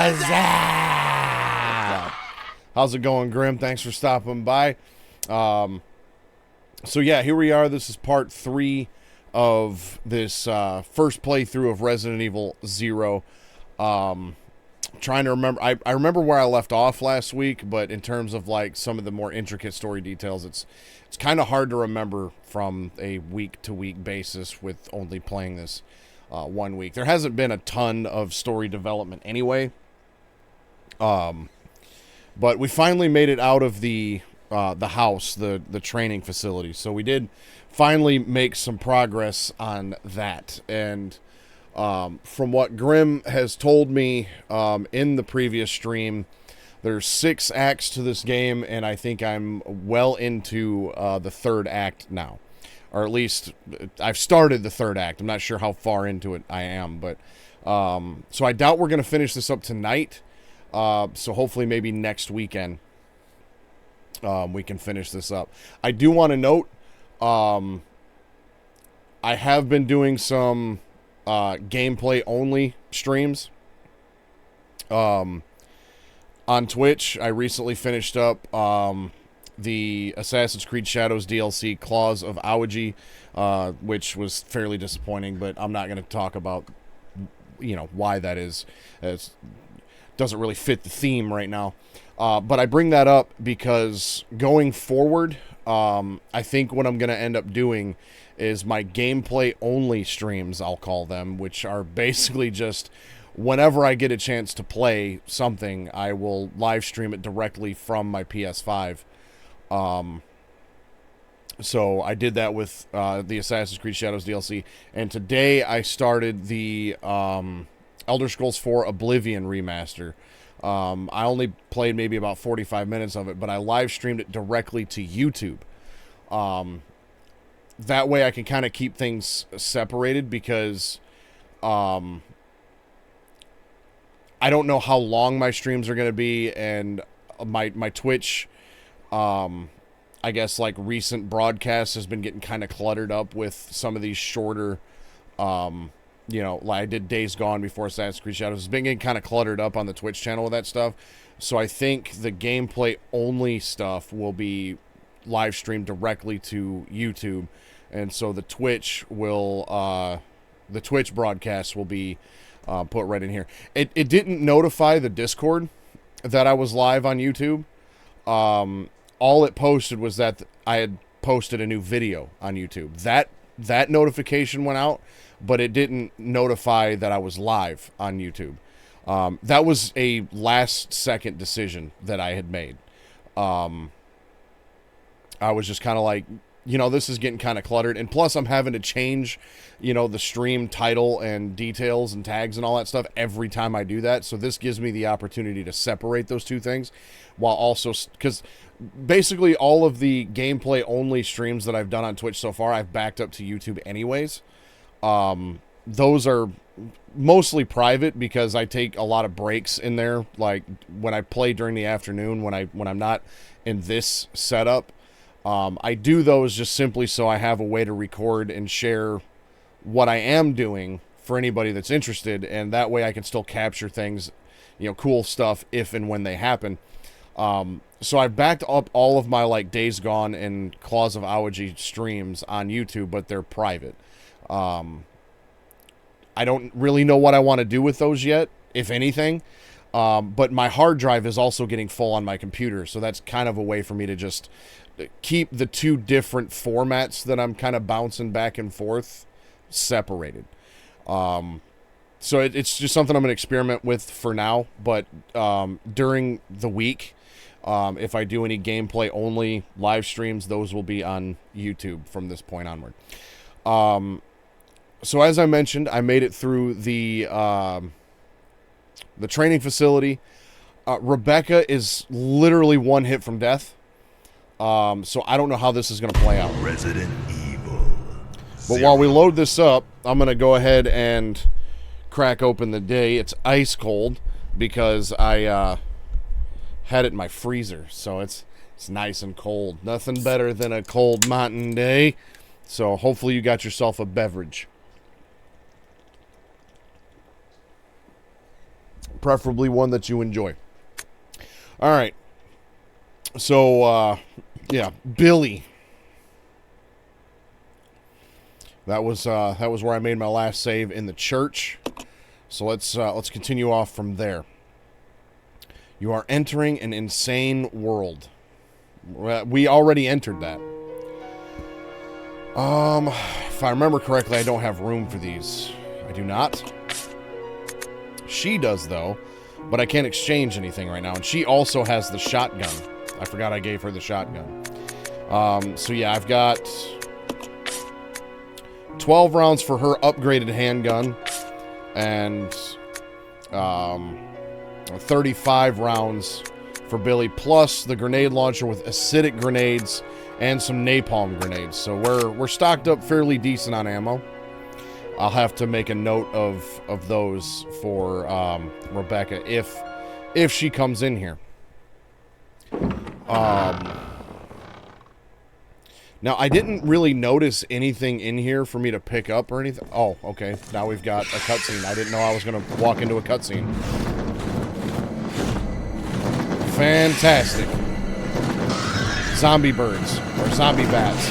What's up? How's it going, Grim? Thanks for stopping by. So yeah, here we are. This is part 3 of this first playthrough of Resident Evil 0. Trying to remember, I remember where I left off last week, but in terms of like some of the more intricate story details, it's kind of hard to remember from a week-to-week basis with only playing this 1 week. There hasn't been a ton of story development anyway. But we finally made it out of the house, the training facility. So we did finally make some progress on that. And from what Grim has told me in the previous stream, there's 6 acts to this game, and I think I'm well into the 3rd act now. Or at least, I've started the 3rd act. I'm not sure how far into it I am, but so I doubt we're going to finish this up tonight. So hopefully maybe next weekend we can finish this up. I do want to note, I have been doing some gameplay only streams on Twitch. I recently finished up the Assassin's Creed Shadows DLC, Claws of Awaji, which was fairly disappointing, but I'm not going to talk about, you know, why that is. It doesn't really fit the theme right now. But I bring that up because going forward, I think what I'm going to end up doing is my gameplay only streams, I'll call them, which are basically just whenever I get a chance to play something, I will live stream it directly from my PS5. So I did that with the Assassin's Creed Shadows DLC, and today I started the Elder Scrolls 4 Oblivion remaster. I only played maybe about 45 minutes of it, but I live streamed it directly to YouTube. That way I can kind of keep things separated because I don't know how long my streams are going to be, and my Twitch, I guess, like, recent broadcasts has been getting kind of cluttered up with some of these shorter, you know, like I did Days Gone before Assassin's Creed Shadows. It's been getting kind of cluttered up on the Twitch channel with that stuff. So I think the gameplay only stuff will be live streamed directly to YouTube. And so the Twitch will, the Twitch broadcast will be put right in here. It didn't notify the Discord that I was live on YouTube. All it posted was that I had posted a new video on YouTube. That notification went out, but it didn't notify that I was live on YouTube. That was a last-second decision that I had made. I was just kind of like, you know, this is getting kind of cluttered. And plus, I'm having to change, you know, the stream title and details and tags and all that stuff every time I do that. So this gives me the opportunity to separate those two things while also... Because basically all of the gameplay-only streams that I've done on Twitch so far, I've backed up to YouTube anyways. Those are mostly private because I take a lot of breaks in there. Like when I play during the afternoon, when I'm not in this setup, I do those just simply so I have a way to record and share what I am doing for anybody that's interested, and that way I can still capture things, you know, cool stuff if and when they happen. So I've backed up all of my, like, Days Gone and Claws of Awaji streams on YouTube, but they're private. I don't really know what I want to do with those yet, if anything. But my hard drive is also getting full on my computer, so that's kind of a way for me to just keep the two different formats that I'm kind of bouncing back and forth separated. So it's just something I'm going to experiment with for now, but during the week, if I do any gameplay only live streams, those will be on YouTube from this point onward. So as I mentioned, I made it through the training facility. Rebecca is literally one hit from death. So I don't know how this is going to play out. Resident Evil 0. But while we load this up, I'm going to go ahead and crack open the day. It's ice cold because I had it in my freezer, so it's nice and cold. Nothing better than a cold mountain day. So hopefully you got yourself a beverage. Preferably one that you enjoy. All right. So, yeah, Billy. That was where I made my last save in the church. So let's continue off from there. You are entering an insane world. We already entered that. If I remember correctly, I don't have room for these. I do not. She does, though, but I can't exchange anything right now. And she also has the shotgun. I forgot I gave her the shotgun. So yeah, I've got 12 rounds for her upgraded handgun, and 35 rounds for Billy, plus the grenade launcher with acidic grenades and some napalm grenades. So we're stocked up fairly decent on ammo. I'll have to make a note of those for Rebecca if she comes in here. Now, I didn't really notice anything in here for me to pick up or anything. Oh, okay. Now we've got a cutscene. I didn't know I was going to walk into a cutscene. Fantastic. Zombie birds. Or zombie bats.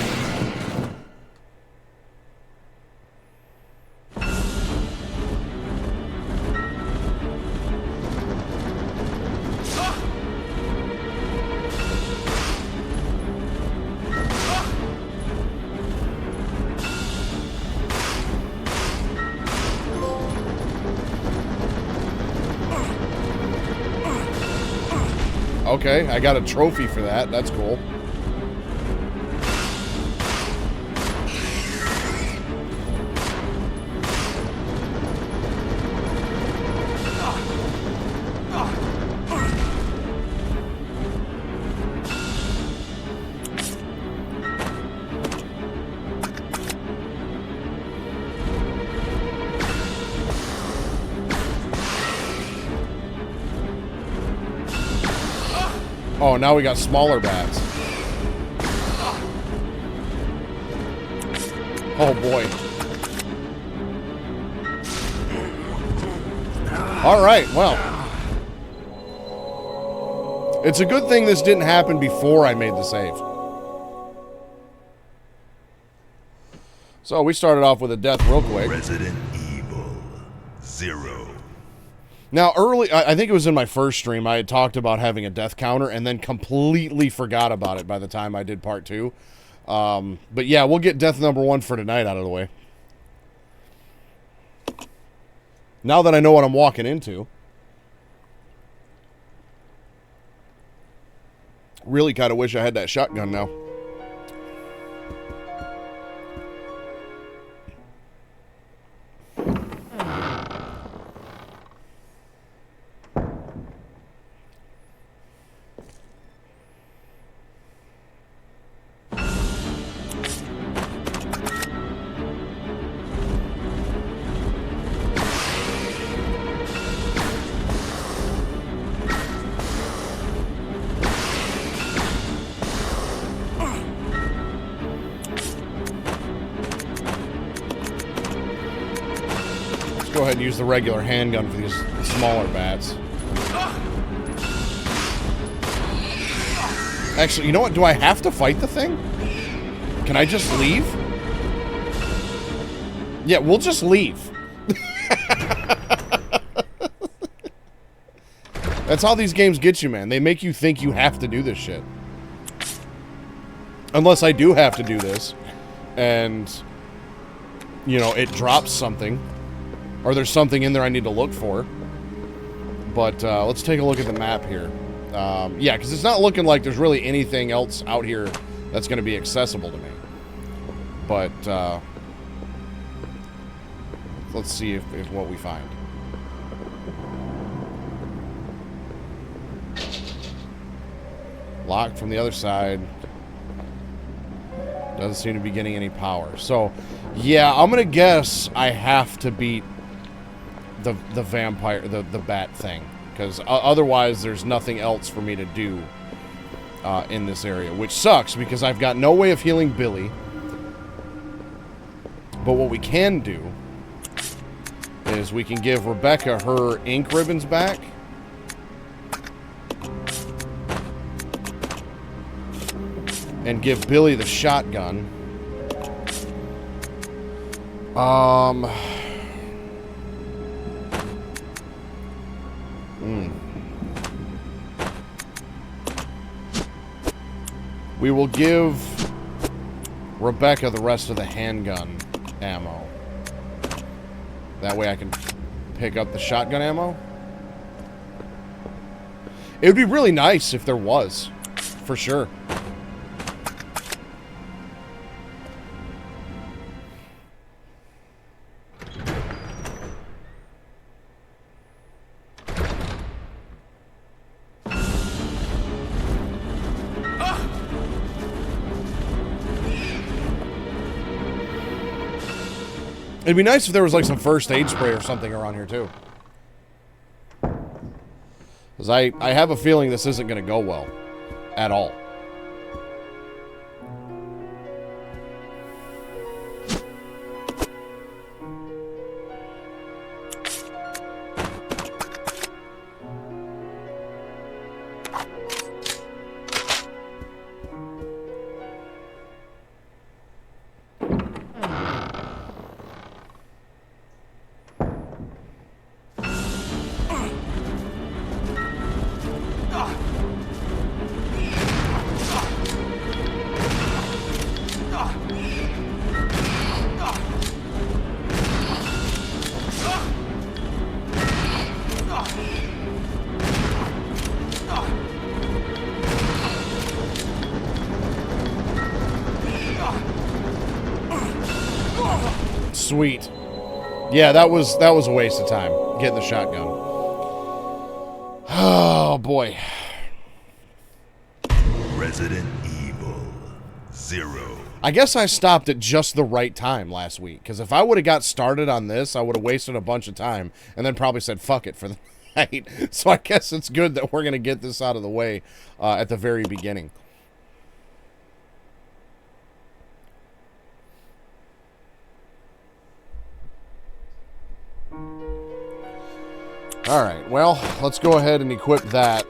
Okay, I got a trophy for that. That's cool. Oh, now we got smaller bats. Oh, boy. All right, well. It's a good thing this didn't happen before I made the save. So we started off with a death real quick. Resident Evil 0. Now, early, I think it was in my first stream, I had talked about having a death counter and then completely forgot about it by the time I did part 2. But yeah, we'll get death number 1 for tonight out of the way. Now that I know what I'm walking into. Really kind of wish I had that shotgun now. Go ahead and use the regular handgun for these smaller bats. Actually, you know what? Do I have to fight the thing? Can I just leave? Yeah, we'll just leave. That's how these games get you, man. They make you think you have to do this shit. Unless I do have to do this. And, you know, it drops something. Or there's something in there I need to look for. But let's take a look at the map here. Yeah, because it's not looking like there's really anything else out here that's going to be accessible to me. But let's see if what we find. Locked from the other side. Doesn't seem to be getting any power. So, yeah, I'm going to guess I have to beat the vampire, the bat thing, because otherwise there's nothing else for me to do in this area, which sucks because I've got no way of healing Billy. But what we can do is we can give Rebecca her ink ribbons back. And give Billy the shotgun. We will give Rebecca the rest of the handgun ammo. That way I can pick up the shotgun ammo. It would be really nice if there was, for sure. It'd be nice if there was like some first aid spray or something around here too. Because I have a feeling this isn't going to go well. At all. Sweet. Yeah, that was a waste of time getting the shotgun. Oh boy. Resident Evil 0. I guess I stopped at just the right time last week, because if I would have got started on this, I would have wasted a bunch of time and then probably said fuck it for the night. So I guess it's good that we're going to get this out of the way at the very beginning. Alright, well, let's go ahead and equip that.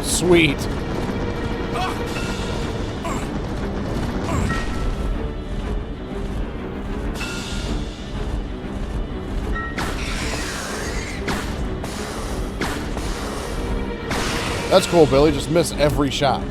Sweet. That's cool, Billy. Just miss every shot.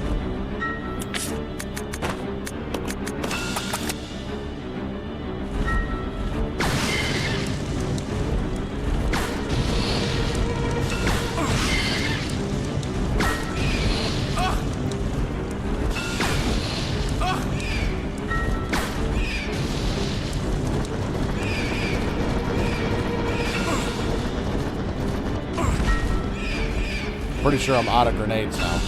Pretty sure I'm out of grenades now.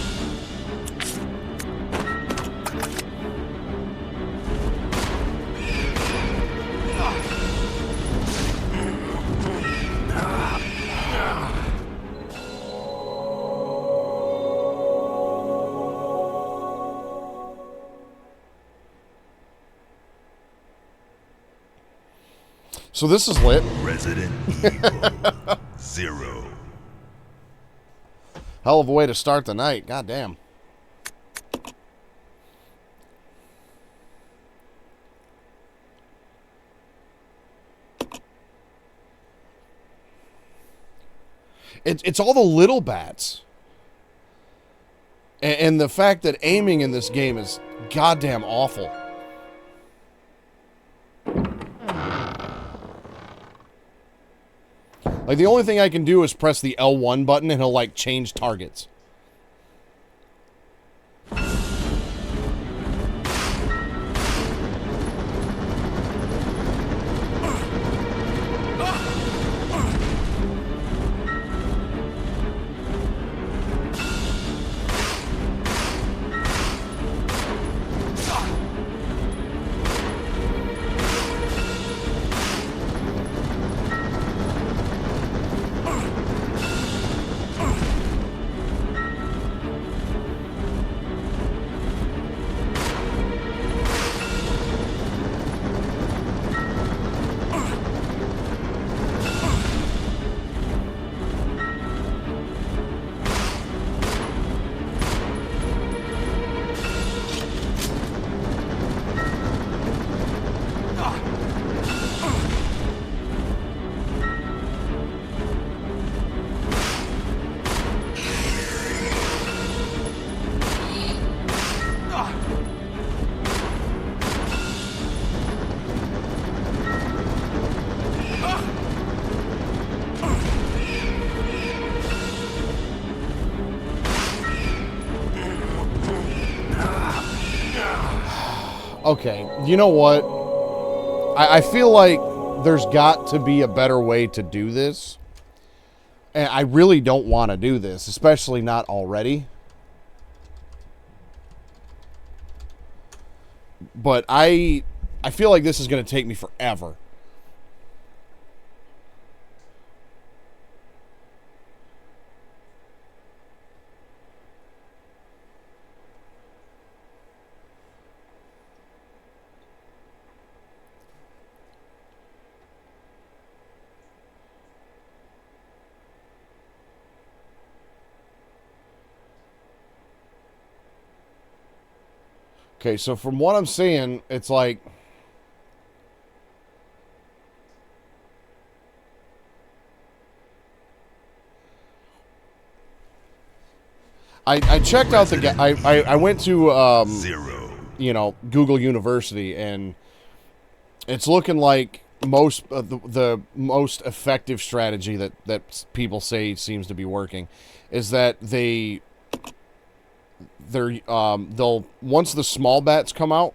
So this is lit. Resident Evil 0. Hell of a way to start the night. God damn. It's all the little bats. And the fact that aiming in this game is goddamn awful. Like, the only thing I can do is press the L1 button and he'll, like, change targets. Okay, you know what? I feel like there's got to be a better way to do this. And I really don't want to do this, especially not already. But I feel like this is going to take me forever. Okay, so from what I'm seeing, it's like I checked out the I went to Zero. you know, Google University, and it's looking like most the most effective strategy that people say seems to be working is that they'll once the small bats come out,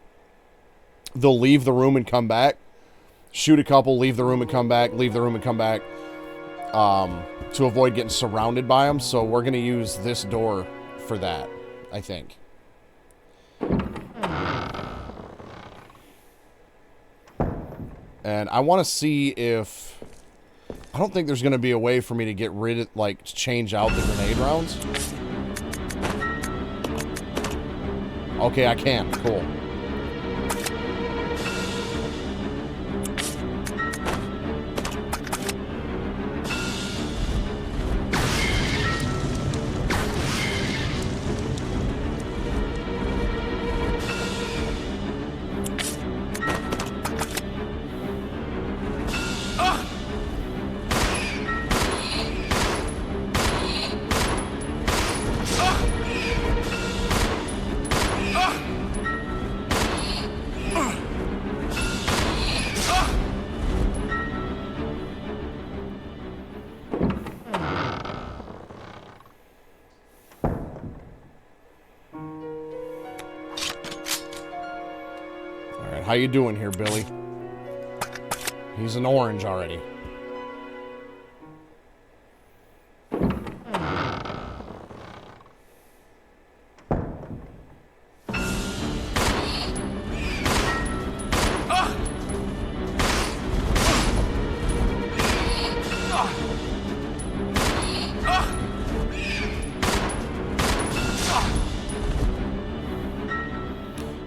they'll leave the room and come back, shoot a couple, leave the room and come back, leave the room and come back, to avoid getting surrounded by them. So we're gonna use this door for that, I think. And I want to see if... I don't think there's going to be a way for me to get rid of, like, change out the grenade rounds. Okay, I can. Cool. How you doing here, Billy? He's an orange already.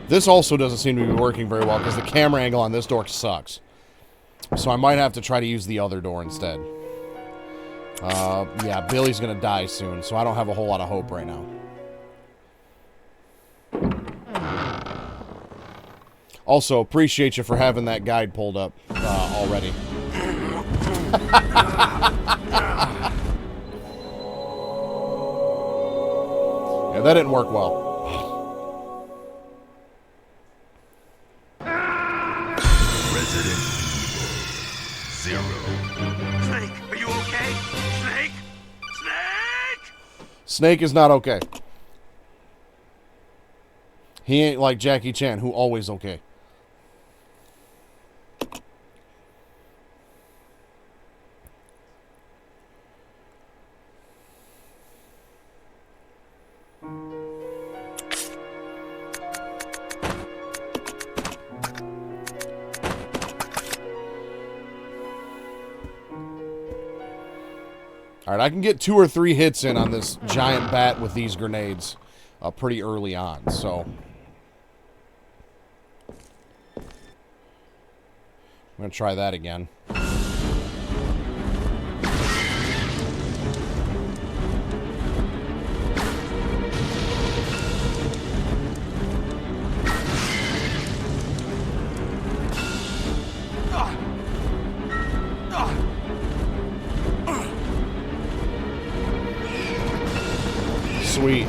This also doesn't seem to be working very well because the camera angle on this door sucks. So I might have to try to use the other door instead. Yeah, Billy's going to die soon, so I don't have a whole lot of hope right now. Also, appreciate you for having that guide pulled up already. Yeah, that didn't work well. Resident Evil 0. Snake, are you okay? Snake? Snake? Snake is not okay. He ain't like Jackie Chan, who always okay. Alright, I can get 2 or 3 hits in on this giant bat with these grenades pretty early on, so... I'm going to try that again. Sweet.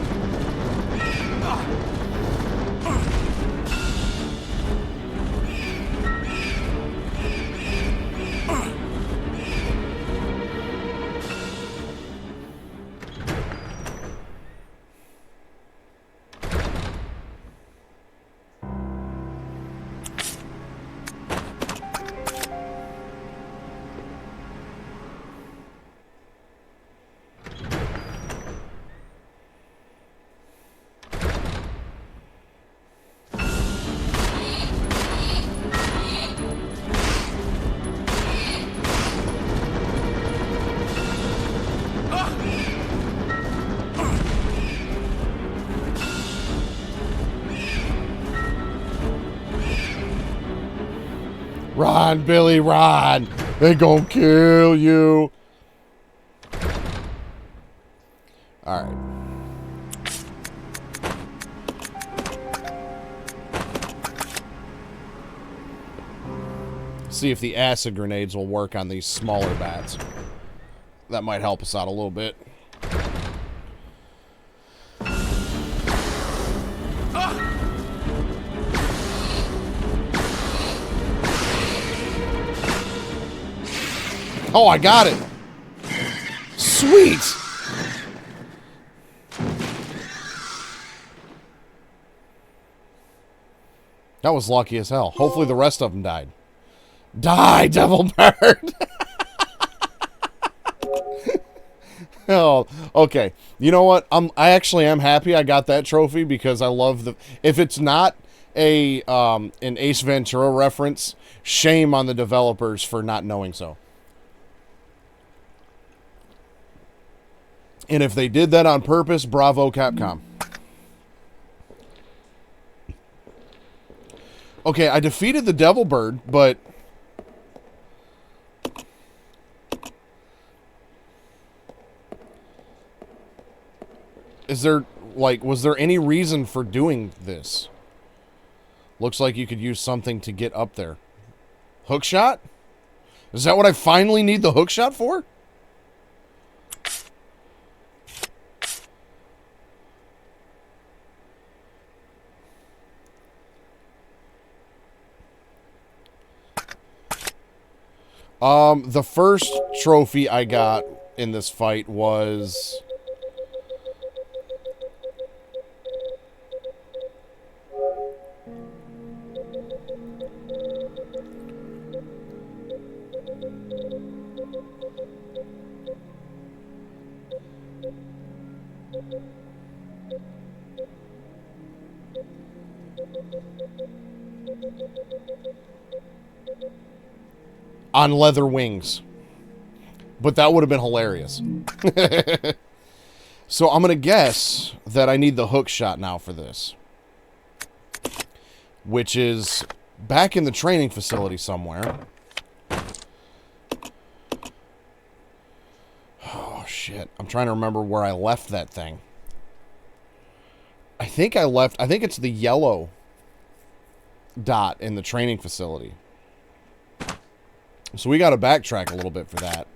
Run, Billy, run. They gonna kill you. All right. See if the acid grenades will work on these smaller bats. That might help us out a little bit. Oh, I got it. Sweet. That was lucky as hell. Hopefully the rest of them died. Die, Devil Bird. Oh, okay. You know what? I actually am happy I got that trophy because I love the... If it's not an Ace Ventura reference, shame on the developers for not knowing so. And if they did that on purpose, bravo, Capcom. Okay, I defeated the Devil Bird, but... Is there, like, was there any reason for doing this? Looks like you could use something to get up there. Hook shot? Is that what I finally need the hook shot for? The first trophy I got in this fight was... on leather wings. But that would have been hilarious. So I'm going to guess that I need the hook shot now for this. Which is back in the training facility somewhere. Oh, shit. I'm trying to remember where I left that thing. I think it's the yellow dot in the training facility. So we got to backtrack a little bit for that.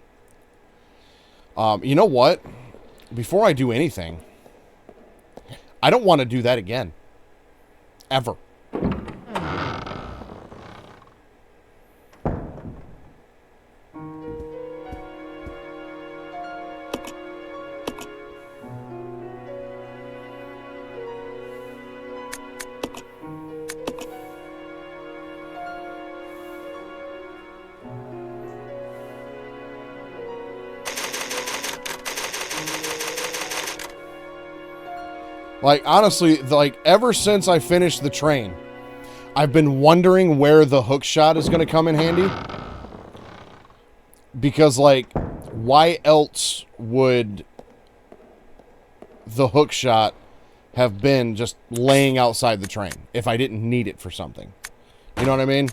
You know what? Before I do anything, I don't want to do that again. Ever. Like, honestly, like, ever since I finished the train, I've been wondering where the hook shot is going to come in handy. Because, like, why else would the hook shot have been just laying outside the train if I didn't need it for something? You know what I mean?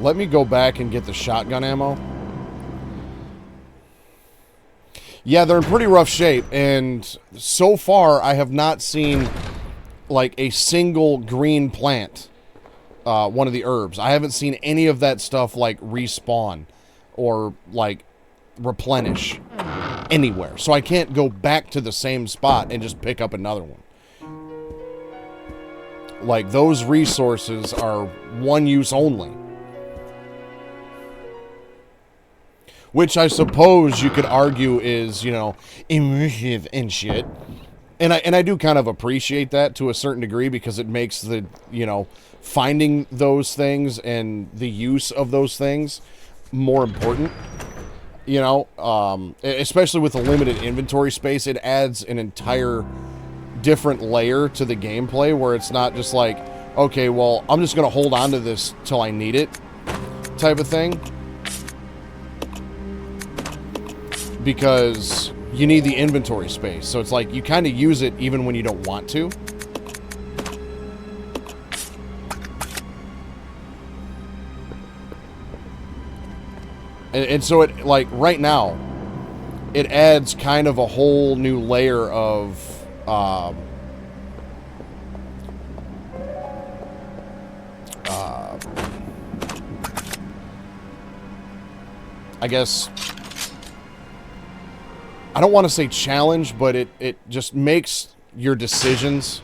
Let me go back and get the shotgun ammo. Yeah, they're in pretty rough shape, and so far I have not seen like a single green plant, one of the herbs. I haven't seen any of that stuff like respawn or like replenish anywhere. So I can't go back to the same spot and just pick up another one. Like, those resources are one use only. which I suppose you could argue is, you know, immersive and shit. And I do kind of appreciate that to a certain degree because it makes the, you know, finding those things and the use of those things more important. You know, especially with the limited inventory space, it adds an entire different layer to the gameplay where it's not just like, okay, well, I'm just going to hold on to this till I need it type of thing. Because you need the inventory space. So it's like you kind of use it even when you don't want to. And so it, like, right now, it adds kind of a whole new layer of, I guess, I don't want to say challenge, but it just makes your decisions,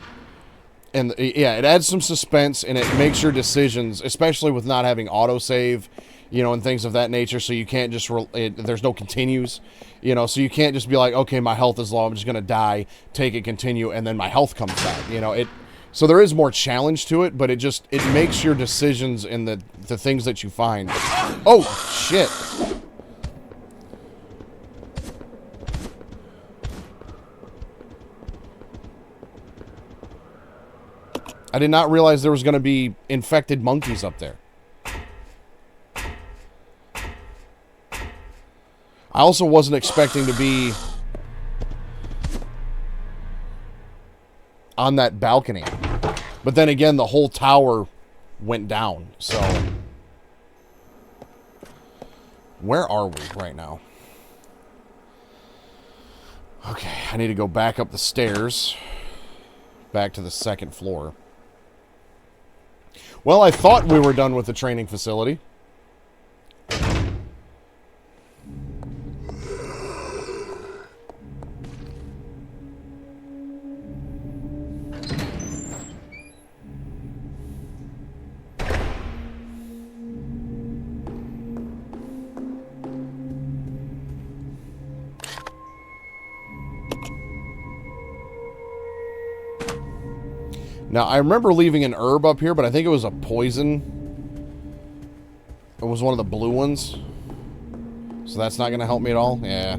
and yeah, it adds some suspense, and it makes your decisions, especially with not having autosave, you know, and things of that nature, so you can't just, there's no continues, you know, so you can't just be like, okay, my health is low, I'm just going to die, take a continue, and then my health comes back, you know, so there is more challenge to it, but it makes your decisions and the things that you find. Oh, shit. I did not realize there was going to be infected monkeys up there. I also wasn't expecting to be on that balcony. But then again, the whole tower went down, so... Where are we right now? Okay, I need to go back up the stairs. Back to the second floor. Well, I thought we were done with the training facility. Now, I remember leaving an herb up here, but I think it was a poison. It was one of the blue ones. So that's not going to help me at all? Yeah.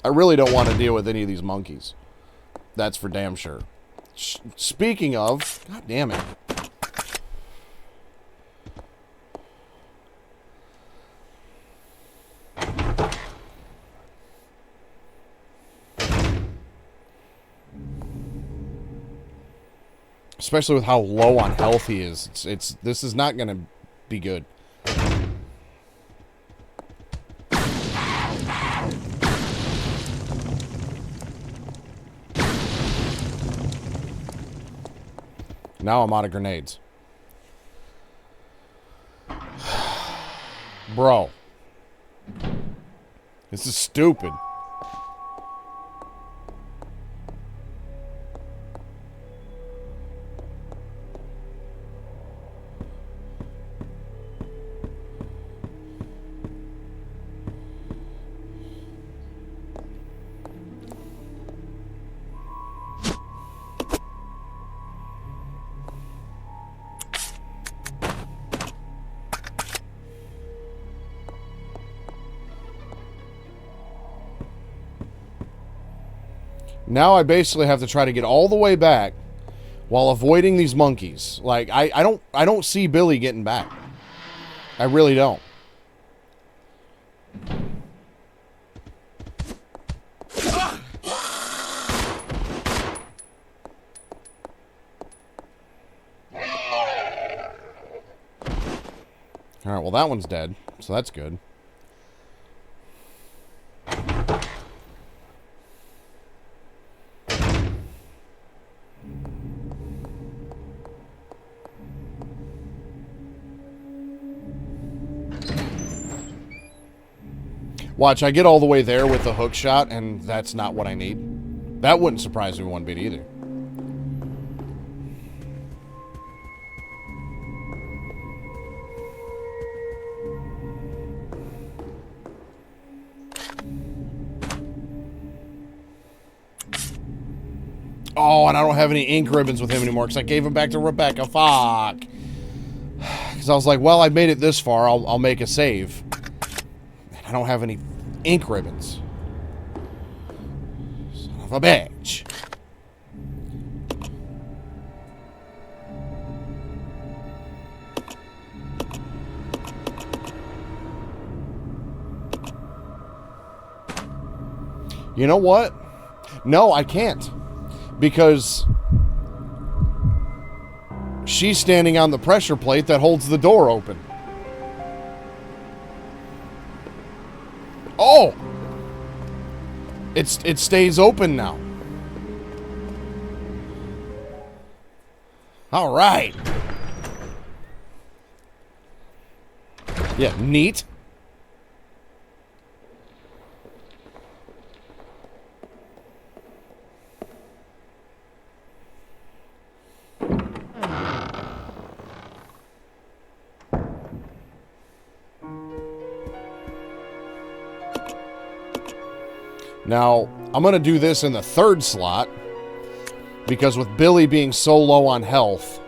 I really don't want to deal with any of these monkeys. That's for damn sure. Speaking of... God damn it. Especially with how low on health he is. This is not going to be good. Now I'm out of grenades. Bro. This is stupid. Now I basically have to try to get all the way back while avoiding these monkeys. Like, I don't see Billy getting back. I really don't. Alright, well that one's dead, so that's good. Watch, I get all the way there with the hook shot, and that's not what I need. That wouldn't surprise me one bit either. Oh, and I don't have any ink ribbons with him anymore because I gave him back to Rebecca. Fuck. Because I was like, well, I made it this far. I'll make a save. I don't have any ink ribbons. Son of a bitch. You know what? No, I can't. Because she's standing on the pressure plate that holds the door open. Oh! It stays open now. All right. Yeah, neat. Now, I'm going to do this in the third slot, because with Billy being so low on health,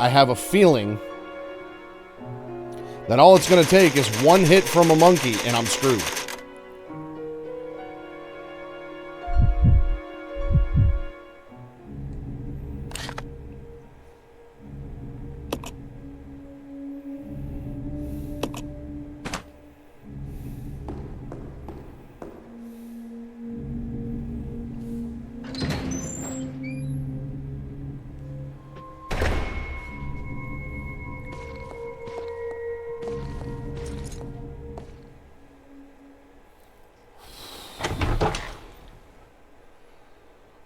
I have a feeling that all it's going to take is one hit from a monkey, and I'm screwed.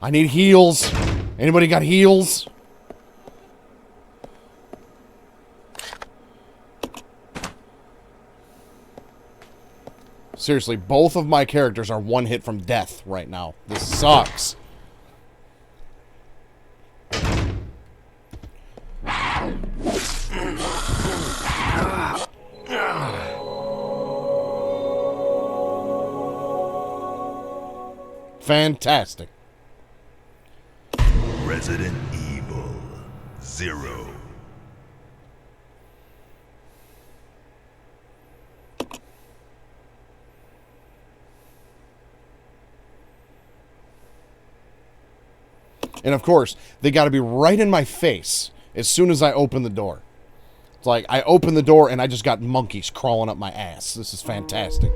I need heals. Anybody got heals? Seriously, both of my characters are one hit from death right now. This sucks. Fantastic. Resident Evil 0. And of course, they got to be right in my face as soon as I open the door. It's like I open the door and I just got monkeys crawling up my ass. This is fantastic.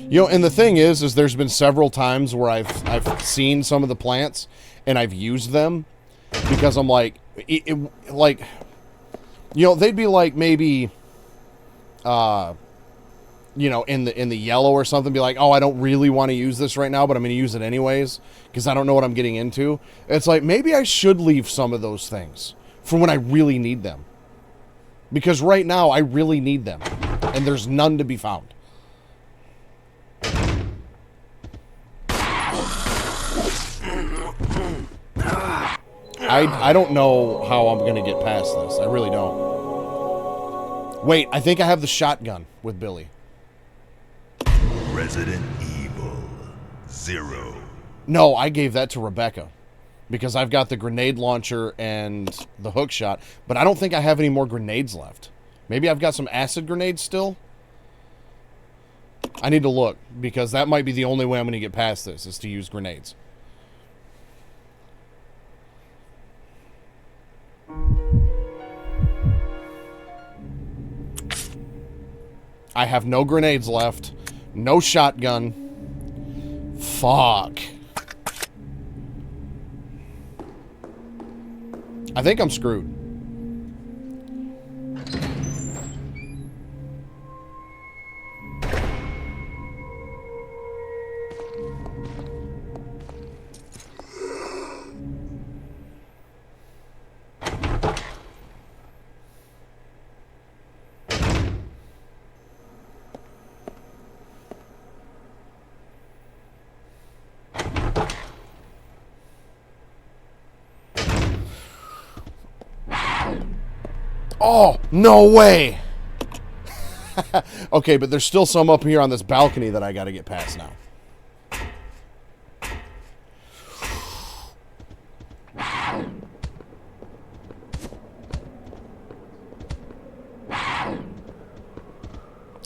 You know, and the thing is there's been several times where I've seen some of the plants and I've used them because I'm like, like, you know, they'd be like maybe, you know, in the yellow or something, be like, oh, I don't really want to use this right now, but I'm going to use it anyways because I don't know what I'm getting into. It's like maybe I should leave some of those things for when I really need them, because right now I really need them and there's none to be found. I don't know how I'm going to get past this. I really don't. Wait, I think I have the shotgun with Billy. Resident Evil 0. No, I gave that to Rebecca because I've got the grenade launcher and the hook shot, but I don't think I have any more grenades left. Maybe I've got some acid grenades still? I need to look because that might be the only way I'm going to get past this is to use grenades. I have no grenades left. No shotgun. Fuck. I think I'm screwed. Oh, no way. Okay, but there's still some up here on this balcony that I got to get past now.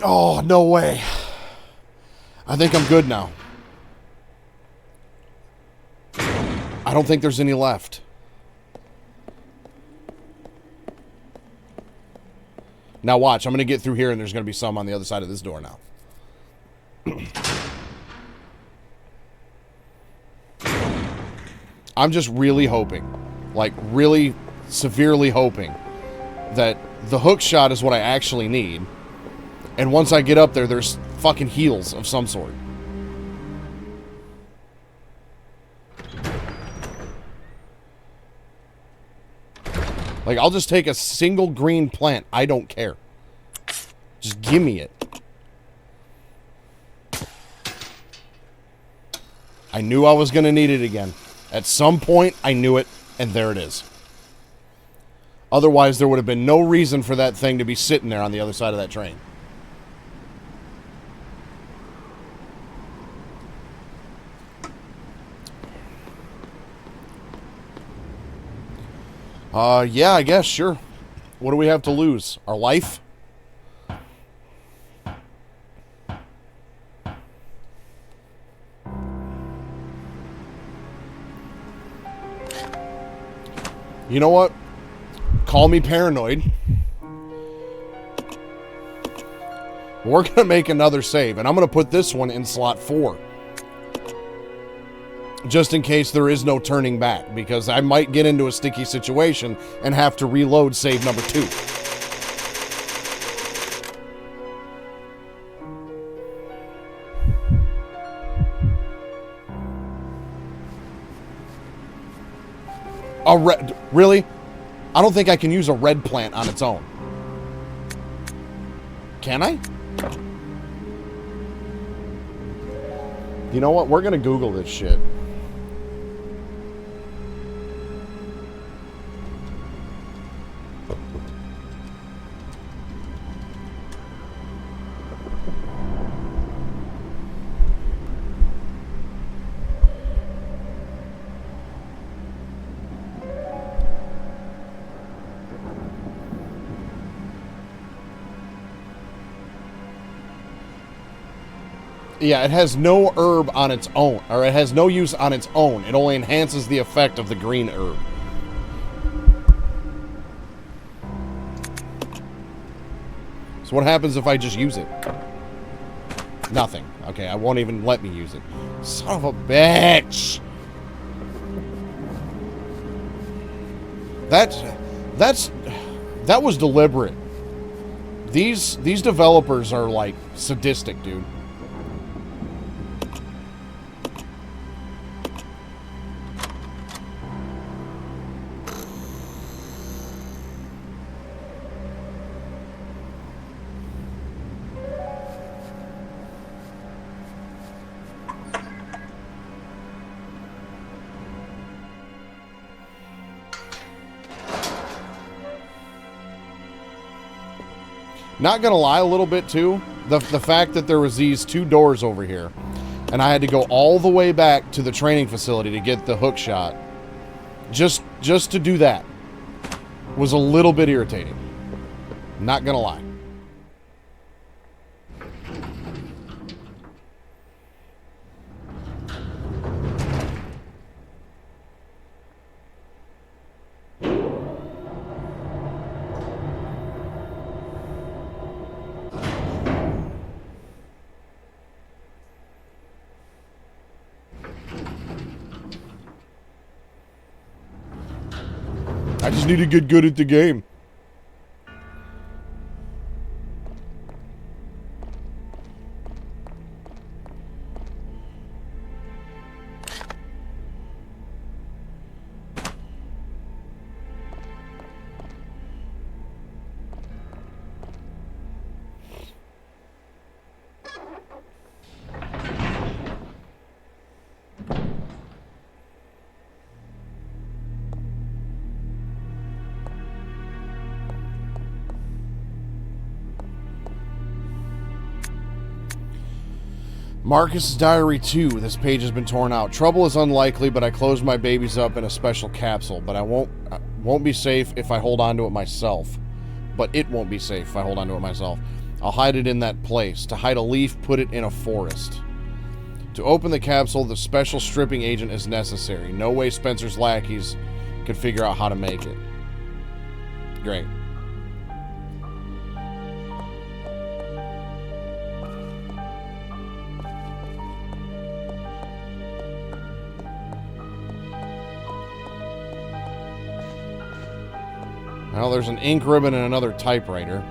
Oh, no way. I think I'm good now. I don't think there's any left. Now watch, I'm going to get through here and there's going to be some on the other side of this door now. I'm just really hoping, like really severely hoping, that the hook shot is what I actually need. And once I get up there, there's fucking heals of some sort. Like, I'll just take a single green plant. I don't care. Just give me it. I knew I was going to need it again. At some point, I knew it, and there it is. Otherwise, there would have been no reason for that thing to be sitting there on the other side of that train. Yeah, I guess, sure. What do we have to lose? Our life? You know what? Call me paranoid. We're going to make another save, and I'm going to put this one in slot 4. Just in case there is no turning back, because I might get into a sticky situation and have to reload save number 2. A red... Really? I don't think I can use a red plant on its own. Can I? You know what? We're going to Google this shit. Yeah, it has no herb on its own, or it has no use on its own. It only enhances the effect of the green herb. So what happens if I just use it? Nothing. Okay, I won't even let me use it. Son of a bitch! That was deliberate. These developers are like sadistic, dude. Not gonna lie, a little bit too. The fact that there was these 2 doors over here, and I had to go all the way back to the training facility to get the hook shot, just to do that, was a little bit irritating. Not gonna lie. I just need to get good at the game. Marcus's Diary 2. This page has been torn out. Trouble is unlikely, but I closed my babies up in a special capsule. But I won't be safe if I hold on to it myself. But it won't be safe if I hold on to it myself. I'll hide it in that place. To hide a leaf, put it in a forest. To open the capsule, the special stripping agent is necessary. No way Spencer's lackeys could figure out how to make it. Great. Well, there's an ink ribbon and another typewriter.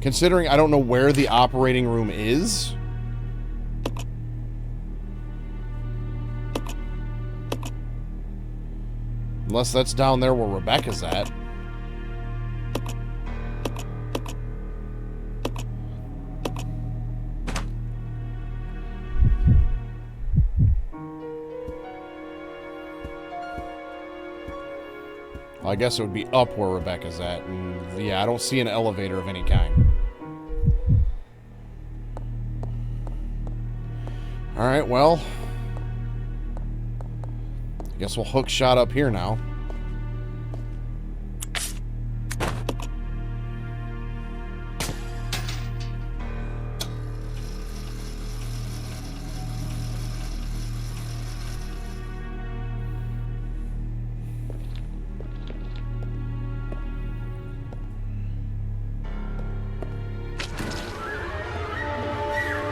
Considering I don't know where the operating room is. Unless that's down there where Rebecca's at. Well, I guess it would be up where Rebecca's at. And yeah, I don't see an elevator of any kind. Alright, well. I guess we'll hook shot up here now.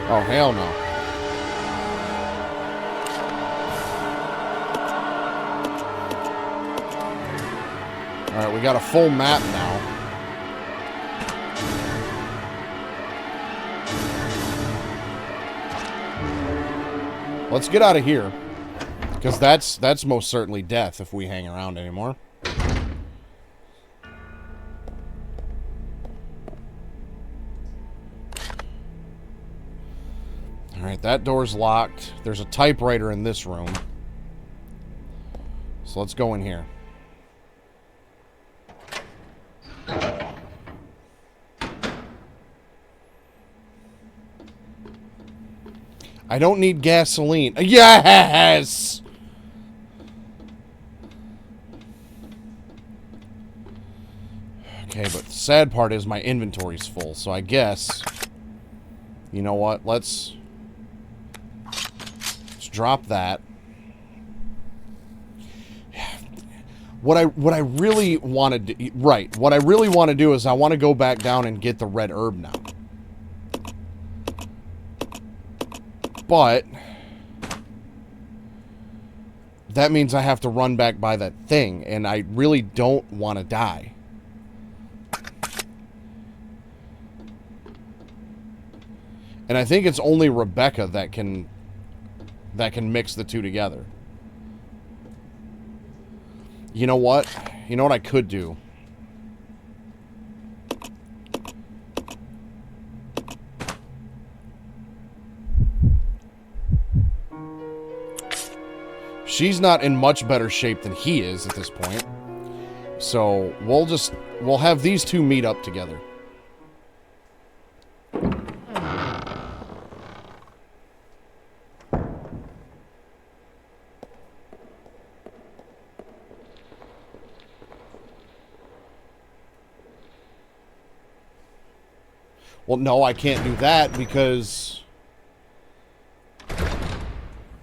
Oh, hell no. Alright, we got a full map now. Let's get out of here. Because that's most certainly death if we hang around anymore. Alright, that door's locked. There's a typewriter in this room. So let's go in here. I don't need gasoline. Yes! Okay, but the sad part is my inventory's full, so I guess... You know what? Let's drop that. What I really want to do... Right. What I really want to do is I want to go back down and get the red herb now. But that means I have to run back by that thing, and I really don't want to die. And I think it's only Rebecca that can mix the two together. You know what? You know what I could do? She's not in much better shape than he is at this point. So we'll have these two meet up together. Well, no, I can't do that because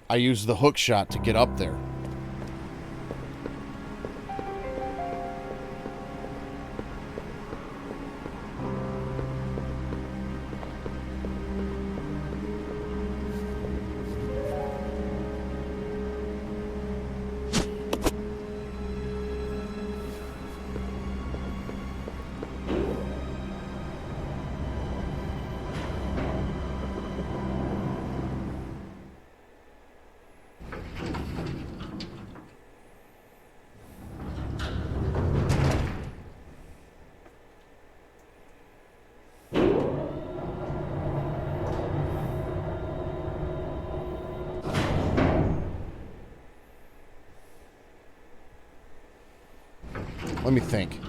I used the hook shot to get up there. Let me think.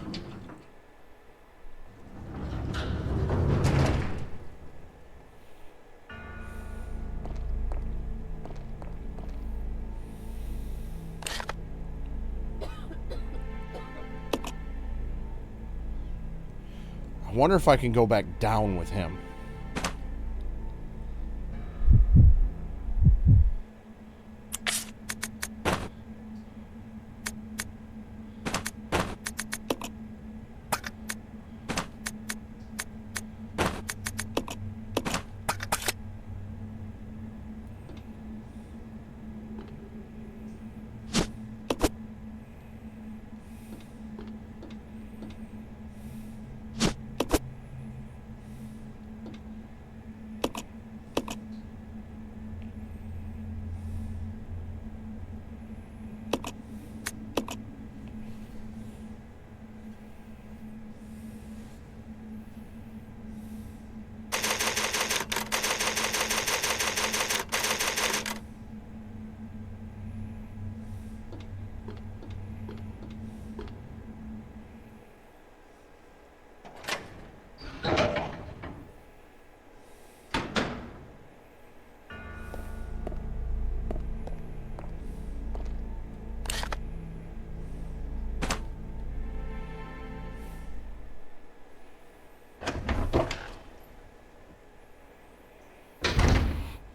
I wonder if I can go back down with him.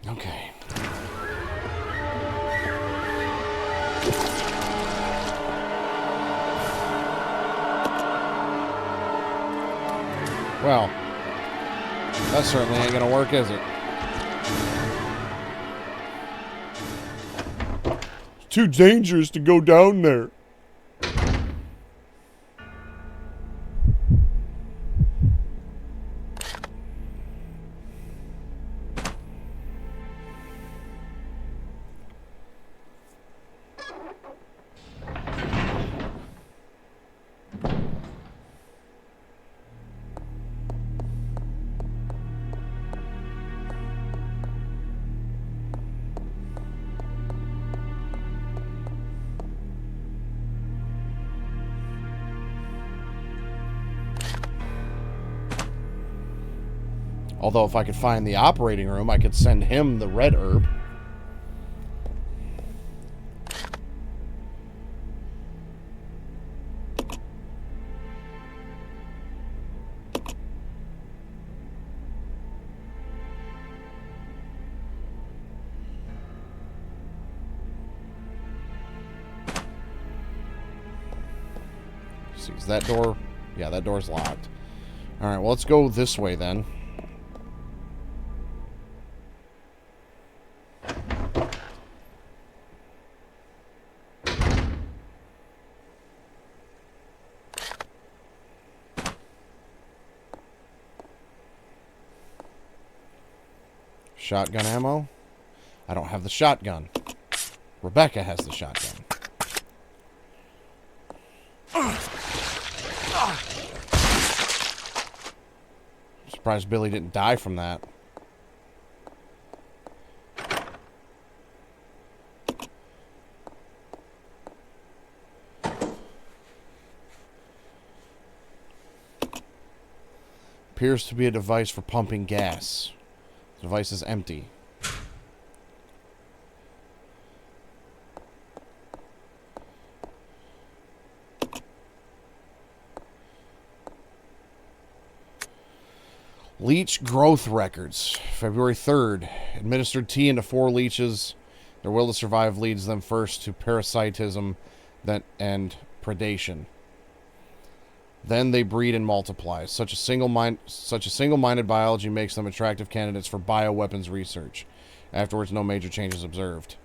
Okay. Well, that certainly ain't gonna work, is it? It's too dangerous to go down there. Although if I could find the operating room, I could send him the red herb. See, is that door? Yeah, that door's locked. Alright, well, let's go this way then. Shotgun ammo? I don't have the shotgun. Rebecca has the shotgun. Surprised Billy didn't die from that. Appears to be a device for pumping gas. The device is empty. Leech growth records. February 3rd. Administered tea into 4 leeches. Their will to survive leads them first to parasitism and predation. Then they breed and multiply. Such a single-minded biology makes them attractive candidates for bioweapons research. Afterwards, no major changes observed.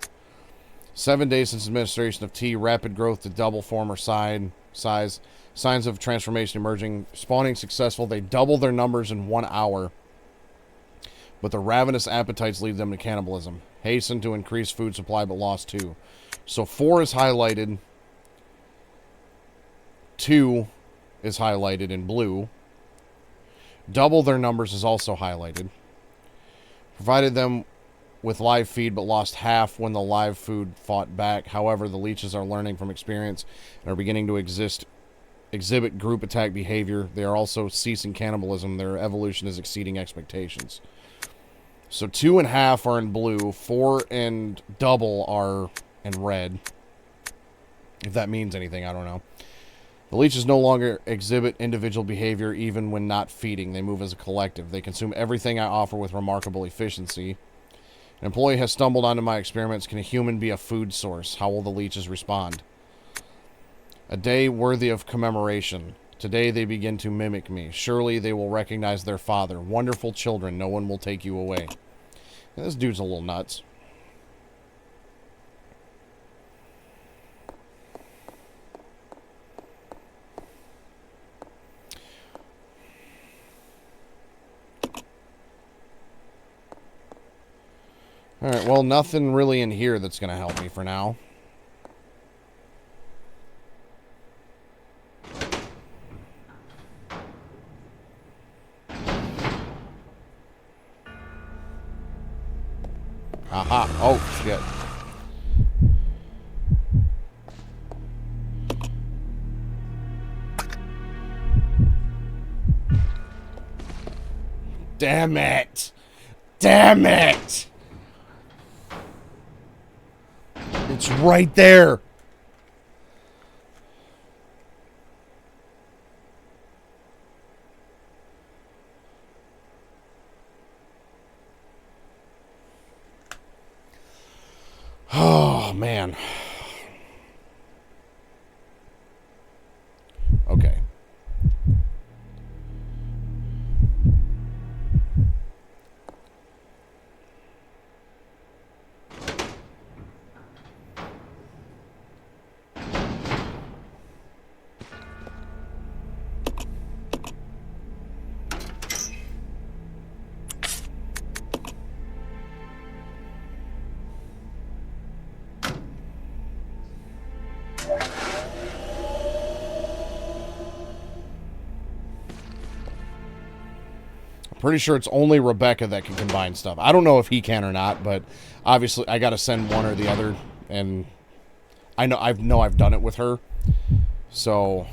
7 days since administration of tea, rapid growth to double form or size. Signs of transformation emerging. Spawning successful. They double their numbers in 1 hour. But their ravenous appetites lead them to cannibalism. Hasten to increase food supply, but lost 2. So 4 is highlighted. 2 is highlighted in blue. Double their numbers is also highlighted. Provided them with live feed, but lost half when the live food fought back. However, the leeches are learning from experience and are beginning to exist exhibit group attack behavior. They are also ceasing cannibalism. Their evolution is exceeding expectations. So 2 and half are in blue. 4 and double are in red. If that means anything, I don't know. The leeches no longer exhibit individual behavior even when not feeding. They move as a collective. They consume everything I offer with remarkable efficiency. An employee has stumbled onto my experiments. Can a human be a food source? How will the leeches respond? A day worthy of commemoration. Today they begin to mimic me. Surely they will recognize their father. Wonderful children, no one will take you away. And this dude's a little nuts. Alright, well, nothing really in here that's going to help me for now. Aha. Oh, shit. Damn it. Damn it. It's right there. Oh, man. Okay. Pretty sure it's only Rebecca that can combine stuff. I don't know if he can or not, but obviously I got to send one or the other, and I know I've done it with her. So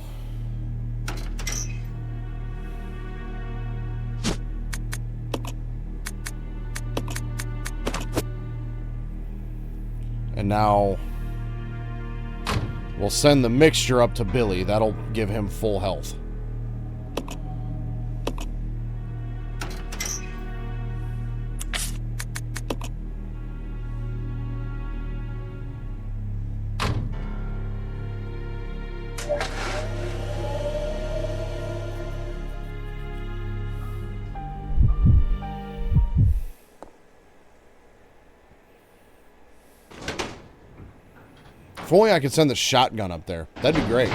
and now we'll send the mixture up to Billy. That'll give him full health. If only I could send the shotgun up there. That'd be great.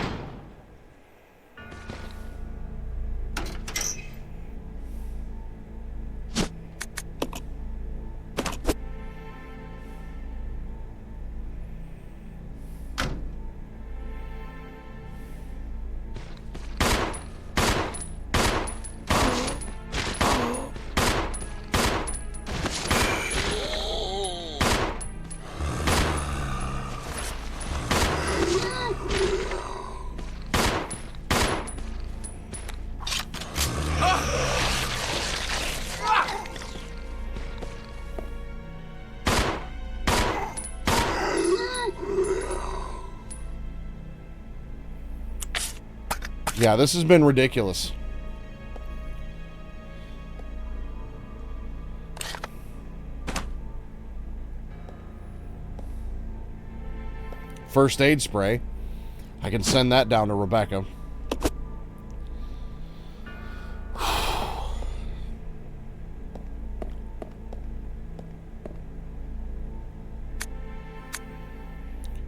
Yeah, this has been ridiculous. First aid spray. I can send that down to Rebecca.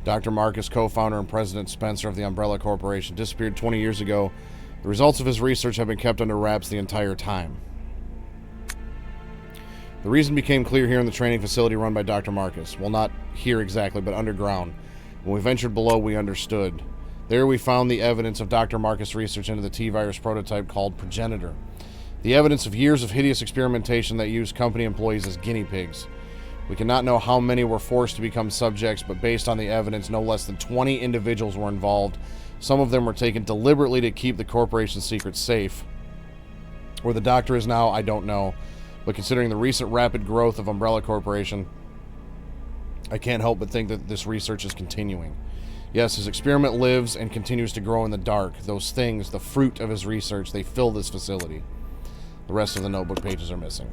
Dr. Marcus, co-founder and president Spencer of the Umbrella Corporation, disappeared 20 years ago. The results of his research have been kept under wraps the entire time. The reason became clear here in the training facility run by Dr. Marcus. Well, not here exactly, but underground. When we ventured below, we understood. There we found the evidence of Dr. Marcus' research into the T-virus prototype called Progenitor. The evidence of years of hideous experimentation that used company employees as guinea pigs. We cannot know how many were forced to become subjects, but based on the evidence, no less than 20 individuals were involved, Some of them were taken deliberately to keep the corporation's secrets safe. Where the doctor is now, I don't know. But considering the recent rapid growth of Umbrella Corporation, I can't help but think that this research is continuing. Yes, his experiment lives and continues to grow in the dark. Those things, the fruit of his research, they fill this facility. The rest of the notebook pages are missing.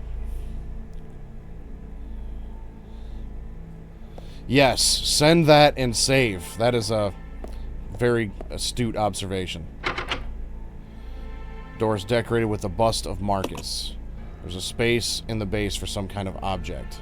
Yes, send that and save. That is a very astute observation. Doors decorated with the bust of Marcus. There's a space in the base for some kind of object.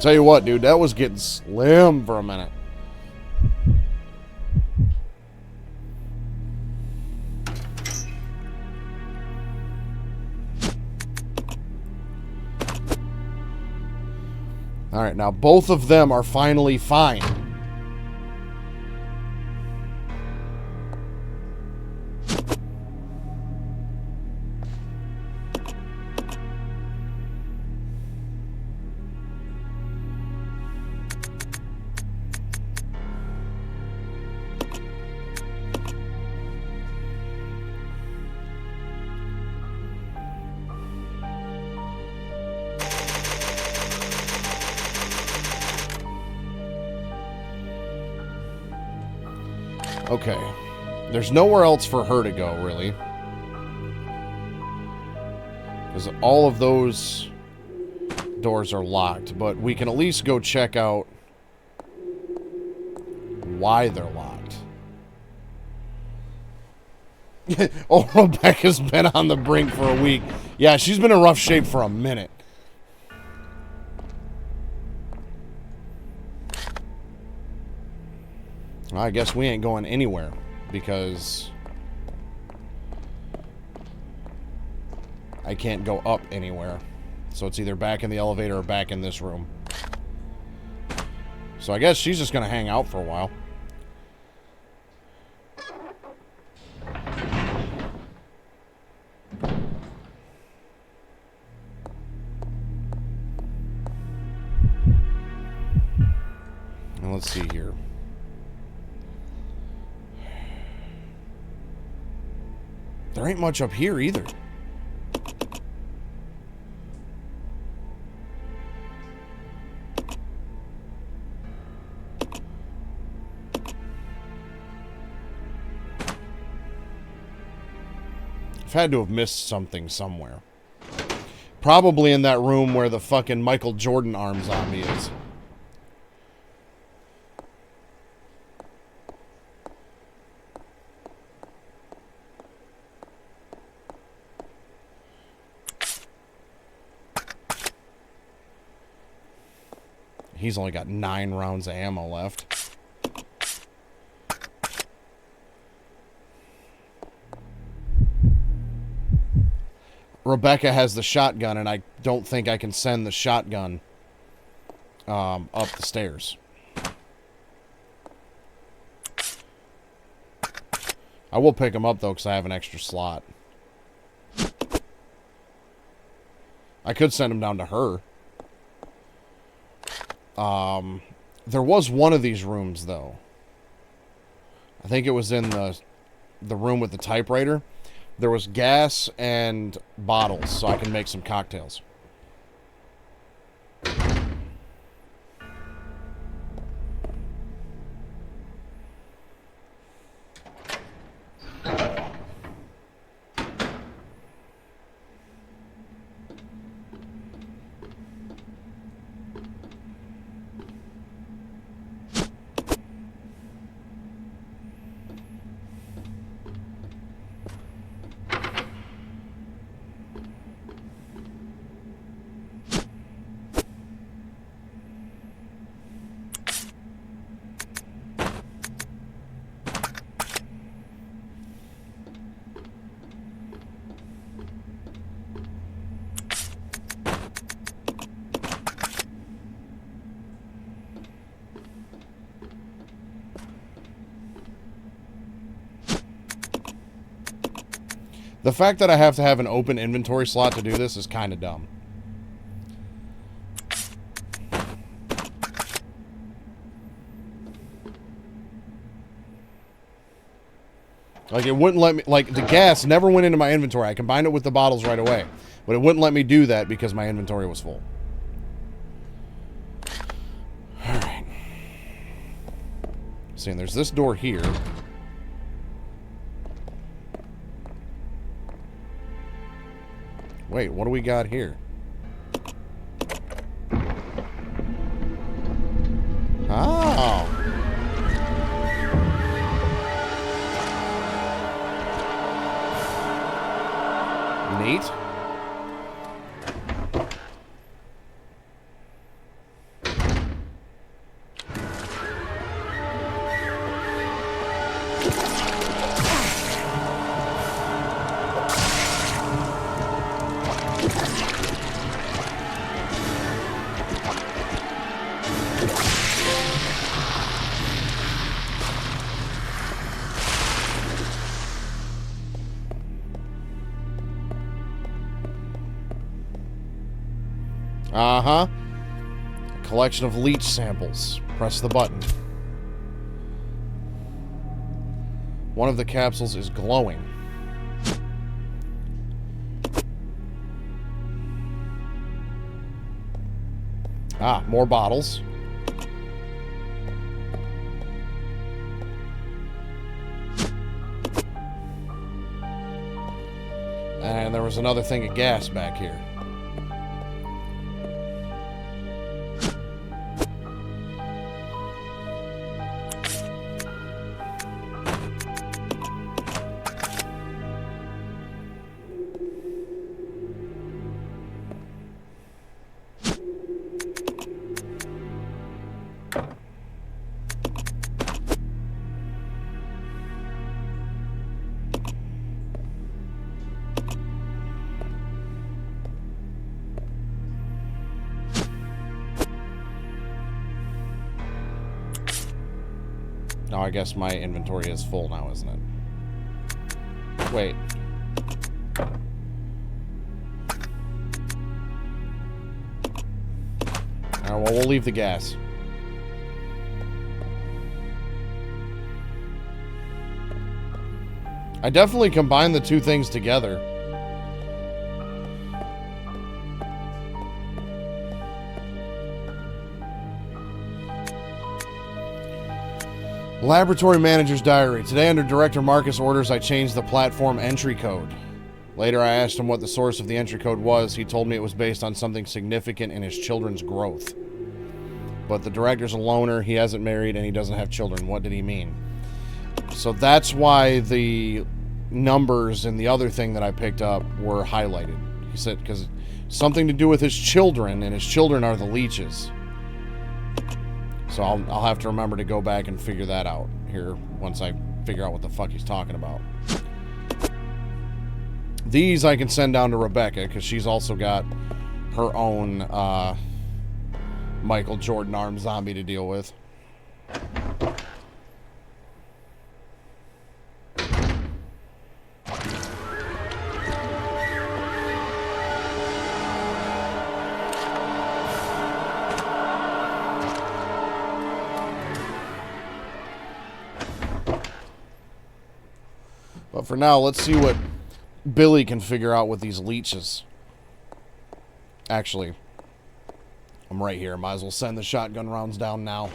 Tell you what, dude, that was getting slim for a minute. Alright, now both of them are finally fine. Okay. There's nowhere else for her to go, really. Because all of those doors are locked. But we can at least go check out why they're locked. Oh, Rebecca's been on the brink for a week. Yeah, she's been in rough shape for a minute. Well, I guess we ain't going anywhere because I can't go up anywhere. So it's either back in the elevator or back in this room. So I guess she's just going to hang out for a while. And let's see here. There ain't much up here either. I've had to have missed something somewhere. Probably in that room where the fucking Michael Jordan arm zombie is. He's only got 9 rounds of ammo left. Rebecca has the shotgun, and I don't think I can send the shotgun up the stairs. I will pick him up, though, because I have an extra slot. I could send him down to her. There was one of these rooms, though. I think it was in the room with the typewriter. There was gas and bottles, so I can make some cocktails. The fact that I have to have an open inventory slot to do this is kind of dumb. Like, it wouldn't let me... Like, the gas never went into my inventory. I combined it with the bottles right away. But it wouldn't let me do that because my inventory was full. Alright. See, and there's this door here. Wait, what do we got here? Oh. Neat. Uh-huh. A collection of leech samples. Press the button. One of the capsules is glowing. Ah, more bottles. And there was another thing of gas back here. Now, I guess my inventory is full now, isn't it? Wait. Alright, well, we'll leave the gas. I definitely combined the two things together. Laboratory Manager's Diary. Today, under Director Marcus' orders, I changed the platform entry code. Later, I asked him what the source of the entry code was. He told me it was based on something significant in his children's growth. But the director's a loner, he hasn't married, and he doesn't have children. What did he mean? So that's why the numbers and the other thing that I picked up were highlighted. He said, because something to do with his children, and his children are the leeches. So I'll have to remember to go back and figure that out here once I figure out what the fuck he's talking about. These I can send down to Rebecca, because she's also got her own Michael Jordan arm zombie to deal with. But for now, let's see what Billy can figure out with these leeches. Actually, I'm right here. Might as well send the shotgun rounds down now.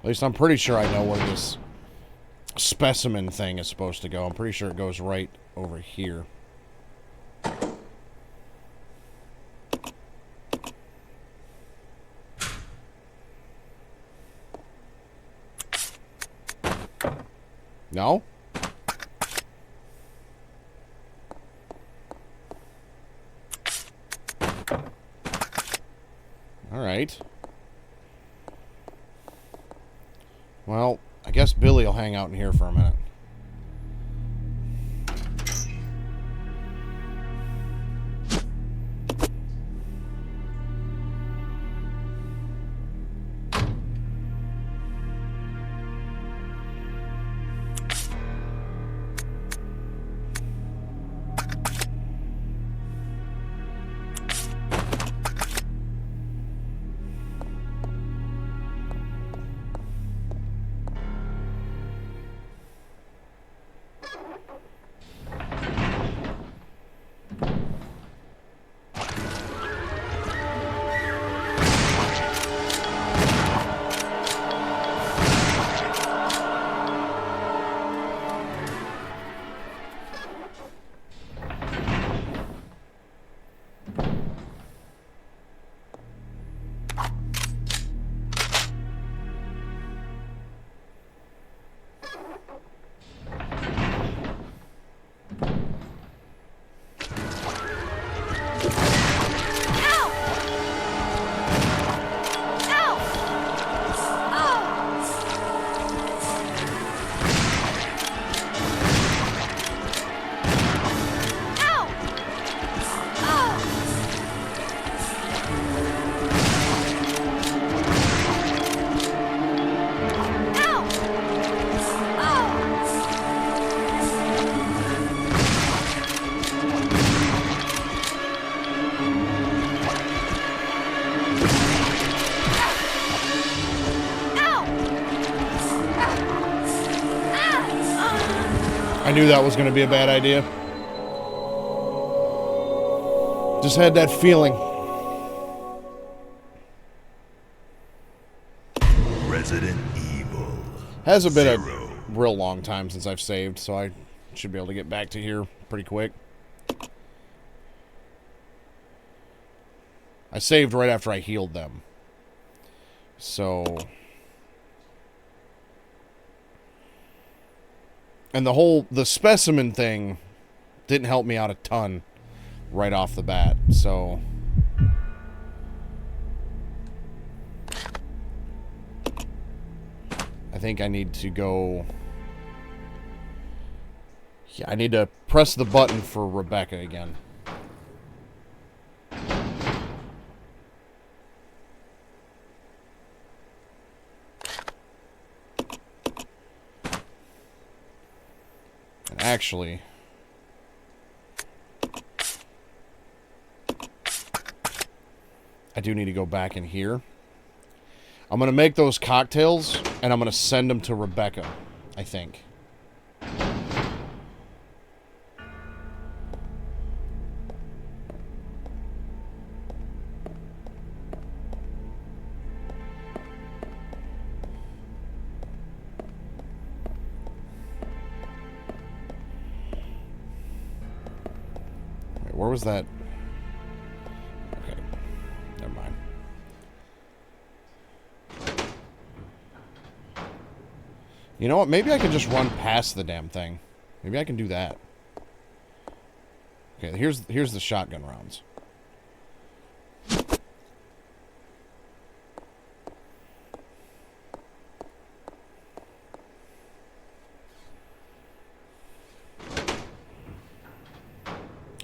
At least I'm pretty sure I know where this specimen thing is supposed to go. I'm pretty sure it goes right over here. No? Alright. Well, I guess Billy will hang out in here for a minute. I knew that was going to be a bad idea. Just had that feeling. Resident Evil. Hasn't been Zero. a real long time since I've saved, so I should be able to get back to here pretty quick. I saved right after I healed them. So... And the specimen thing didn't help me out a ton right off the bat, so... I think I need to go... Yeah, I need to press the button for Rebecca again. And actually... I do need to go back in here. I'm going to make those cocktails, and I'm going to send them to Rebecca, I think. Wait, where was that? Okay, never mind. You know what? Maybe I can just run past the damn thing. Maybe I can do that. Okay, here's the shotgun rounds.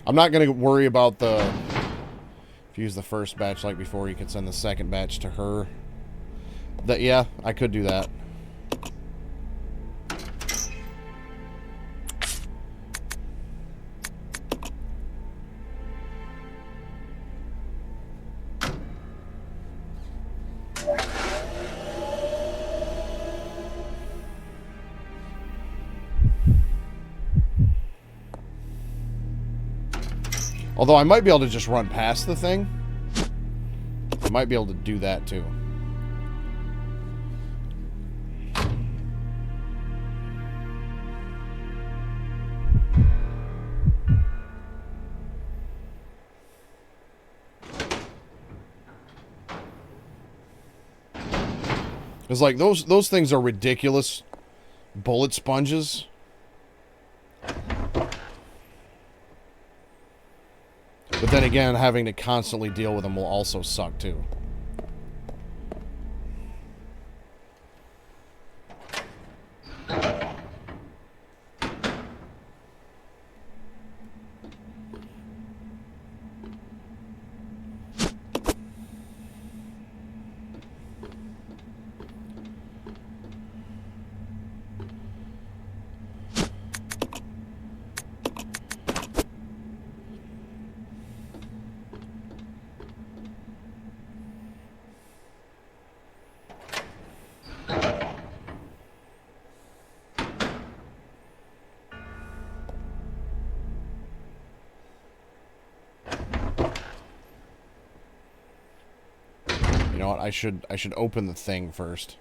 I'm not going to worry about the... If you use the first batch like before, you can send the second batch to her. Yeah, I could do that. Although I might be able to just run past the thing. I might be able to do that too. It's like those things are ridiculous bullet sponges. But then again, having to constantly deal with them will also suck too. You know what? I should open the thing first.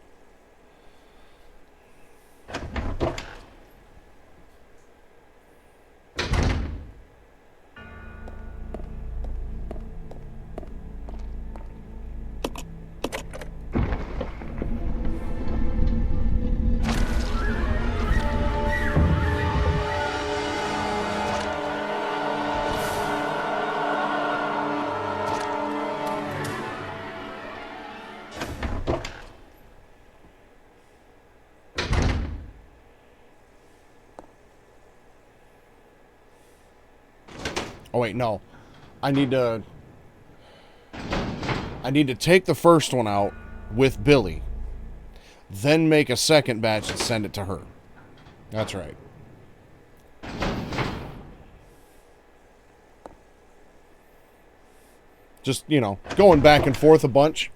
Oh wait, no. I need to take the first one out with Billy, then make a second batch and send it to her. That's right. Just, you know, going back and forth a bunch.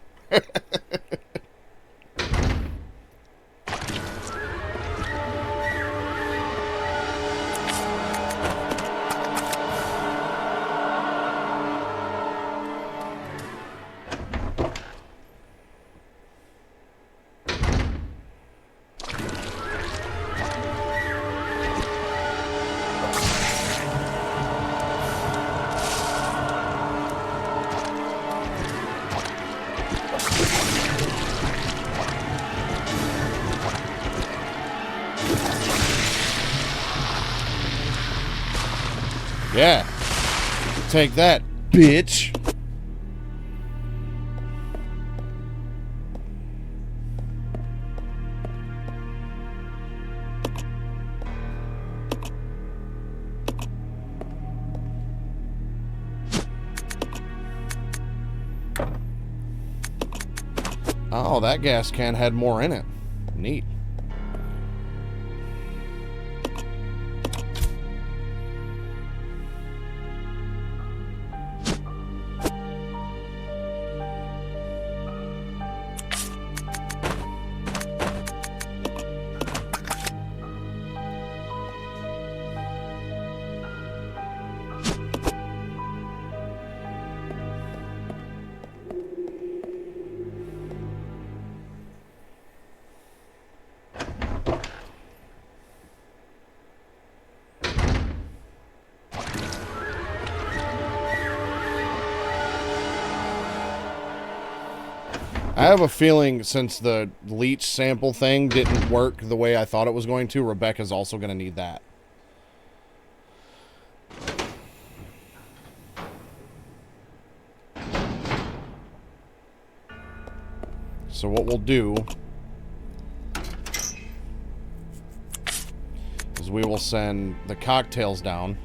Yeah. Take that, bitch. Oh, that gas can had more in it. Neat. I have a feeling since the leech sample thing didn't work the way I thought it was going to, Rebecca's also going to need that. So what we'll do is we will send the cocktails down.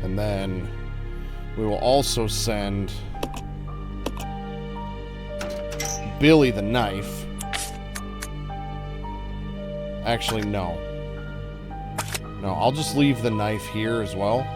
And then we will also send Billy the knife. Actually, no. No, I'll just leave the knife here as well.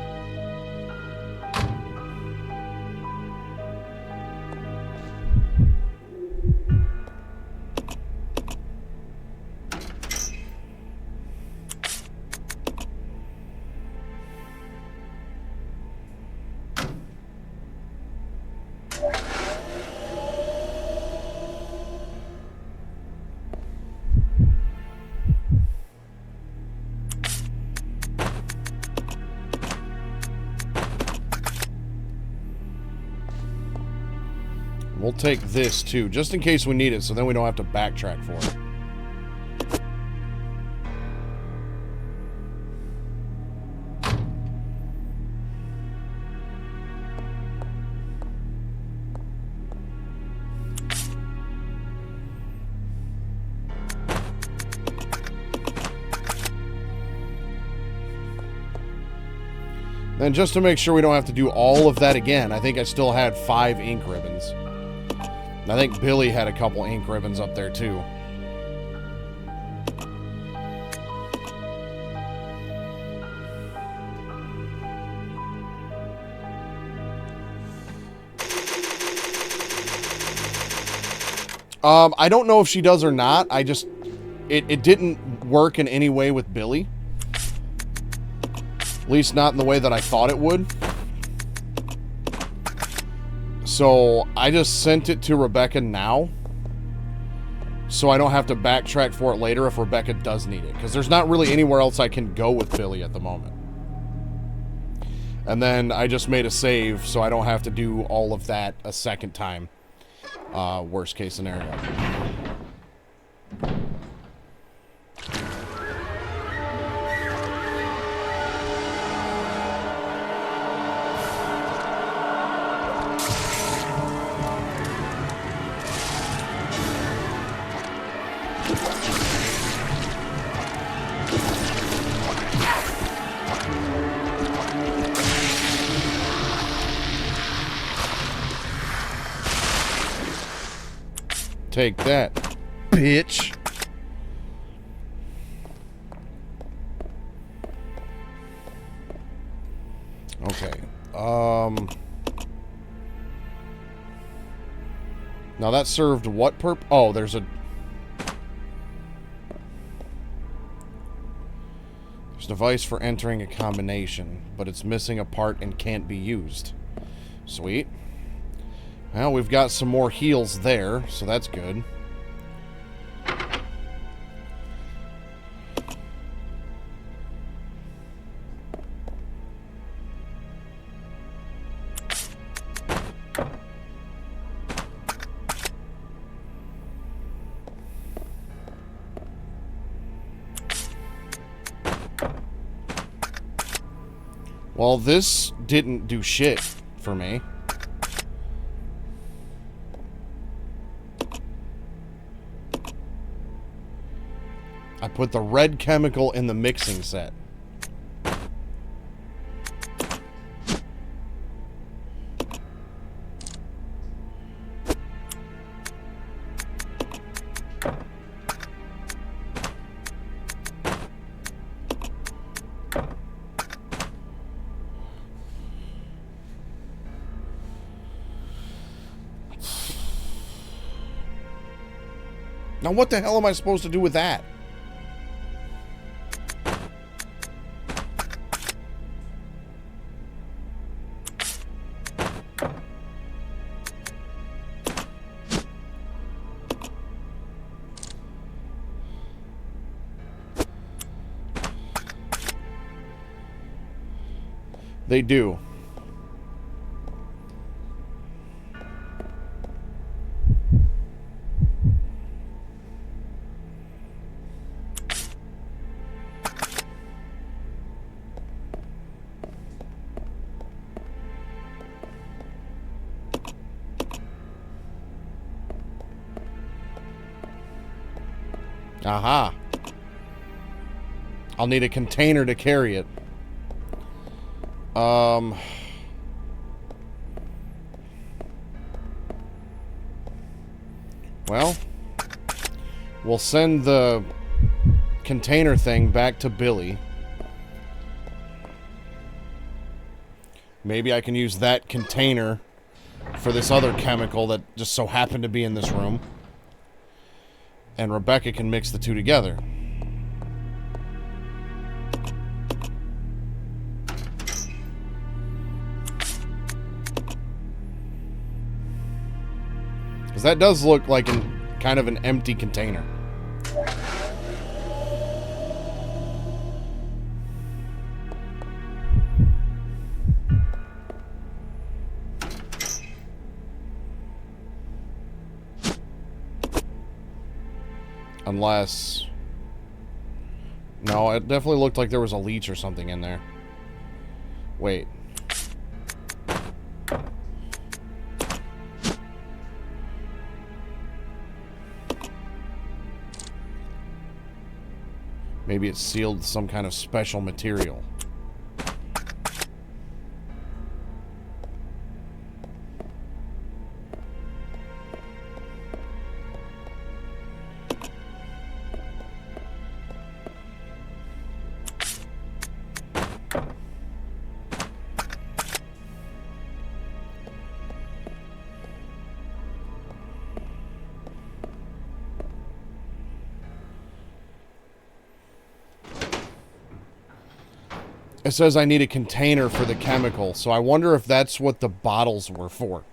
We'll take this too, just in case we need it, so then we don't have to backtrack for it. Then just to make sure we don't have to do all of that again, I think I still had 5 ink ribbons. And I think Billy had a couple ink ribbons up there too. I don't know if she does or not. I just... It didn't work in any way with Billy. At least not in the way that I thought it would. So I just sent it to Rebecca now. So I don't have to backtrack for it later if Rebecca does need it. Because there's not really anywhere else I can go with Billy at the moment. And then I just made a save so I don't have to do all of that a second time. Worst case scenario. Take that, bitch. Okay. Now that served what perp? Oh, there's a device for entering a combination, but it's missing a part and can't be used. Sweet. Well, we've got some more heals there, so that's good. Well, this didn't do shit for me. I put the red chemical in the mixing set. Now what the hell am I supposed to do with that? They do. Aha. I'll need a container to carry it. Well, we'll send the container thing back to Billy. Maybe I can use that container for this other chemical that just so happened to be in this room. And Rebecca can mix the two together. Because that does look like kind of an empty container. Unless... No, it definitely looked like there was a leech or something in there. Wait. Maybe it's sealed with some kind of special material. It says I need a container for the chemical, so I wonder if that's what the bottles were for.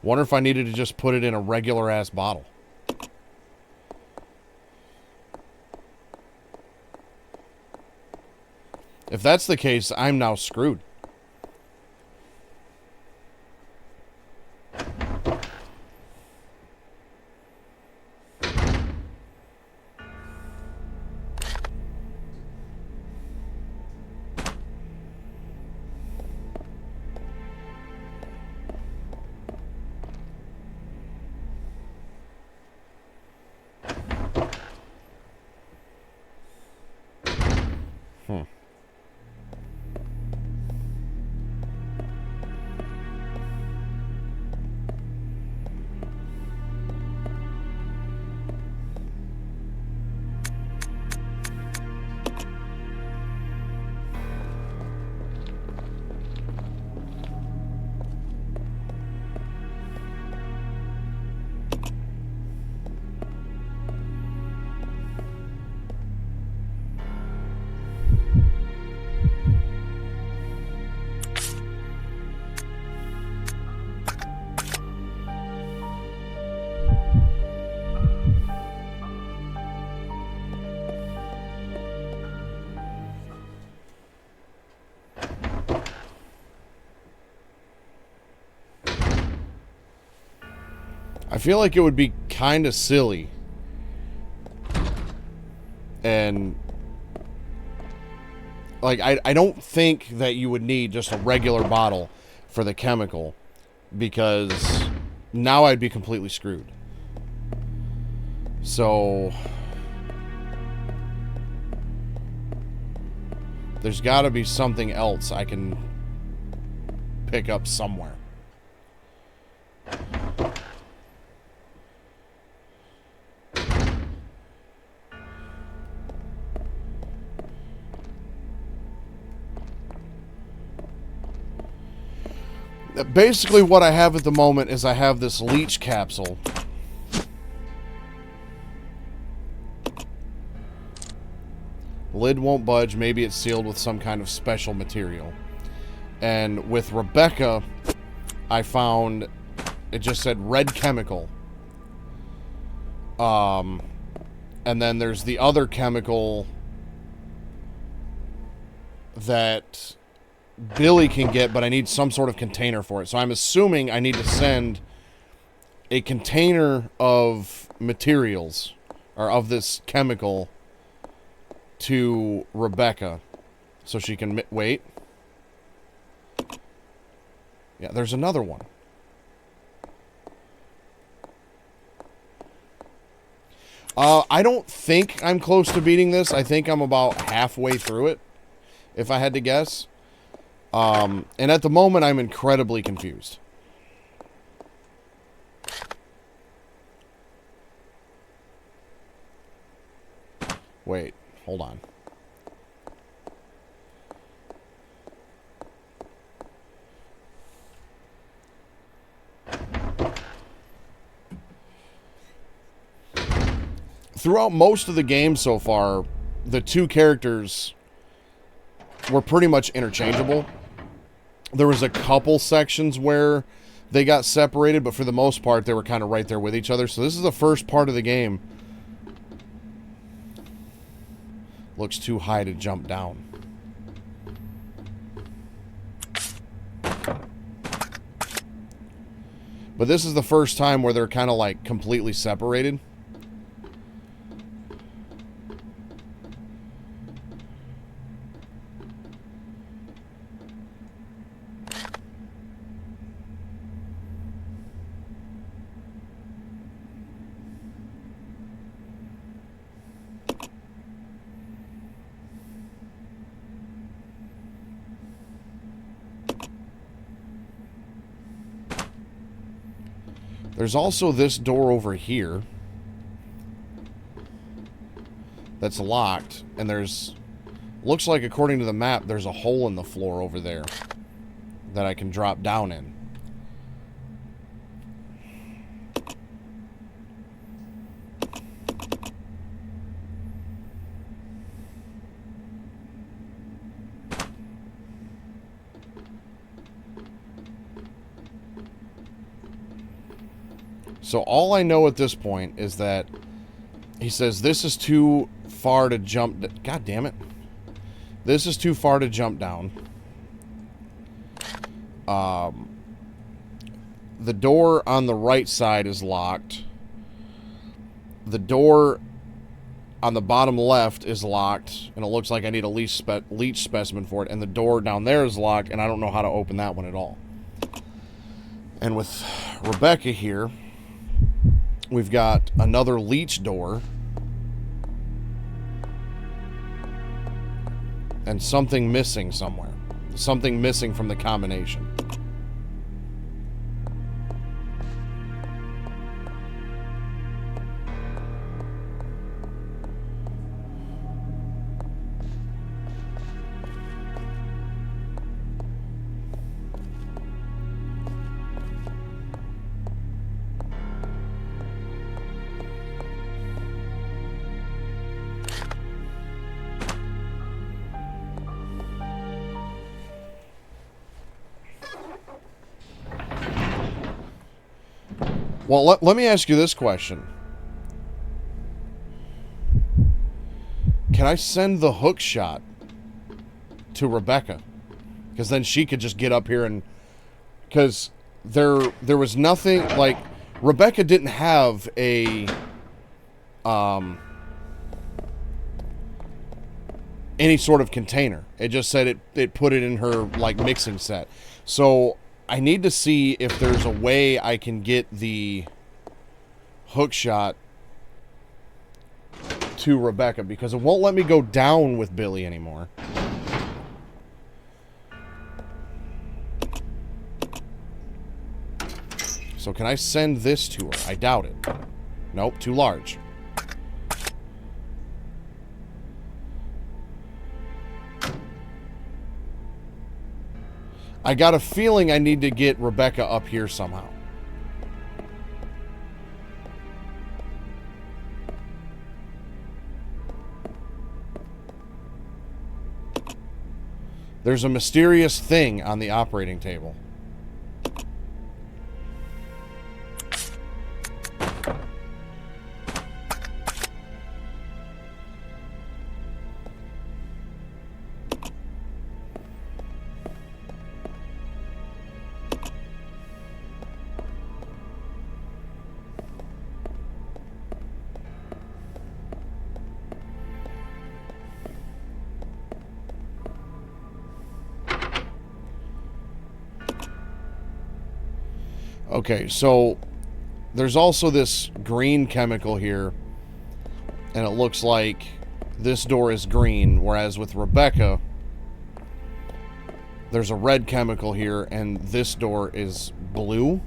Wonder if I needed to just put it in a regular-ass bottle. If that's the case, I'm now screwed. I feel like it would be kind of silly and like I don't think that you would need just a regular bottle for the chemical, because now I'd be completely screwed. So there's got to be something else I can pick up somewhere. Basically what I have at the moment is I have this leech capsule. Lid won't budge. Maybe it's sealed with some kind of special material. And with Rebecca, I found it just said red chemical. And then there's the other chemical that Billy can get, but I need some sort of container for it. So I'm assuming I need to send a container of materials, or of this chemical, to Rebecca so she can wait. Yeah, there's another one. I don't think I'm close to beating this. I think I'm about halfway through it, if I had to guess. And at the moment, I'm incredibly confused. Wait, hold on. Throughout most of the game so far, the two characters were pretty much interchangeable. There was a couple sections where they got separated, but for the most part, they were kind of right there with each other. So this is the first part of the game. Looks too high to jump down. But this is the first time where they're kind of like completely separated. There's also this door over here that's locked, and there's, looks like according to the map, there's a hole in the floor over there that I can drop down in. So all I know at this point is that he says this is too far to jump. God damn it. This is too far to jump down. The door on the right side is locked. The door on the bottom left is locked, and it looks like I need a leech specimen for it. And the door down there is locked, and I don't know how to open that one at all. And with Rebecca here, we've got another leech door. And something missing somewhere. Something missing from the combination. Well, let me ask you this question. Can I send the hook shot to Rebecca? Because then she could just get up here and... Because there was nothing... Like, Rebecca didn't have a... any sort of container. It just said it put it in her, like, mixing set. So... I need to see if there's a way I can get the hook shot to Rebecca, because it won't let me go down with Billy anymore. So can I send this to her? I doubt it. Nope, too large. I got a feeling I need to get Rebecca up here somehow. There's a mysterious thing on the operating table. Okay, so there's also this green chemical here, and it looks like this door is green, whereas with Rebecca, there's a red chemical here, and this door is blue.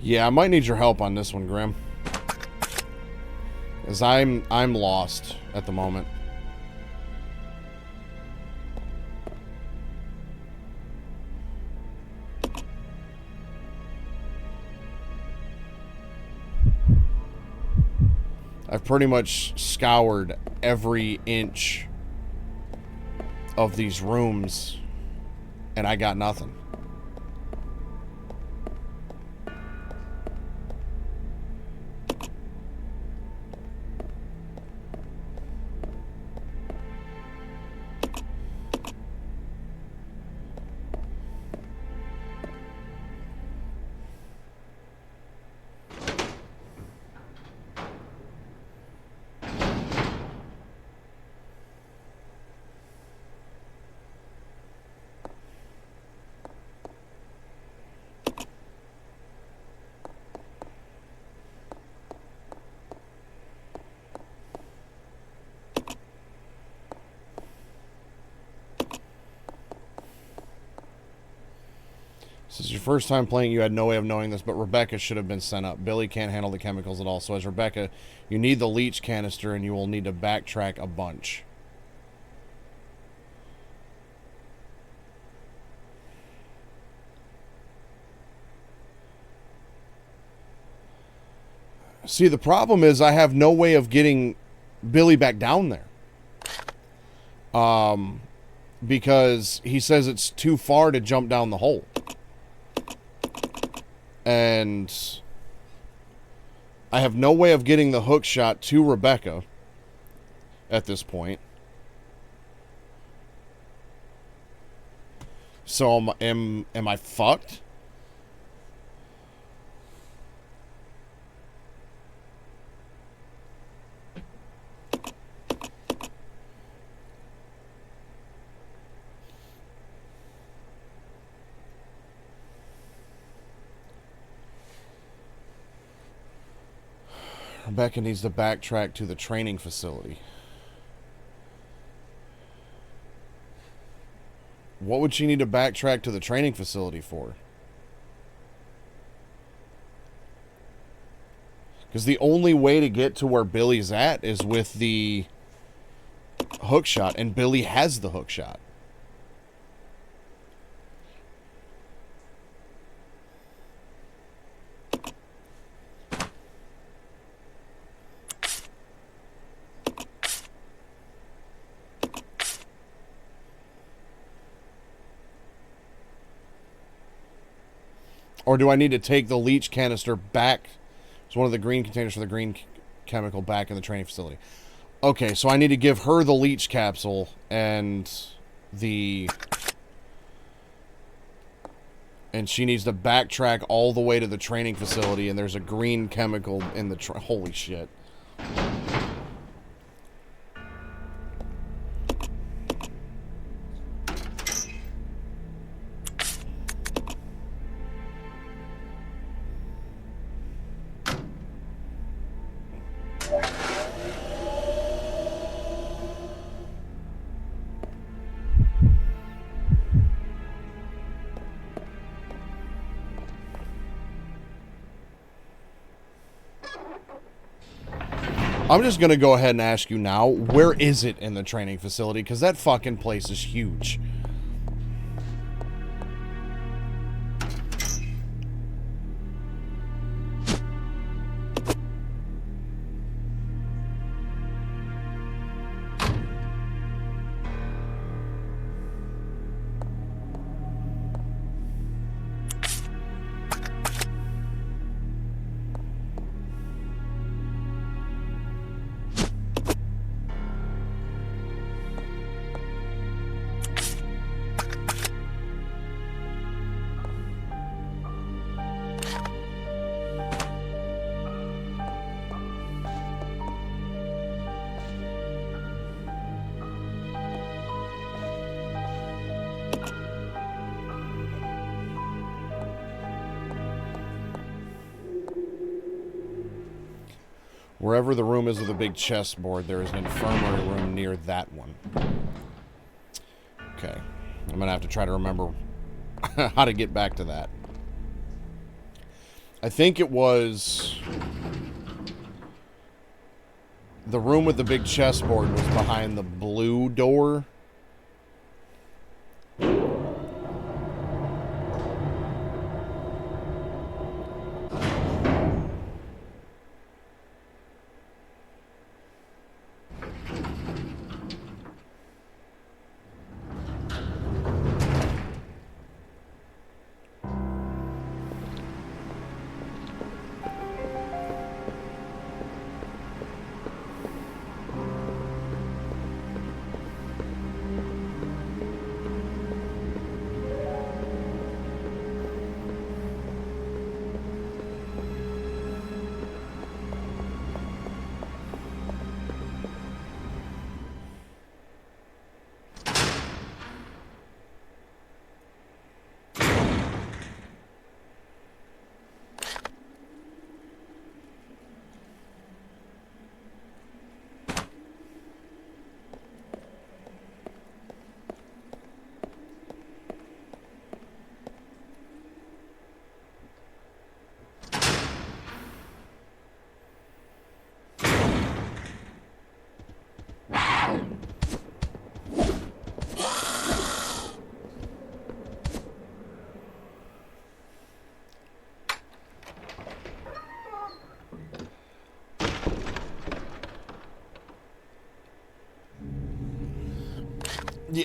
Yeah, I might need your help on this one, Grim. As I'm lost at the moment. I've pretty much scoured every inch of these rooms, and I got nothing. This is your first time playing. You had no way of knowing this, but Rebecca should have been sent up. Billy can't handle the chemicals at all. So as Rebecca, you need the leech canister, and you will need to backtrack a bunch. See, the problem is I have no way of getting Billy back down there. Because he says it's too far to jump down the hole. And I have no way of getting the hook shot to Rebecca at this point. So am I fucked? Rebecca needs to backtrack to the training facility. What would she need to backtrack to the training facility for? Because the only way to get to where Billy's at is with the hook shot, and Billy has the hook shot. Or do I need to take the leech canister back? It's one of the green containers for the green chemical back in the training facility. Okay, so I need to give her the leech capsule and the... And she needs to backtrack all the way to the training facility, and there's a green chemical in the... Holy shit. I'm just going to go ahead and ask you now, where is it in the training facility? Because that fucking place is huge. Wherever the room is with a big chessboard, there is an infirmary room near that one. Okay. I'm going to have to try to remember how to get back to that. I think it was... The room with the big chessboard was behind the blue door.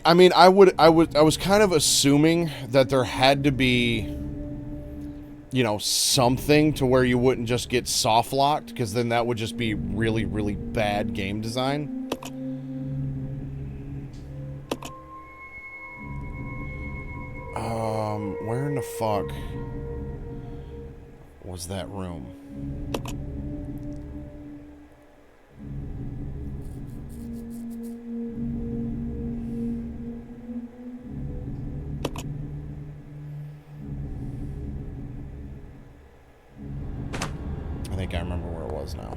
I mean, I was kind of assuming that there had to be, you know, something to where you wouldn't just get soft locked, because then that would just be really, really bad game design. Where in the fuck was that room? I think I remember where it was now.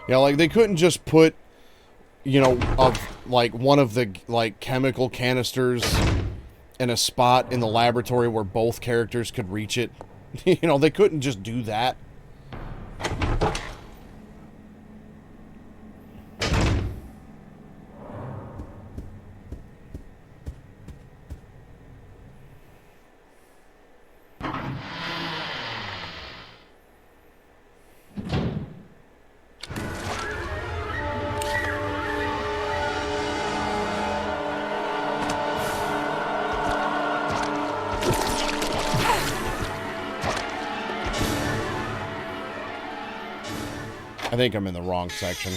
Yeah, like, they couldn't just put, you know, like, one of the, like, chemical canisters in a spot in the laboratory where both characters could reach it. You know, they couldn't just do that. I think I'm in the wrong section.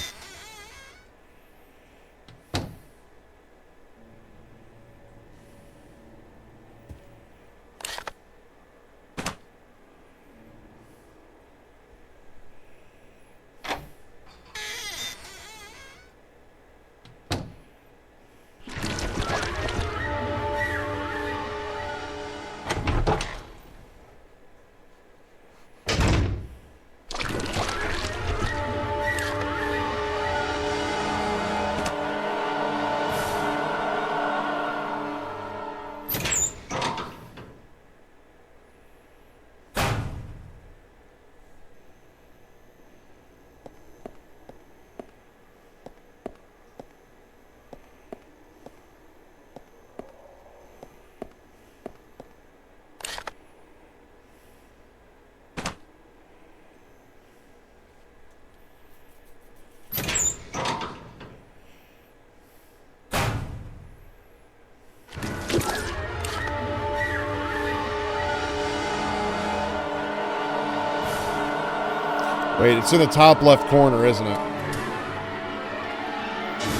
Wait, it's in the top left corner, isn't it?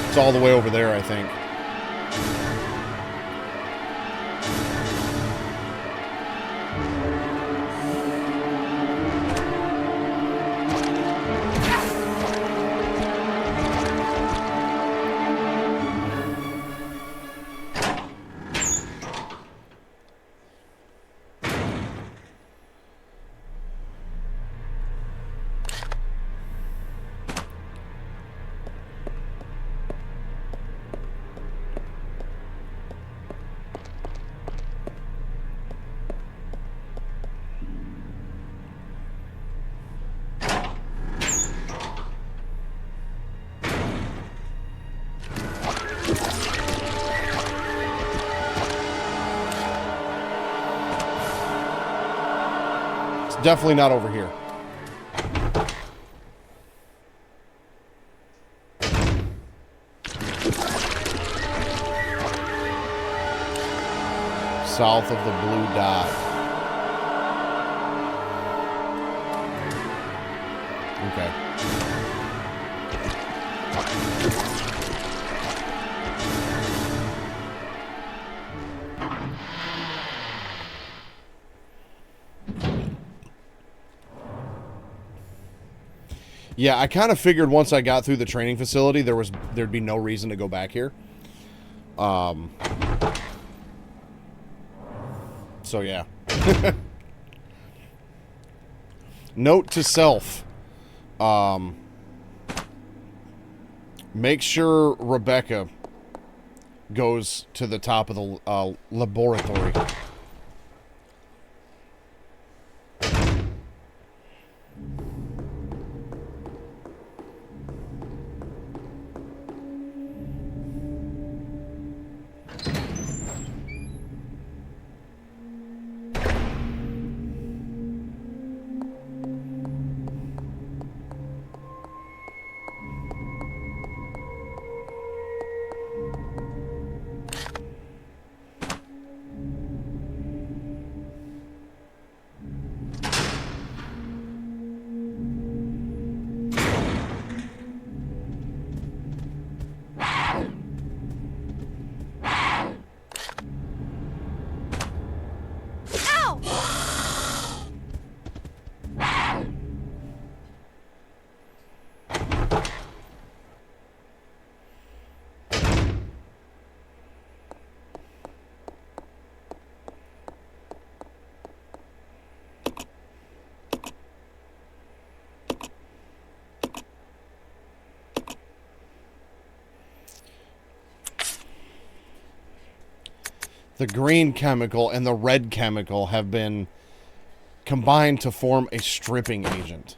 It's all the way over there, I think. Definitely not over here. South of the blue dot. Okay. Yeah, I kind of figured once I got through the training facility, there'd be no reason to go back here. So yeah. Note to self. Make sure Rebecca goes to the top of the laboratory. the green chemical and the red chemical have been combined to form a stripping agent.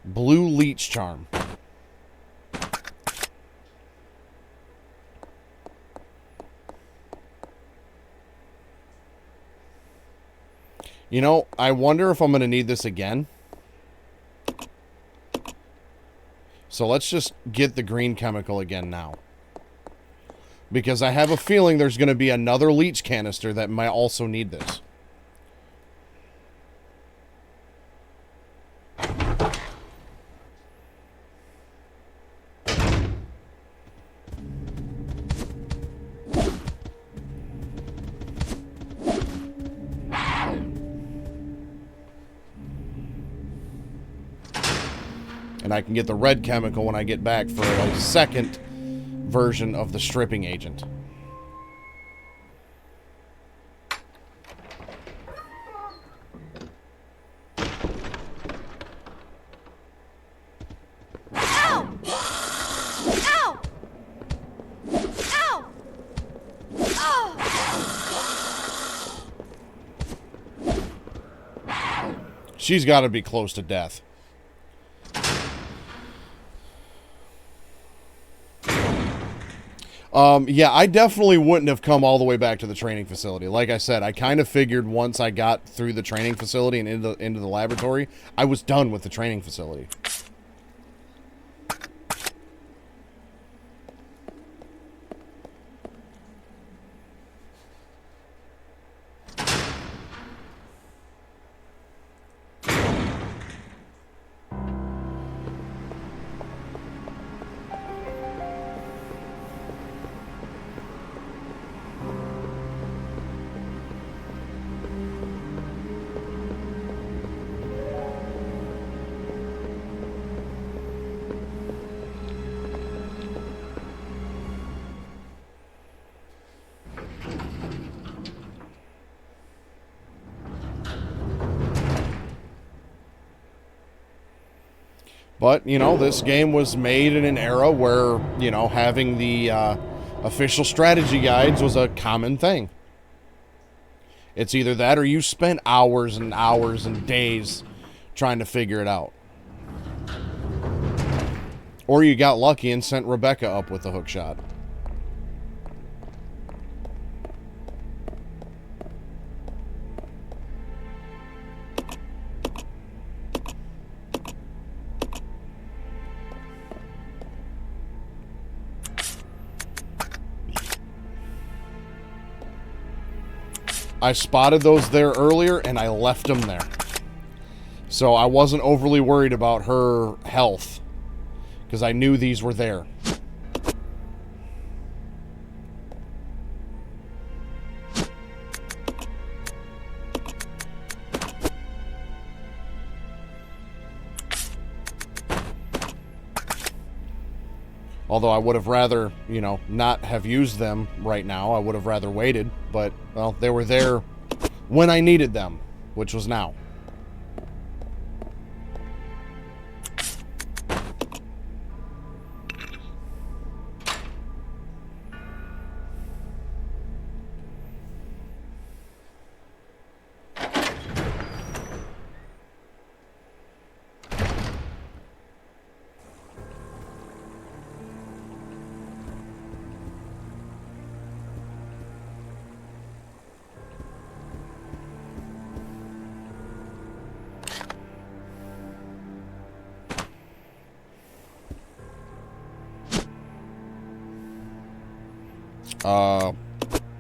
Blue leech charm. You know, I wonder if I'm going to need this again. So let's just get the green chemical again now. Because I have a feeling there's going to be another leech canister that might also need this. And I can get the red chemical when I get back for a second version of the stripping agent. Ow! Ow! Ow! Oh! She's got to be close to death. Yeah, I definitely wouldn't have come all the way back to the training facility. Like I said, I kind of figured once I got through the training facility and into the laboratory, I was done with the training facility. But, you know, this game was made in an era where, you know, having the official strategy guides was a common thing. It's either that or you spent hours and hours and days trying to figure it out. Or you got lucky and sent Rebecca up with the hook shot. I spotted those there earlier, and I left them there. So I wasn't overly worried about her health, because I knew these were there. Although I would have rather, you know, not have used them right now. I would have rather waited. But, well, they were there when I needed them, which was now.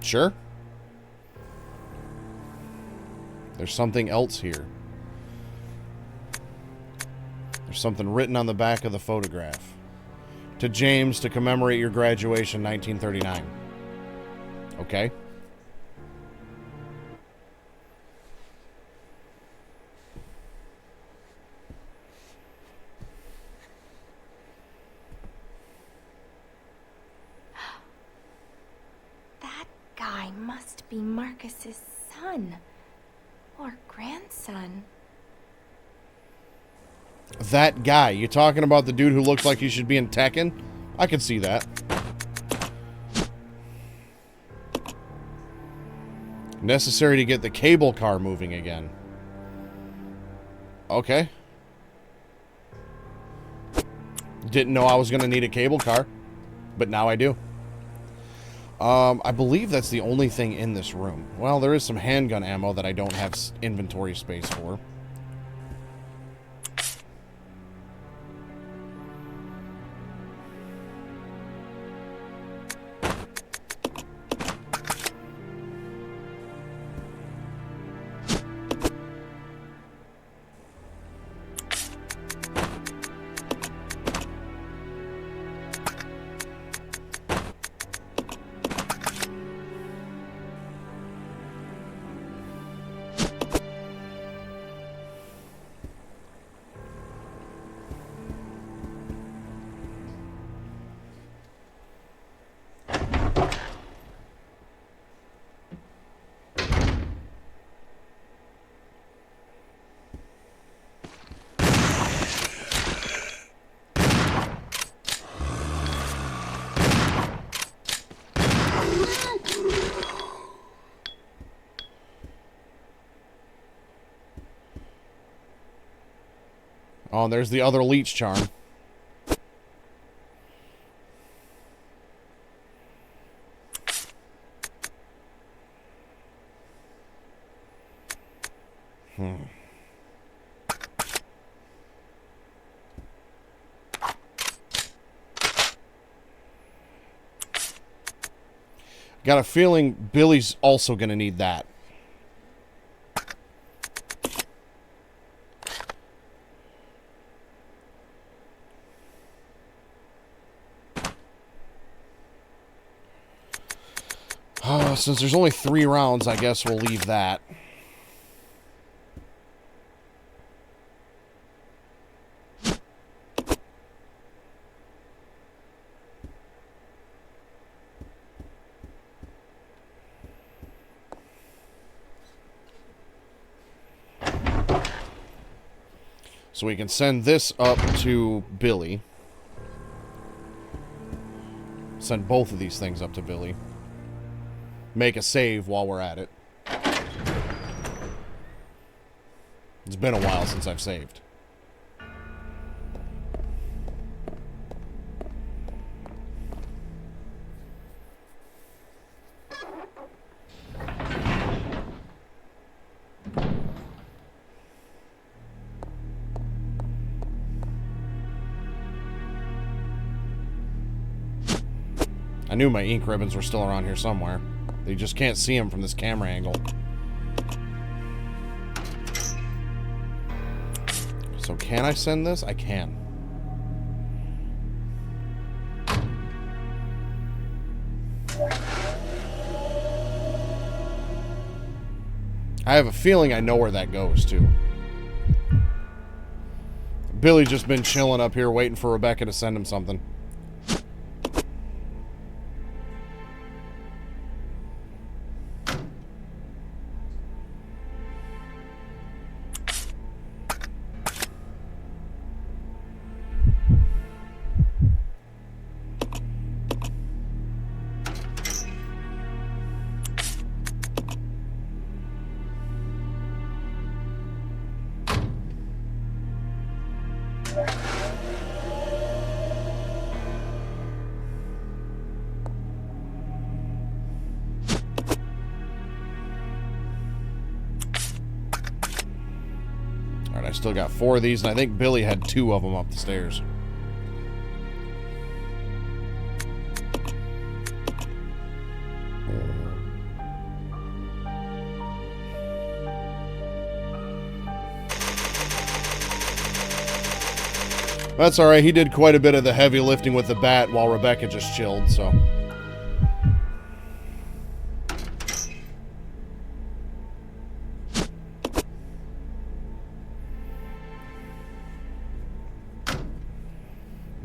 Sure. There's something else here. There's something written on the back of the photograph. To James, to commemorate your graduation, 1939. Okay. Must be Marcus's son or grandson. That guy. You talking about the dude who looks like he should be in Tekken? I can see that. Necessary to get the cable car moving again. Okay. Didn't know I was going to need a cable car, but now I do. I believe that's the only thing in this room. Well, there is some handgun ammo that I don't have inventory space for. Oh, and there's the other leech charm. Got a feeling Billy's also going to need that. Since there's only 3 rounds, I guess we'll leave that. So we can send this up to Billy. Send both of these things up to Billy. Make a save while we're at it. It's been a while since I've saved. I knew my ink ribbons were still around here somewhere. You just can't see them from this camera angle. So can I send this? I can. I have a feeling I know where that goes to. Billy's just been chilling up here waiting for Rebecca to send him something. I still got 4 of these, and I think Billy had 2 of them up the stairs. That's alright, he did quite a bit of the heavy lifting with the bat while Rebecca just chilled, so...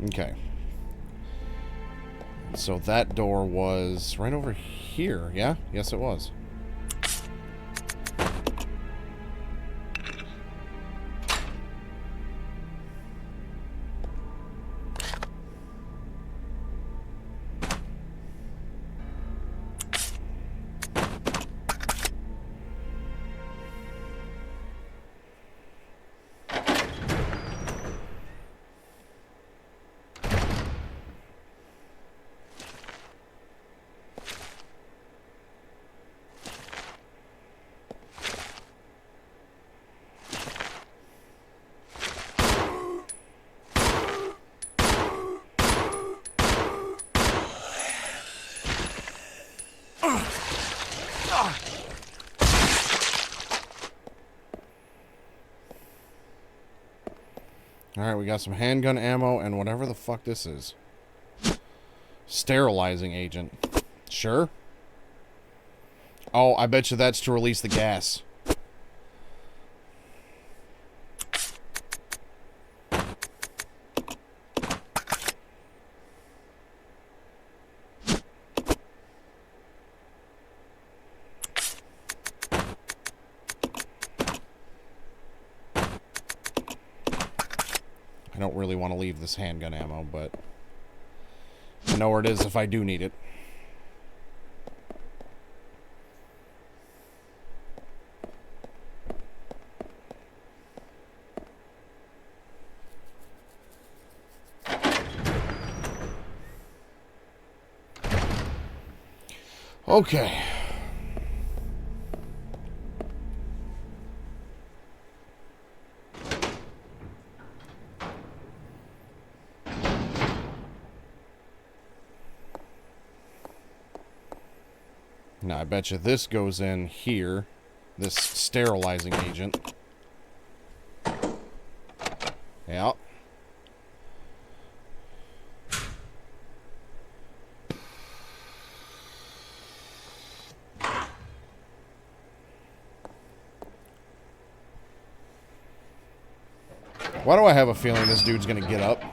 Okay. So that door was right over here, yeah? Yes, it was. Alright, we got some handgun ammo and whatever the fuck this is. Sterilizing agent. Sure. Oh, I bet you that's to release the gas. I don't really want to leave this handgun ammo, but I know where it is if I do need it. Okay. Now, I bet you this goes in here. This sterilizing agent. Yeah. Why do I have a feeling this dude's gonna get up?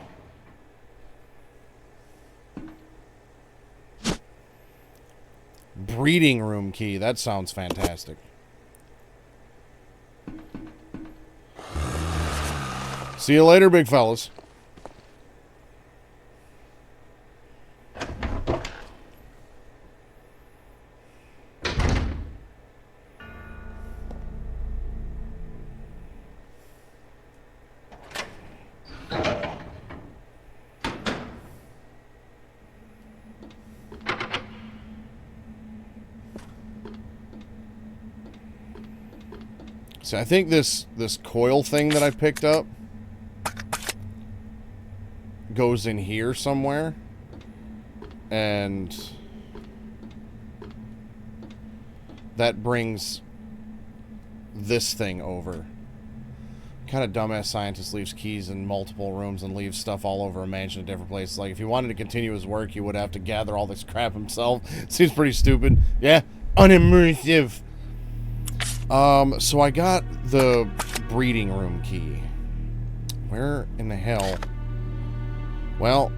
Breeding room key. That sounds fantastic. See you later, big fellas. So I think this coil thing that I picked up goes in here somewhere, and that brings this thing over. Kind of dumbass scientist leaves keys in multiple rooms and leaves stuff all over a mansion in different places. Like, if he wanted to continue his work, he would have to gather all this crap himself. Seems pretty stupid. Yeah, unimmersive. So I got the breeding room key. Where in the hell? Well,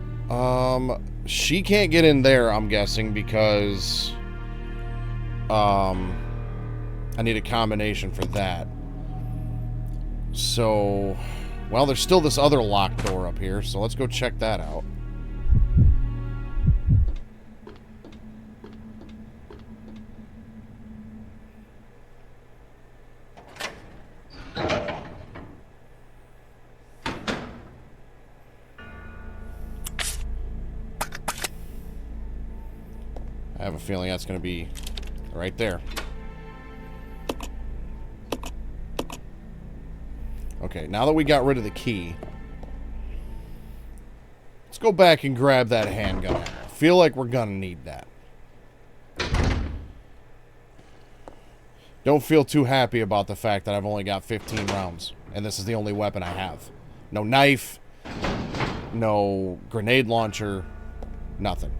she can't get in there, I'm guessing, because, I need a combination for that. So, well, there's still this other locked door up here, so let's go check that out. I have a feeling that's going to be right there. Okay, now that we got rid of the key, let's go back and grab that handgun. I feel like we're going to need that. Don't feel too happy about the fact that I've only got 15 rounds, and this is the only weapon I have. No knife, no grenade launcher, nothing.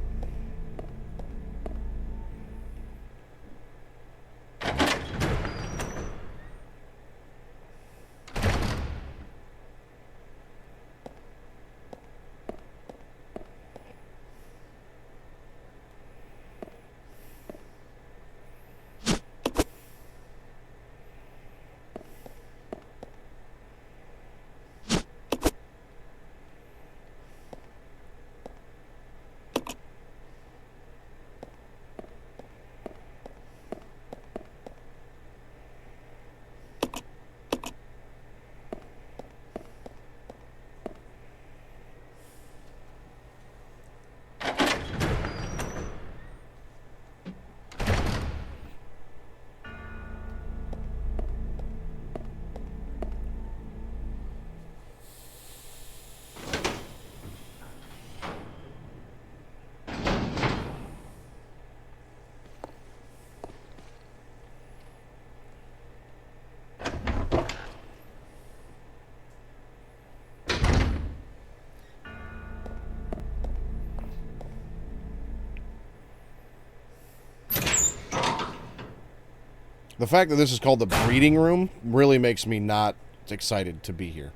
The fact that this is called the breeding room really makes me not excited to be here.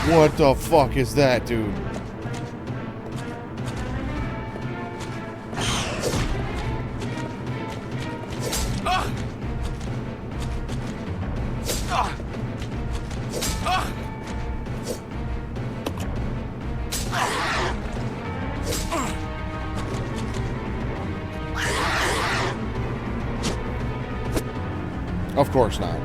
What the fuck is that, dude? Of course not.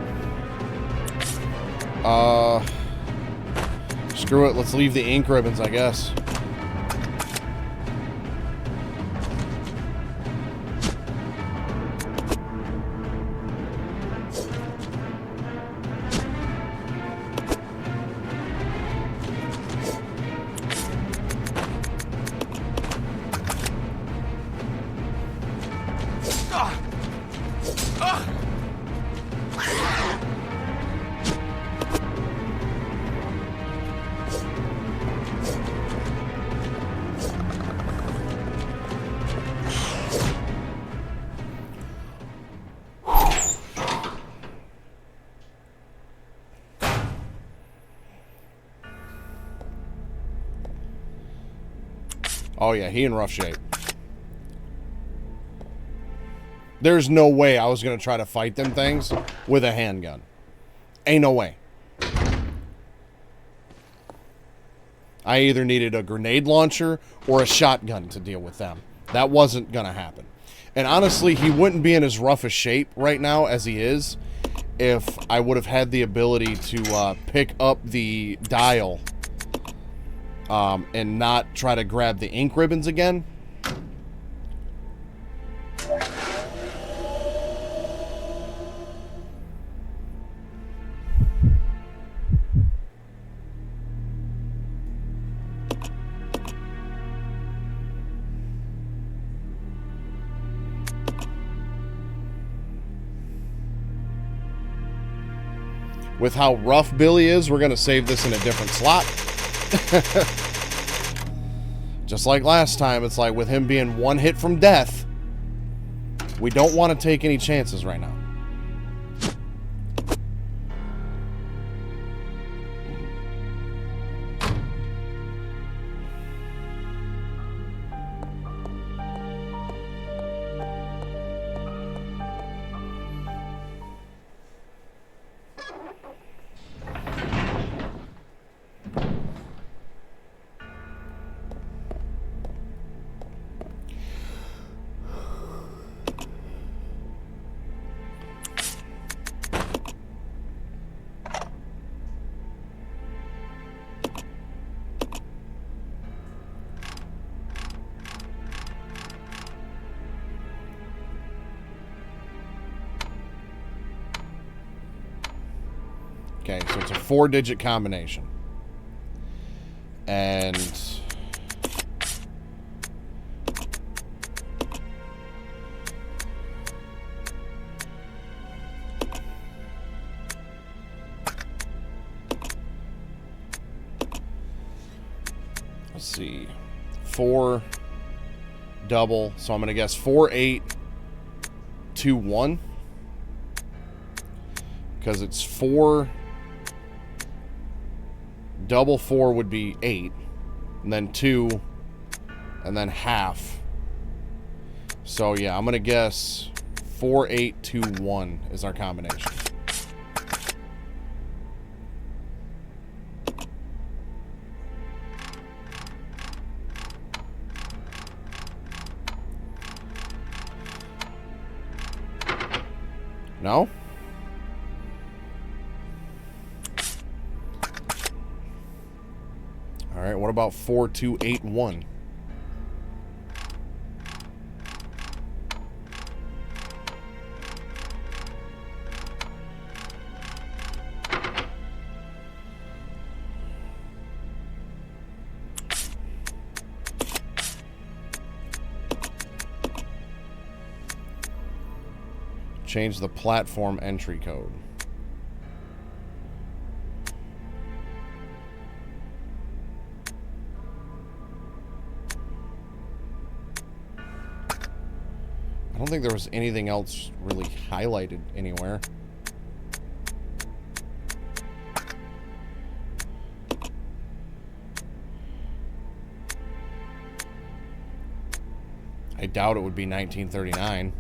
Screw it. Let's leave the ink ribbons, I guess. Oh yeah, he in rough shape. There's no way I was going to try to fight them things with a handgun. Ain't no way. I either needed a grenade launcher or a shotgun to deal with them. That wasn't going to happen. And honestly, he wouldn't be in as rough a shape right now as he is if I would have had the ability to pick up the dial and not try to grab the ink ribbons again. With how rough Billy is, we're going to save this in a different slot. Just like last time, it's like with him being one hit from death, we don't want to take any chances right now. Okay, so it's a 4-digit combination. And let's see. 4 double, so I'm going to guess 4821 because it's 4. Double 4 would be 8, and then 2, and then half. So yeah, I'm gonna guess 4821 is our combination. No? All right, what about 4281? Change the platform entry code. I don't think there was anything else really highlighted anywhere. I doubt it would be 1939.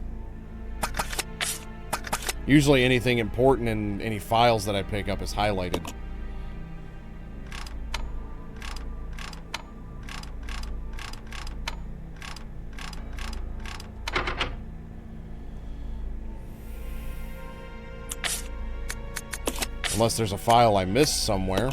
Usually anything important in any files that I pick up is highlighted. Unless there's a file I missed somewhere.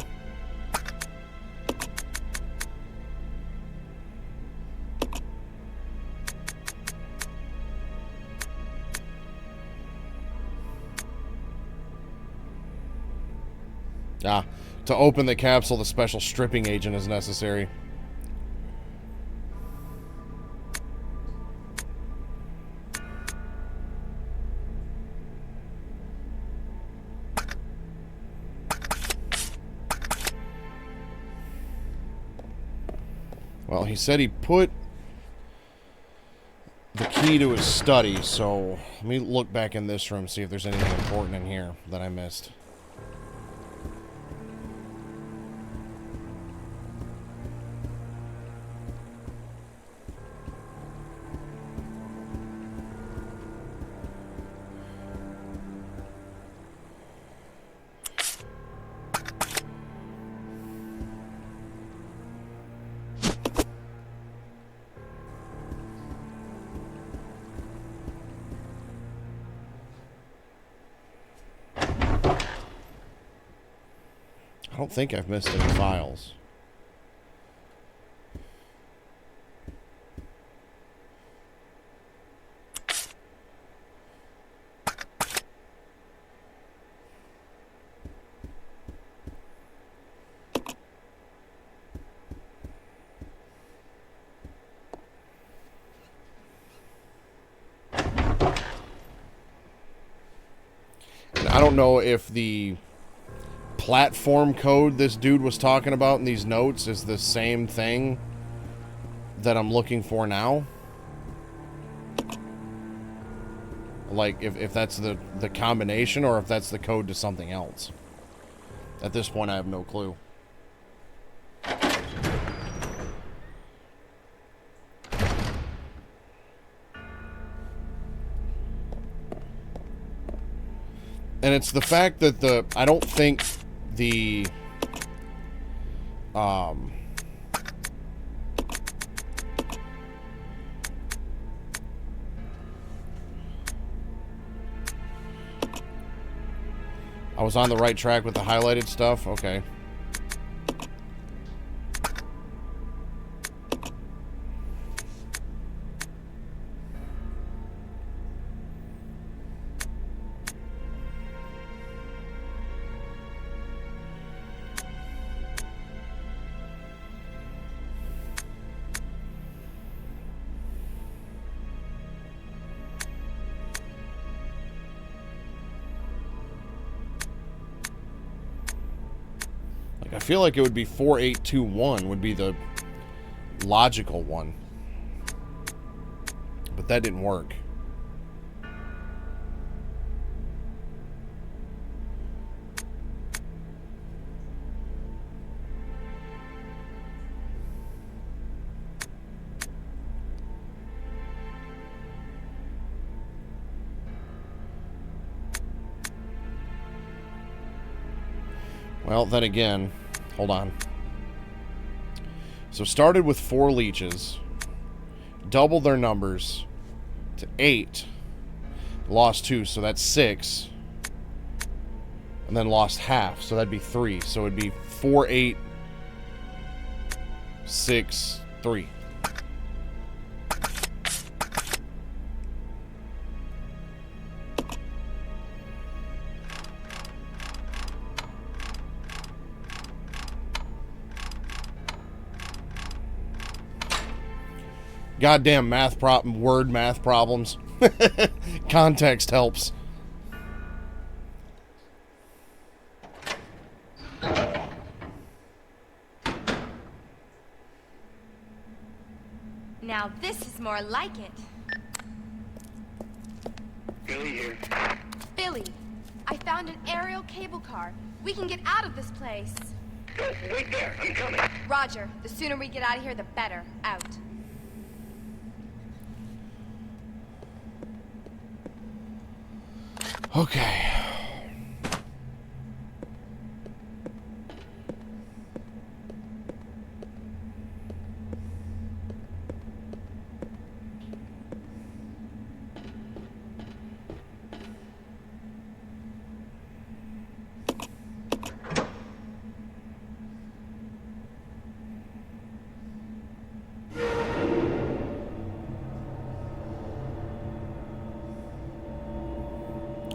Ah, to open the capsule, the special stripping agent is necessary. Well, he said he put the key to his study, so let me look back in this room, see if there's anything important in here that I missed. I don't think I've missed any files. And I don't know if the platform code this dude was talking about in these notes is the same thing that I'm looking for now. Like, if that's the combination, or if that's the code to something else. At this point, I have no clue. And it's the fact that I don't think the I was on the right track with the highlighted stuff. Okay. I feel like it would be 4821 would be the logical one. But that didn't work. Well, then again, hold on. So started with 4 leeches, doubled their numbers to 8, lost 2, so that's 6, and then lost half, so that'd be 3. So it'd be 4, 8, 6, 3. Goddamn word math problems. Context helps. Now this is more like it. Billy here. Billy, I found an aerial cable car. We can get out of this place. Good, wait there. I'm coming. Roger. The sooner we get out of here, the better. Out. Okay.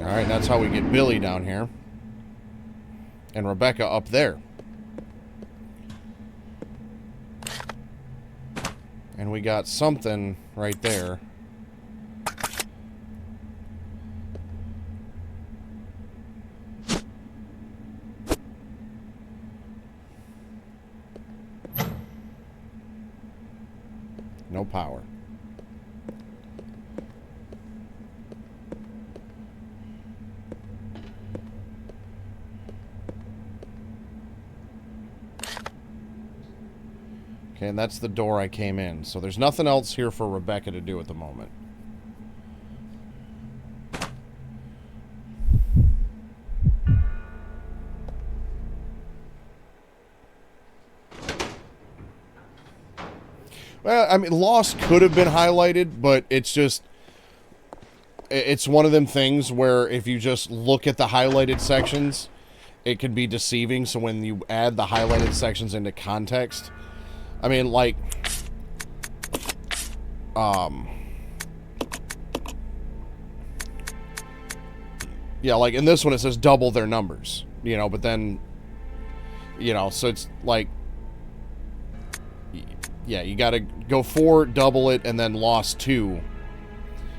Alright, that's how we get Billy down here. And Rebecca up there. And we got something right there. No power. Okay, and that's the door I came in. So there's nothing else here for Rebecca to do at the moment. Well, I mean, Lost could have been highlighted, but it's just... It's one of them things where if you just look at the highlighted sections, it can be deceiving. So when you add the highlighted sections into context... I mean, like, yeah, like in this one it says double their numbers, you know, but then, you know, so it's like, yeah, you gotta go 4, double it, and then lost 2.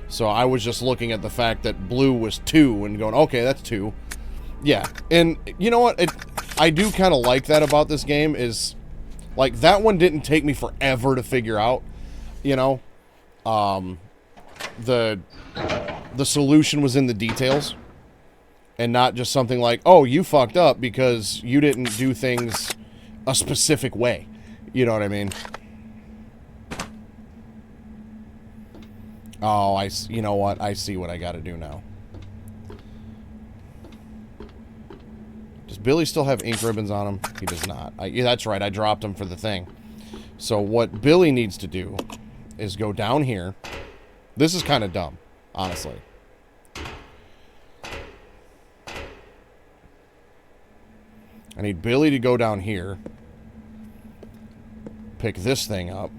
So I was just looking at the fact that blue was 2 and going, okay, that's 2. Yeah, and you know what, I do kind of like that about this game is... Like, that one didn't take me forever to figure out, you know. The solution was in the details. And not just something like, oh, you fucked up because you didn't do things a specific way. You know what I mean? Oh, you know what? I see what I gotta do now. Does Billy still have ink ribbons on him? He does not. Yeah, that's right. I dropped him for the thing. So what Billy needs to do is go down here. This is kind of dumb, honestly. I need Billy to go down here. Pick this thing up.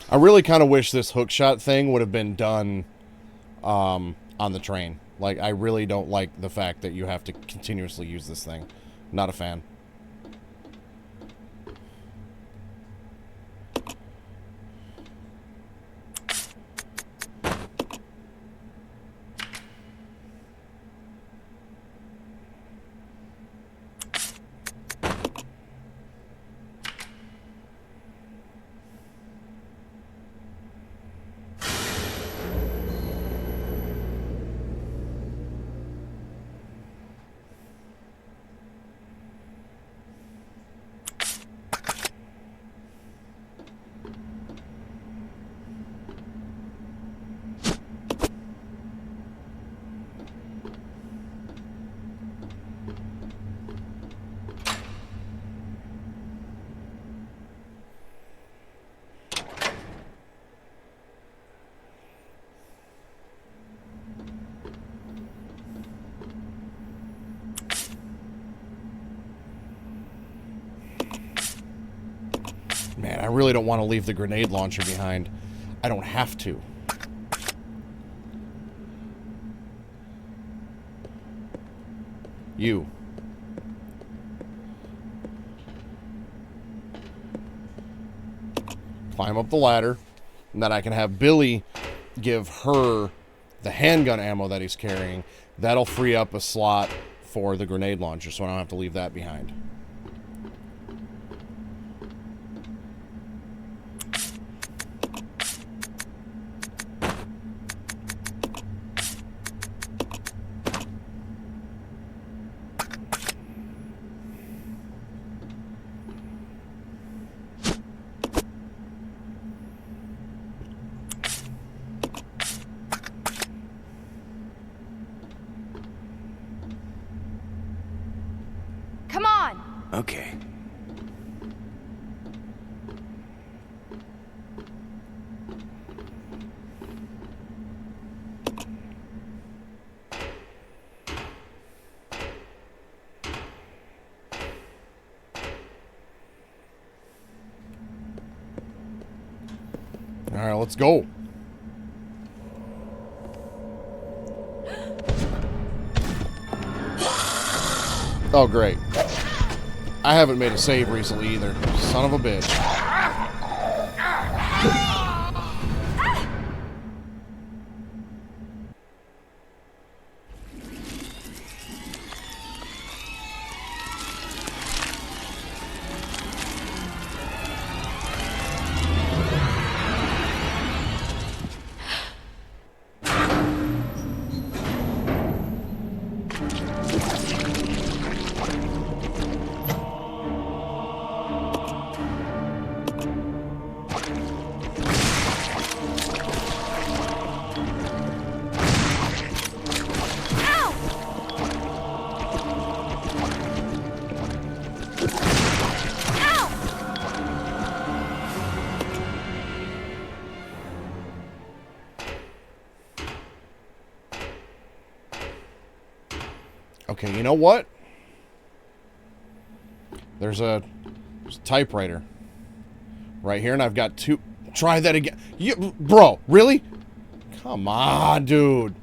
I really kind of wish this hookshot thing would have been done on the train. Like, I really don't like the fact that you have to continuously use this thing. Not a fan. Man, I really don't want to leave the grenade launcher behind. I don't have to. You. Climb up the ladder. And then I can have Billy give her the handgun ammo that he's carrying. That'll free up a slot for the grenade launcher, so I don't have to leave that behind. Come on! Okay. All right, let's go. Oh, great. I haven't made a save recently either. Son of a bitch. Okay, you know what? There's a typewriter right here, and I've got two. Try that again. Bro, really? Come on, dude.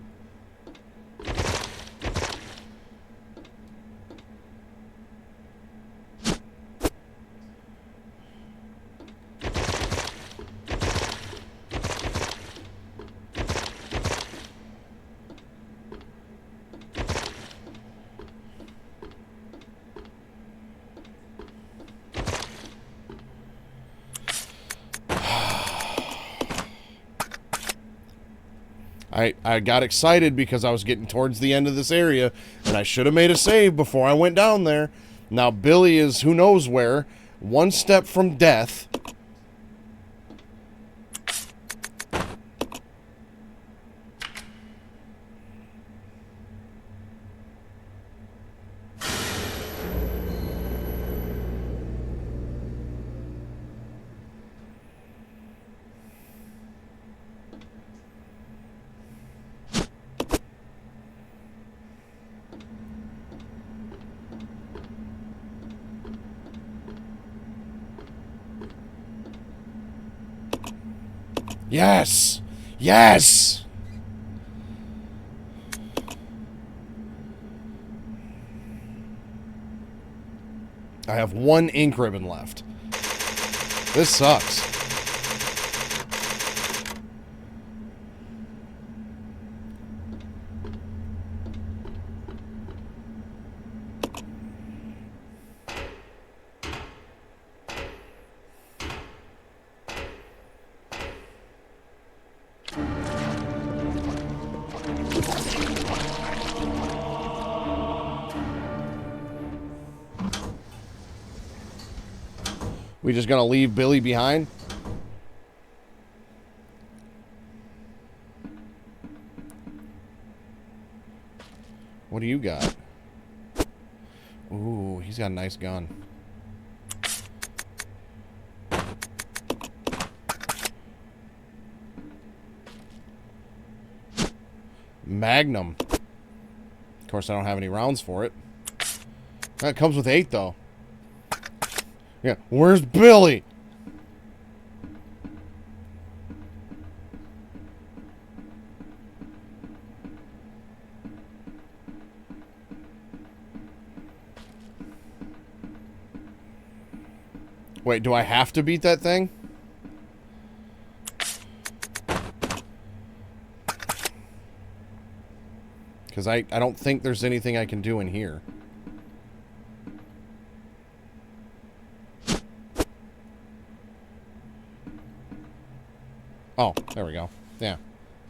I got excited because I was getting towards the end of this area, and I should have made a save before I went down there. Now Billy is who knows where, one step from death. Yes! Yes! I have one ink ribbon left. This sucks. We just gonna leave Billy behind? What do you got? Ooh, he's got a nice gun. Magnum. Of course, I don't have any rounds for it. That comes with 8, though. Yeah, where's Billy? Wait, do I have to beat that thing? Because I don't think there's anything I can do in here. Oh, there we go. Yeah.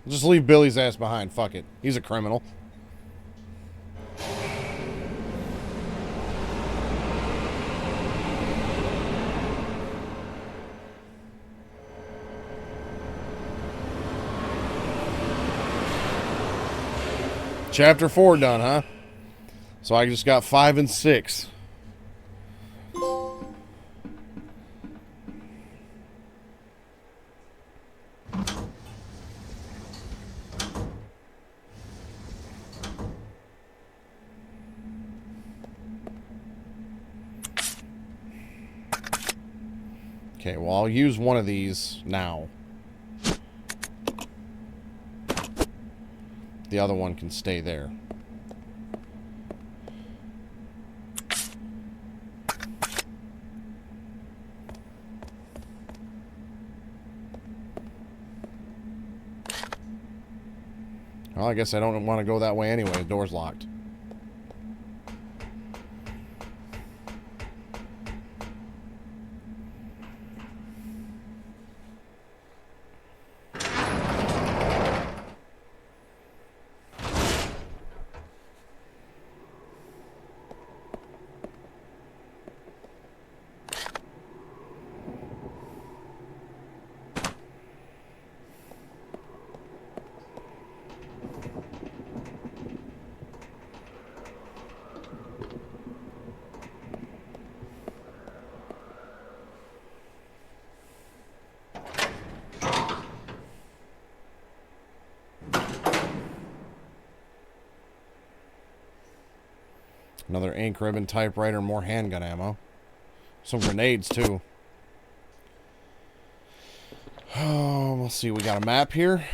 Just leave Billy's ass behind. Fuck it. He's a criminal. Chapter 4 done, huh? So I just got 5 and 6. Okay, well, I'll use one of these now. The other one can stay there. Well, I guess I don't want to go that way anyway. The door's locked. Another ink ribbon, typewriter, more handgun ammo. Some grenades, too. Oh, let's see. We got a map here.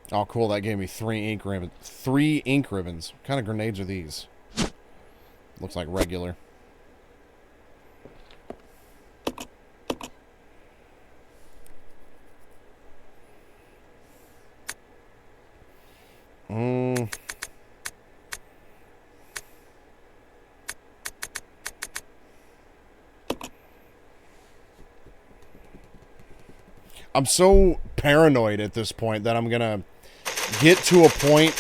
Oh, cool. That gave me 3 ink ribbons. 3 ink ribbons. What kind of grenades are these? Looks like regular. I'm so paranoid at this point that I'm gonna get to a point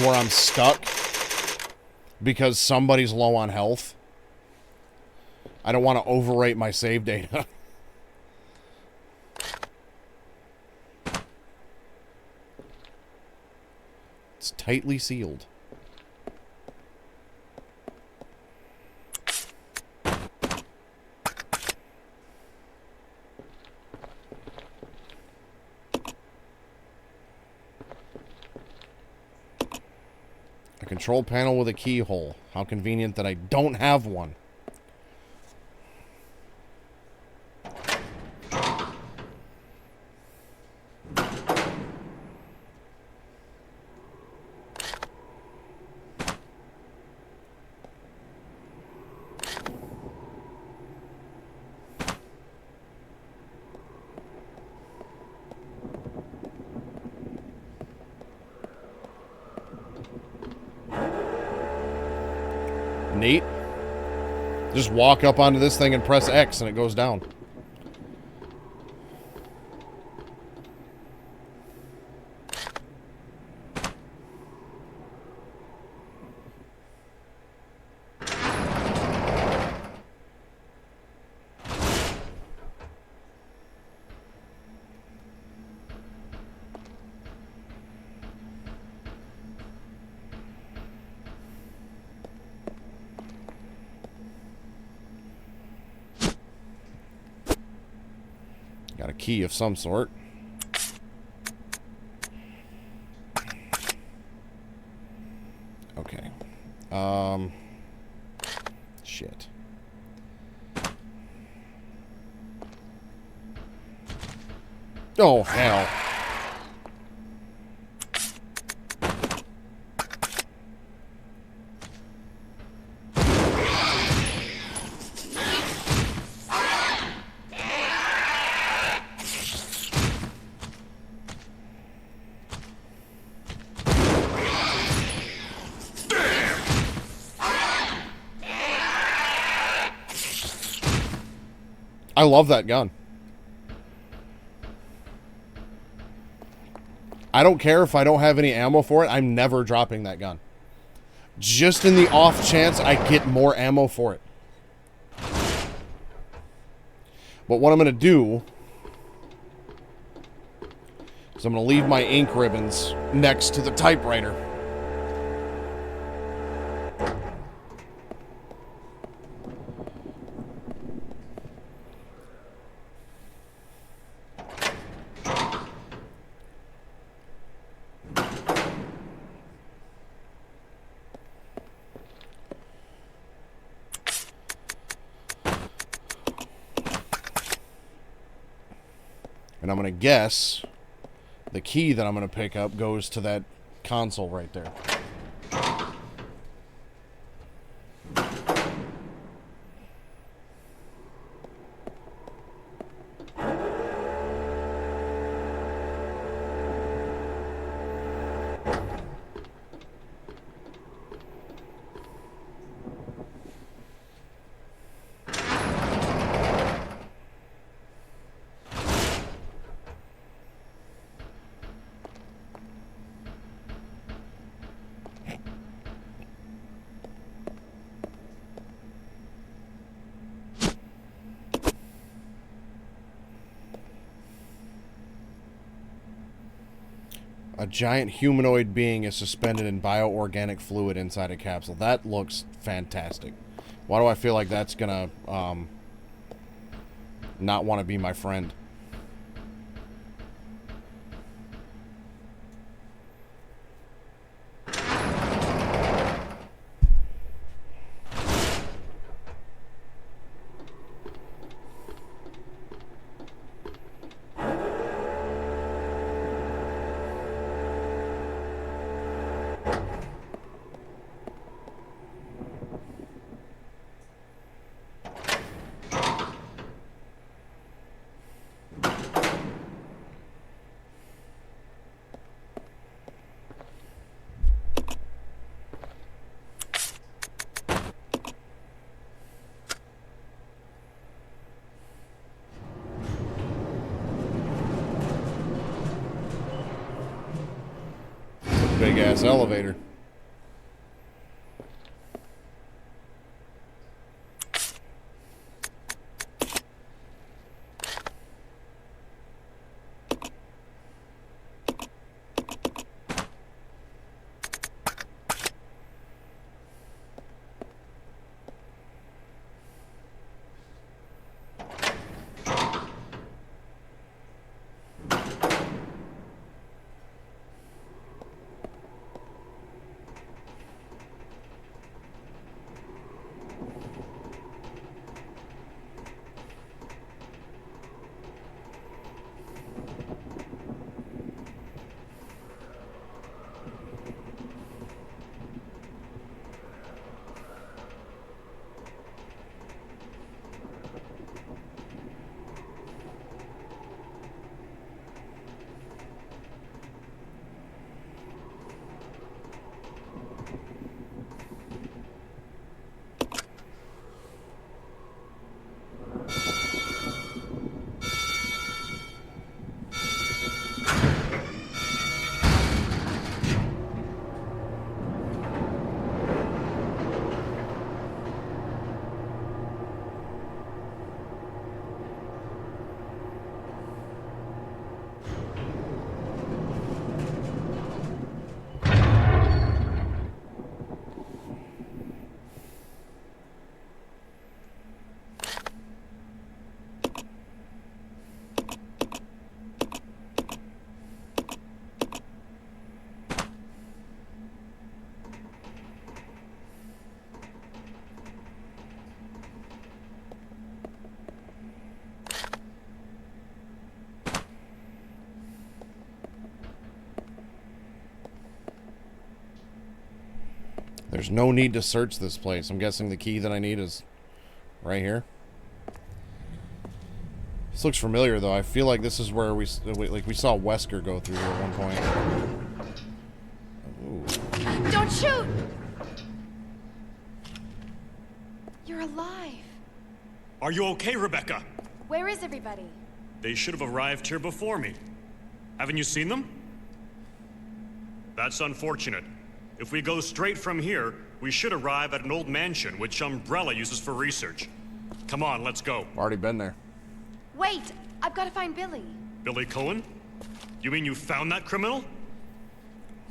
where I'm stuck because somebody's low on health. I don't want to overwrite my save data. It's tightly sealed. A control panel with a keyhole. How convenient that I don't have one. Neat. Just walk up onto this thing and press X and it goes down. Got a key of some sort. Okay. Shit. Oh, hell. I love that gun. I don't care if I don't have any ammo for it. I'm never dropping that gun. Just in the off chance I get more ammo for it. But what I'm going to do is I'm going to leave my ink ribbons next to the typewriter. And I'm going to guess the key that I'm going to pick up goes to that console right there. A giant humanoid being is suspended in bioorganic fluid inside a capsule. That looks fantastic. Why do I feel like that's gonna not want to be my friend? Big ass elevator. There's no need to search this place. I'm guessing the key that I need is right here. This looks familiar, though. I feel like this is where we saw Wesker go through here at one point. Ooh. Don't shoot! You're alive. Are you okay, Rebecca? Where is everybody? They should have arrived here before me. Haven't you seen them? That's unfortunate. If we go straight from here, we should arrive at an old mansion which Umbrella uses for research. Come on, let's go. Already been there. Wait, I've got to find Billy. Billy Cohen? You mean you found that criminal?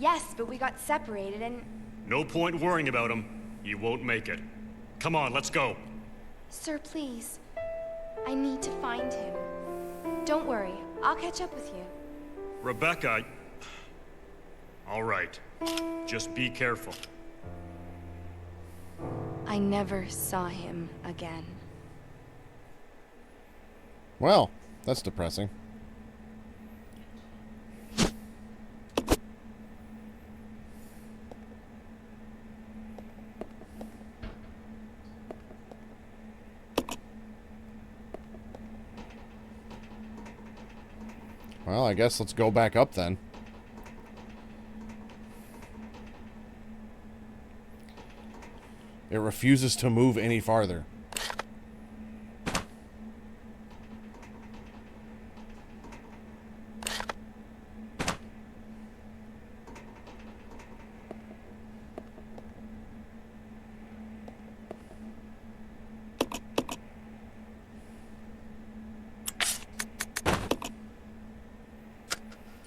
Yes, but we got separated and... No point worrying about him. He won't make it. Come on, let's go. Sir, please. I need to find him. Don't worry, I'll catch up with you. Rebecca... All right. Just be careful. I never saw him again. Well, that's depressing. Well, I guess let's go back up then. It refuses to move any farther.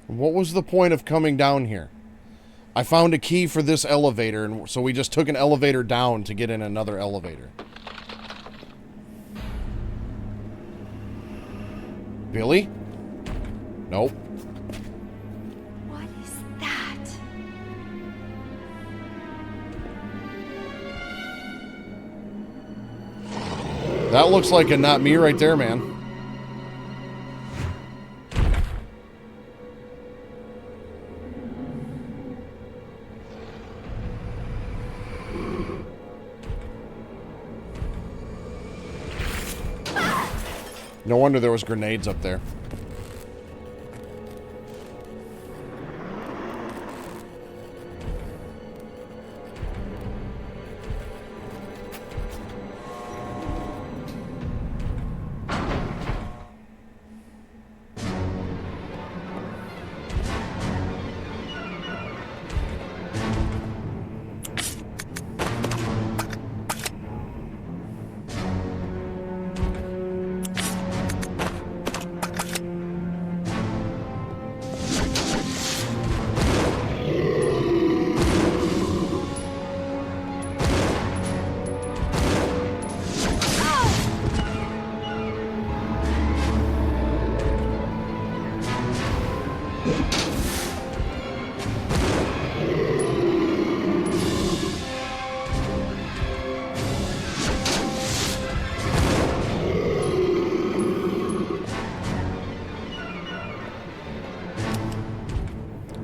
What was the point of coming down here? I found a key for this elevator, and so we just took an elevator down to get in another elevator. Billy? Nope. What is that? That looks like a not me right there, man. No wonder there was grenades up there.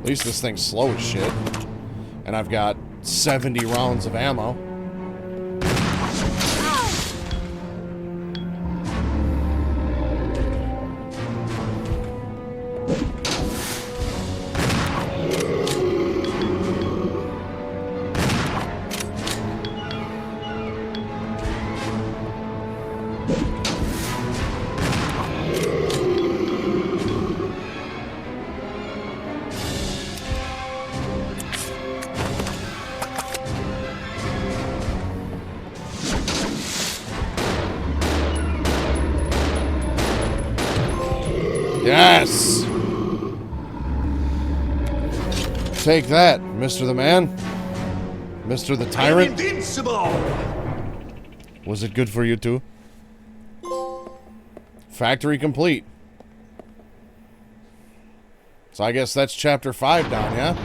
At least this thing's slow as shit. And I've got 70 rounds of ammo. Yes! Take that, Mr. the Man. Mr. the Tyrant. Invincible! Was it good for you too? Factory complete. So I guess that's chapter 5 down, yeah?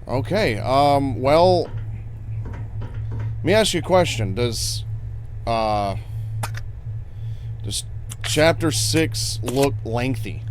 Okay, well... Let me ask you a question. Does chapter 6 look lengthy?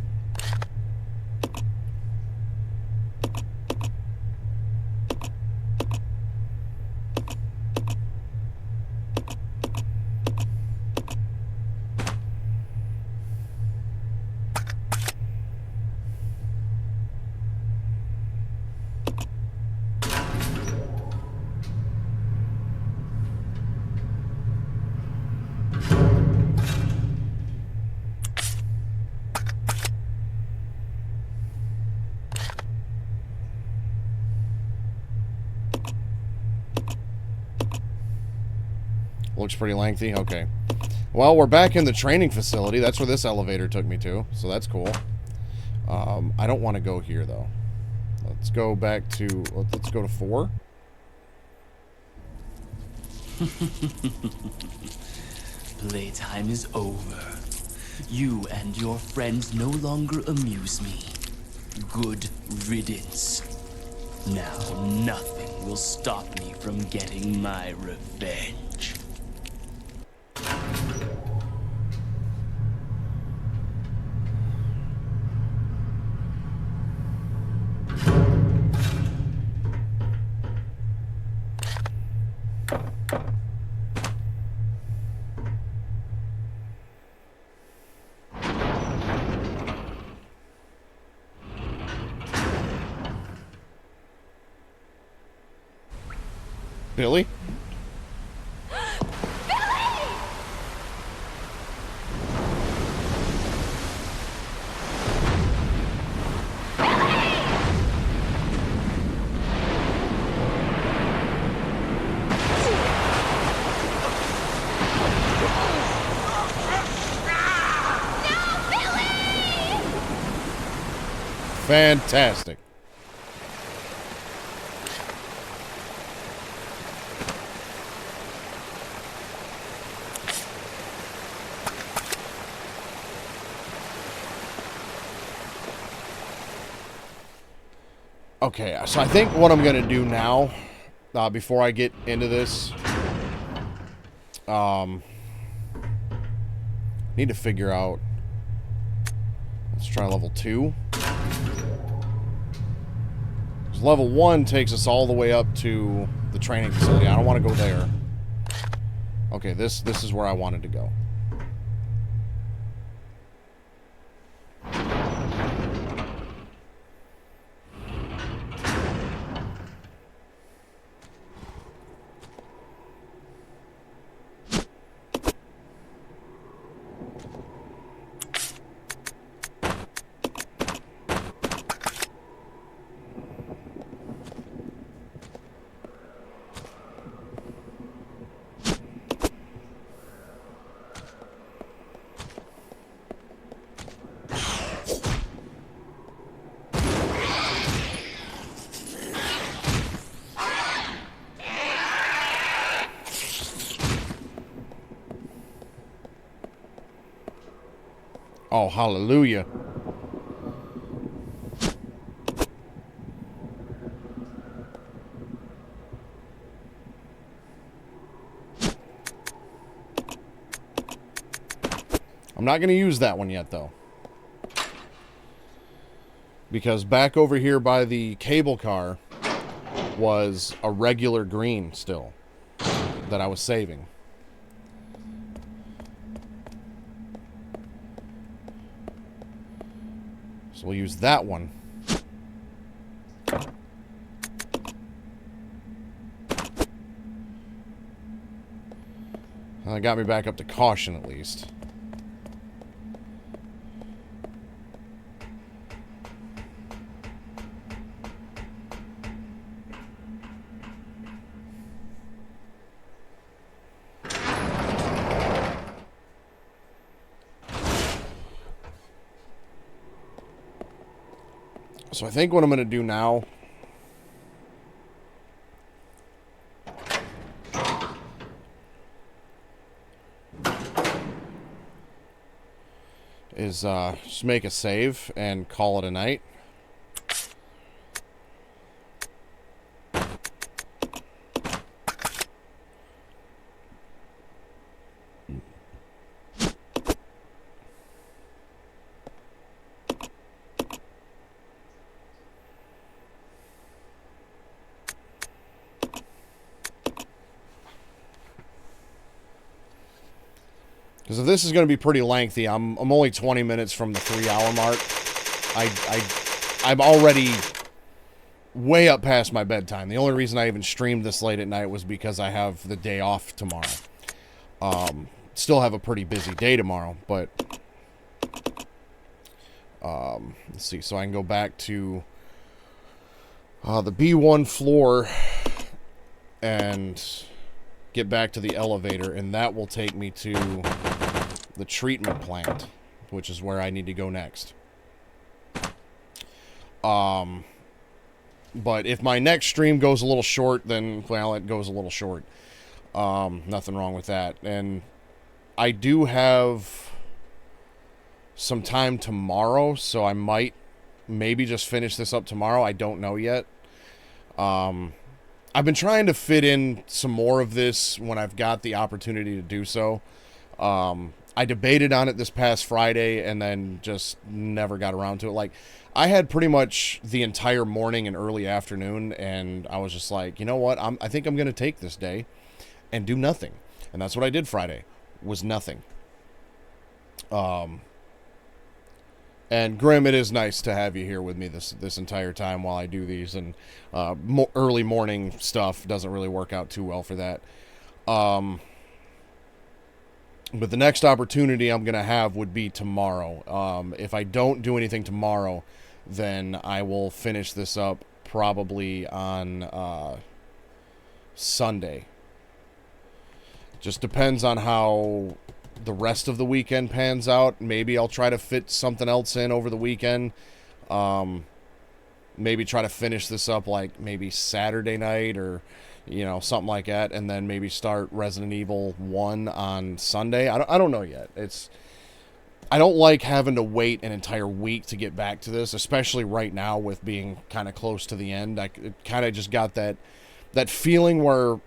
Looks pretty lengthy. Okay. Well, we're back in the training facility. That's where this elevator took me to, so that's cool. I don't want to go here, though. Let's go back to... Let's go to 4. Playtime is over. You and your friends no longer amuse me. Good riddance. Now nothing will stop me from getting my revenge. Billy? Fantastic. Okay, so I think what I'm going to do now, before I get into this, need to figure out, let's try level 2. 'Cause level 1 takes us all the way up to the training facility. I don't want to go there. Okay, this is where I wanted to go. Oh, hallelujah. I'm not going to use that one yet, though. Because back over here by the cable car was a regular green still that I was saving. So we'll use that one. That got me back up to caution at least. So I think what I'm going to do now is just make a save and call it a night. Because if this is going to be pretty lengthy, I'm only 20 minutes from the 3-hour mark. I'm already way up past my bedtime. The only reason I even streamed this late at night was because I have the day off tomorrow. Still have a pretty busy day tomorrow, but let's see. So I can go back to the B1 floor and get back to the elevator, and that will take me to the treatment plant, which is where I need to go next. But if my next stream goes a little short, then, well, it goes a little short. Nothing wrong with that. And I do have some time tomorrow, so I might maybe just finish this up tomorrow. I don't know yet. I've been trying to fit in some more of this when I've got the opportunity to do so. I debated on it this past Friday and then just never got around to it. Like, I had pretty much the entire morning and early afternoon, and I was just like, you know what? I think I'm going to take this day and do nothing. And that's what I did Friday, was nothing. And Grim, it is nice to have you here with me this entire time while I do these, and early morning stuff doesn't really work out too well for that. But the next opportunity I'm going to have would be tomorrow. If I don't do anything tomorrow, then I will finish this up probably on Sunday. Just depends on how the rest of the weekend pans out. Maybe I'll try to fit something else in over the weekend. Maybe try to finish this up like maybe Saturday night or, you know, something like that, and then maybe start Resident Evil 1 on Sunday. I don't know yet. I don't like having to wait an entire week to get back to this, especially right now with being kind of close to the end. It kind of just got that feeling where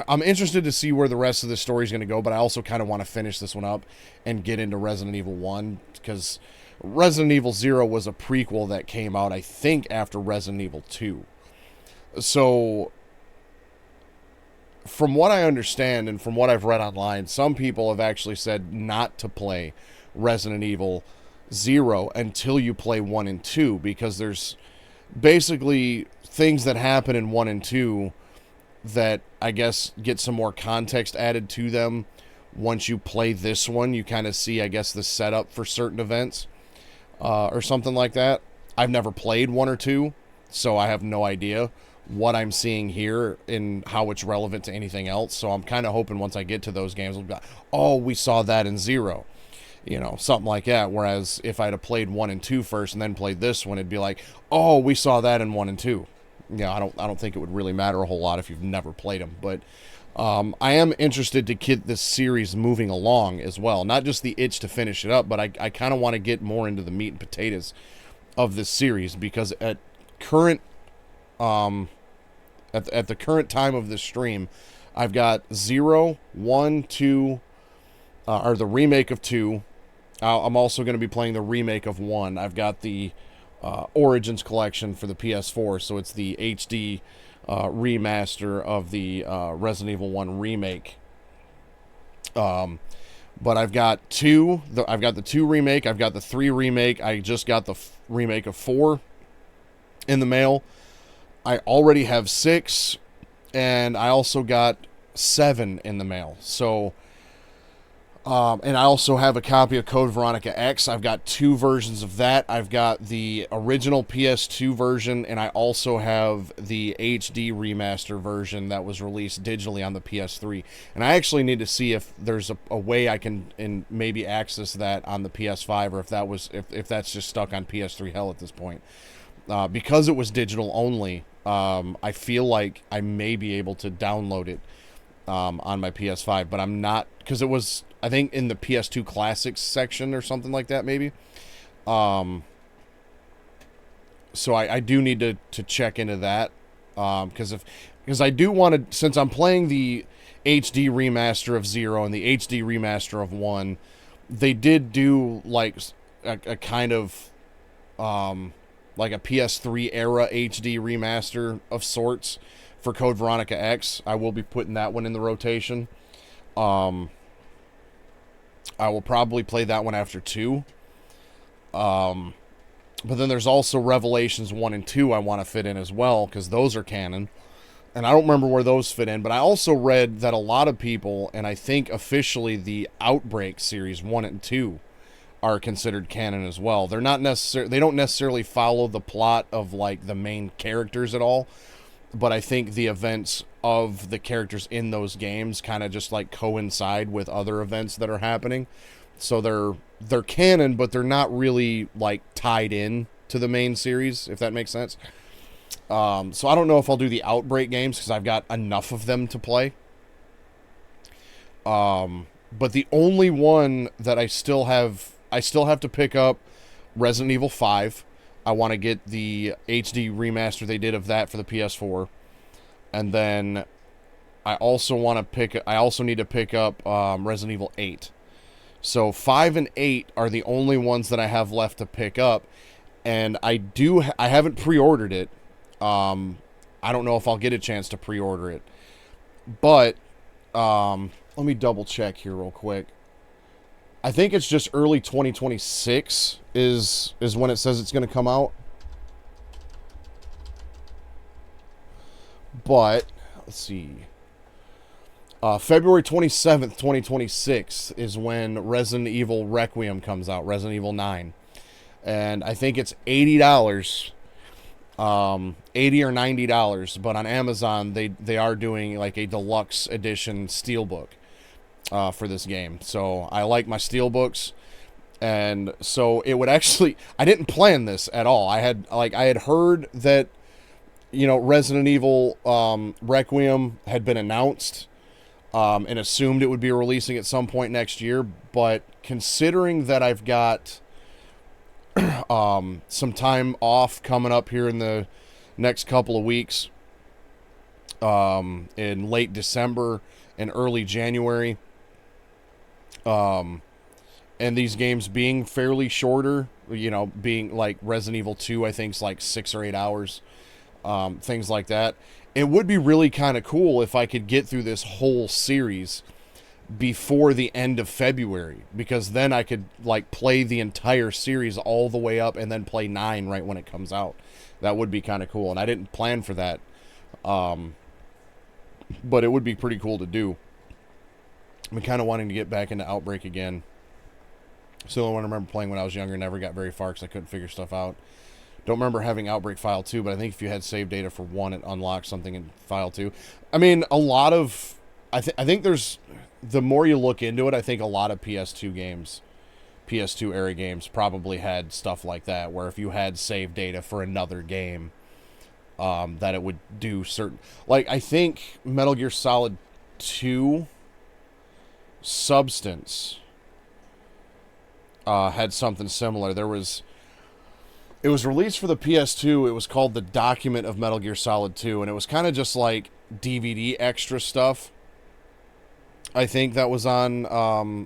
I'm interested to see where the rest of the story is going to go, but I also kind of want to finish this one up and get into Resident Evil 1, because Resident Evil 0 was a prequel that came out, I think, after Resident Evil 2. So, from what I understand and from what I've read online, some people have actually said not to play Resident Evil 0 until you play 1 and 2, because there's basically things that happen in 1 and 2 that I guess get some more context added to them. Once you play this one, you kind of see, I guess, the setup for certain events or something like that. I've never played 1 or 2, so I have no idea what I'm seeing here and how it's relevant to anything else. So I'm kind of hoping once I get to those games, I'll be like, oh, we saw that in 0. You know, something like that. Whereas if I'd have played 1 and 2 first and then played this one, it'd be like, oh, we saw that in 1 and 2. Yeah, I don't think it would really matter a whole lot if you've never played them. But I am interested to get this series moving along as well. Not just the itch to finish it up, but I kind of want to get more into the meat and potatoes of this series, because at current at the current time of this stream, I've got 0, 1, 2, or the remake of 2. I'm also going to be playing the remake of 1. I've got the Origins collection for the PS4, so it's the HD remaster of the Resident Evil 1 remake. But I've got 2. I've got the 2 remake. I've got the 3 remake. I just got the remake of 4 in the mail. I already have 6, and I also got 7 in the mail. So, and I also have a copy of Code Veronica X. I've got 2 versions of that. I've got the original PS2 version, and I also have the HD remaster version that was released digitally on the PS3. And I actually need to see if there's a way I can maybe access that on the PS5, or if that's just stuck on PS3 hell at this point. Because it was digital only, I feel like I may be able to download it on my PS5, but I'm not, because it was, I think, in the PS2 Classics section or something like that, maybe. So I do need to check into that, because I do want to, since I'm playing the HD remaster of 0 and the HD remaster of 1, they did do like a kind of like a PS3 era HD remaster of sorts for Code Veronica X. I will be putting that one in the rotation. I will probably play that one after 2. But then there's also Revelations 1 and 2 I want to fit in as well, because those are canon. And I don't remember where those fit in, but I also read that a lot of people, and I think officially the Outbreak series 1 and 2 are considered canon as well. They're not they don't necessarily follow the plot of like the main characters at all, but I think the events of the characters in those games kind of just like coincide with other events that are happening. So they're canon, but they're not really like tied in to the main series, if that makes sense. So I don't know if I'll do the Outbreak games because I've got enough of them to play. But the only one that I still have to pick up Resident Evil 5. I want to get the HD remaster they did of that for the PS4. And then I also need to pick up Resident Evil 8. So 5 and 8 are the only ones that I have left to pick up, and I haven't pre-ordered it. I don't know if I'll get a chance to pre-order it, but let me double check here real quick. I think it's just early 2026 is when it says it's going to come out. But let's see. February 27th, 2026 is when Resident Evil Requiem comes out, Resident Evil 9. And I think it's $80, $80 or $90, but on Amazon they are doing like a deluxe edition steelbook for this game. So I like my steelbooks, and so it would actually, I didn't plan this at all. I had heard that, you know, Resident Evil Requiem had been announced, and assumed it would be releasing at some point next year. But considering that I've got some time off coming up here in the next couple of weeks, in late December and early January, and these games being fairly shorter, you know, being like Resident Evil 2, I think is like 6 or 8 hours, things like that. It would be really kind of cool if I could get through this whole series before the end of February, because then I could like play the entire series all the way up and then play 9 right when it comes out. That would be kind of cool, and I didn't plan for that, but it would be pretty cool to do. I'm kind of wanting to get back into Outbreak again. Still the only one I remember playing when I was younger, never got very far because I couldn't figure stuff out. Don't remember having Outbreak File 2, but I think if you had save data for 1, it unlocked something in File 2. I mean, a lot of... I think there's... The more you look into it, I think a lot of PS2 games, PS2 era games, probably had stuff like that, where if you had save data for another game, that it would do certain... Like, I think Metal Gear Solid 2 Substance had something similar. It was released for the PS2. It was called The Document of Metal Gear Solid 2, and it was kind of just like DVD extra stuff. I think that was on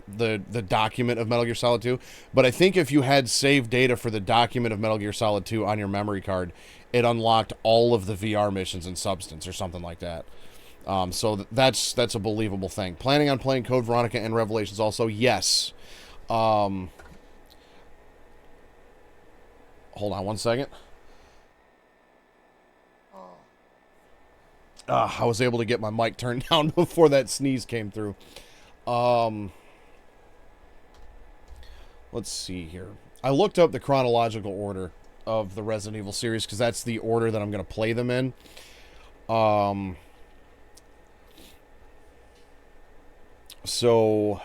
the Document of Metal Gear Solid 2. But I think if you had saved data for the Document of Metal Gear Solid 2 on your memory card, it unlocked all of the VR missions in Substance or something like that. So that's a believable thing. Planning on playing Code Veronica and Revelations also? Yes. Hold on one second. I was able to get my mic turned down before that sneeze came through. Let's see here. I looked up the chronological order of the Resident Evil series because that's the order that I'm going to play them in. So...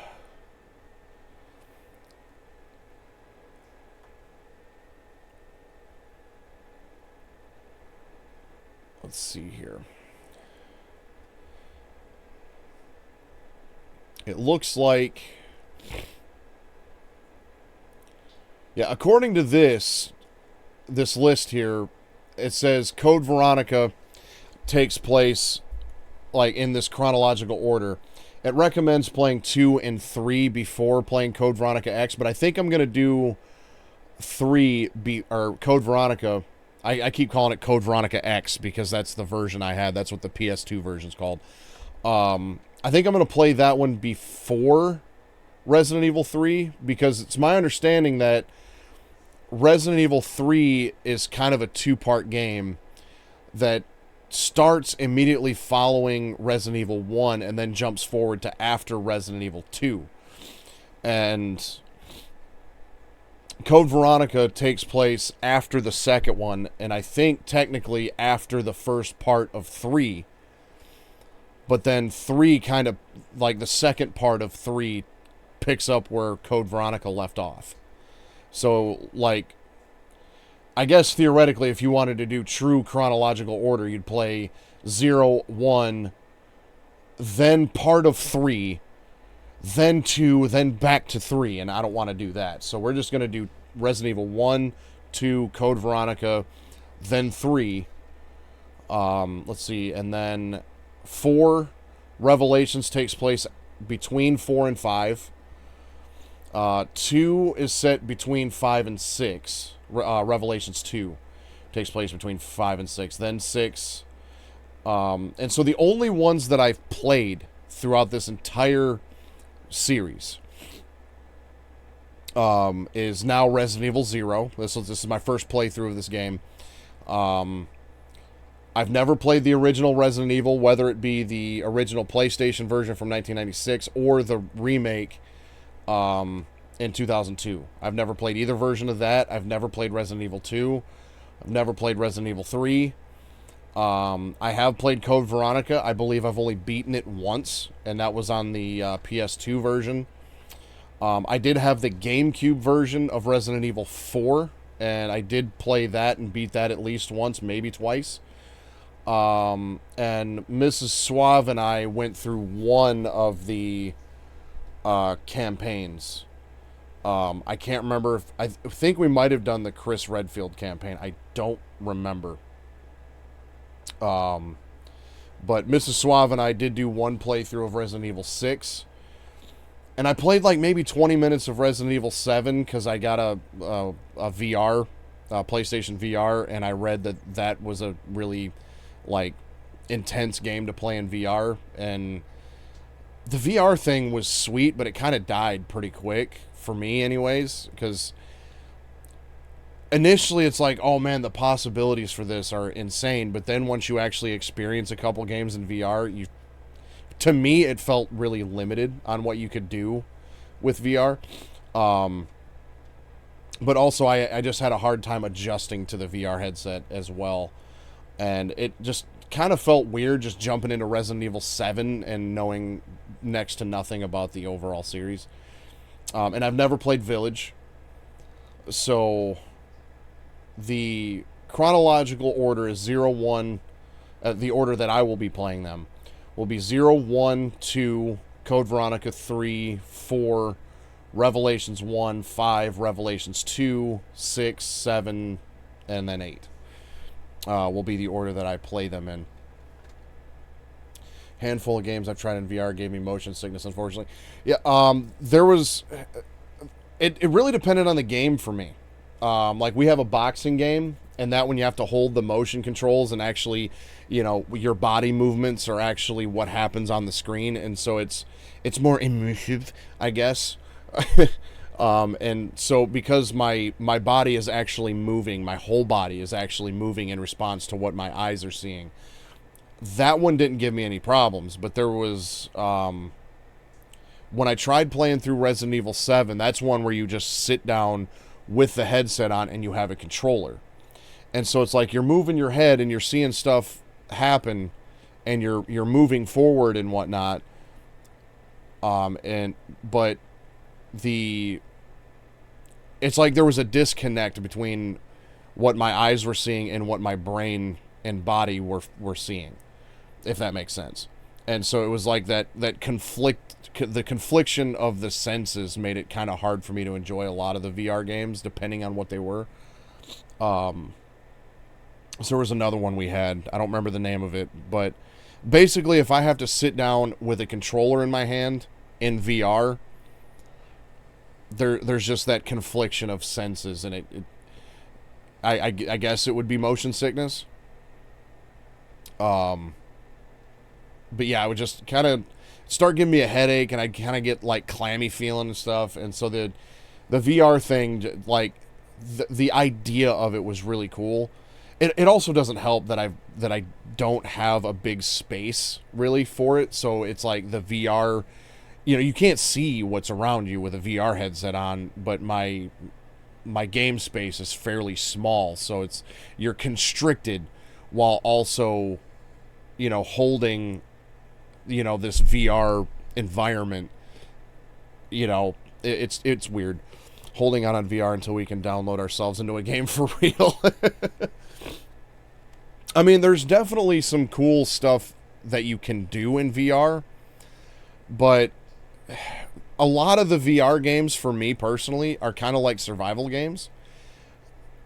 let's see here. It looks like... yeah, according to this list here, it says Code Veronica takes place like in this chronological order. It recommends playing 2 and 3 before playing Code Veronica X, but I think I'm going to do 3 or Code Veronica. I keep calling it Code Veronica X because that's the version I had. That's what the PS2 version's called. I think I'm going to play that one before Resident Evil 3 because it's my understanding that Resident Evil 3 is kind of a 2-part game that starts immediately following Resident Evil 1 and then jumps forward to after Resident Evil 2. And Code Veronica takes place after the second one, and I think technically after the first part of 3. But then 3 kind of, like the second part of 3 picks up where Code Veronica left off. So, like, I guess theoretically, if you wanted to do true chronological order, you'd play 0, 1, then part of 3, then 2, then back to 3, and I don't want to do that. So we're just going to do Resident Evil 1, 2, Code Veronica, then 3. Let's see, and then 4, Revelations takes place between 4 and 5. 2 is set between 5 and 6. Revelations 2 takes place between 5 and 6. Then 6. And so the only ones that I've played throughout this entire series is now Resident Evil 0. This is my first playthrough of this game. I've never played the original Resident Evil, whether it be the original PlayStation version from 1996 or the remake in 2002. I've never played either version of that. I've never played Resident Evil 2. I've never played Resident Evil 3. I have played Code Veronica. I believe I've only beaten it once, and that was on the PS2 version. I did have the GameCube version of Resident Evil 4, and I did play that and beat that at least once, maybe twice. And Mrs. Suave and I went through one of the campaigns. I can't remember if... I think we might have done the Chris Redfield campaign. I don't remember. But Mrs. Suave and I did do one playthrough of Resident Evil 6. And I played like maybe 20 minutes of Resident Evil 7 because I got a VR, PlayStation VR, and I read that was a really like intense game to play in VR. And the VR thing was sweet, but it kind of died pretty quick for me anyways, because initially it's like, oh man, the possibilities for this are insane, but then once you actually experience a couple games in VR, to me it felt really limited on what you could do with VR. But also I just had a hard time adjusting to the VR headset as well, and it just kind of felt weird just jumping into Resident Evil 7 and knowing next to nothing about the overall series. And I've never played Village, so the chronological order is 0, 1, the order that I will be playing them will be 0, 1, 2, Code Veronica 3, 4, Revelations 1, 5, Revelations 2, 6, 7, and then 8. Will be the order that I play them in. Handful of games I've tried in VR gave me motion sickness, unfortunately. Yeah, there was... It really depended on the game for me. Like, we have a boxing game, and that one you have to hold the motion controls, and actually, you know, your body movements are actually what happens on the screen, and so it's more immersive, I guess. And so because my body is actually moving, my whole body is actually moving in response to what my eyes are seeing, that one didn't give me any problems. But there was, when I tried playing through Resident Evil 7, that's one where you just sit down with the headset on and you have a controller. And so it's like you're moving your head and you're seeing stuff happen and you're moving forward and whatnot. But it's like there was a disconnect between what my eyes were seeing and what my brain and body were seeing, if that makes sense. And so it was like the confliction of the senses made it kind of hard for me to enjoy a lot of the VR games, depending on what they were. So there was another one we had. I don't remember the name of it, but basically if I have to sit down with a controller in my hand in VR, there's just that confliction of senses, and I guess it would be motion sickness. But yeah, I would just kind of start giving me a headache, and I kind of get like clammy feeling and stuff. And so the VR thing, like the idea of it was really cool. It also doesn't help that I don't have a big space really for it. So it's like the VR, you know, you can't see what's around you with a VR headset on, but my my game space is fairly small, so you're constricted while also, holding, this VR environment. It's weird holding on VR until we can download ourselves into a game for real. I mean, there's definitely some cool stuff that you can do in VR, but a lot of the VR games for me personally are kind of like survival games.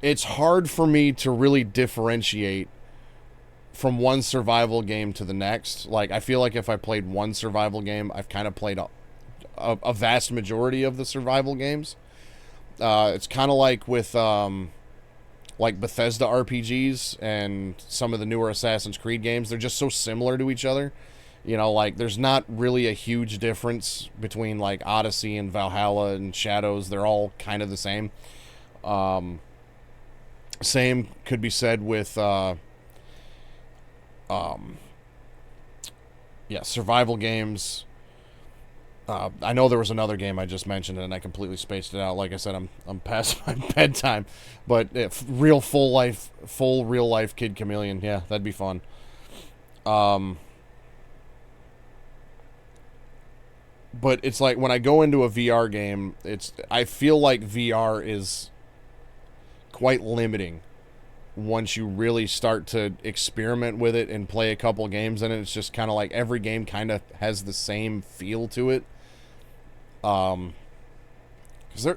It's hard for me to really differentiate from one survival game to the next. Like, I feel like if I played one survival game, I've kind of played a vast majority of the survival games. It's kind of like with like Bethesda RPGs and some of the newer Assassin's Creed games. They're just so similar to each other. Like, there's not really a huge difference between, like, Odyssey and Valhalla and Shadows. They're all kind of the same. Same could be said with, survival games. I know there was another game I just mentioned and I completely spaced it out. Like I said, I'm past my bedtime, but real real life Kid Chameleon. Yeah, that'd be fun. But it's like when I go into a VR game, I feel like VR is quite limiting once you really start to experiment with it and play a couple games in it. It's just kind of like every game kind of has the same feel to it. Because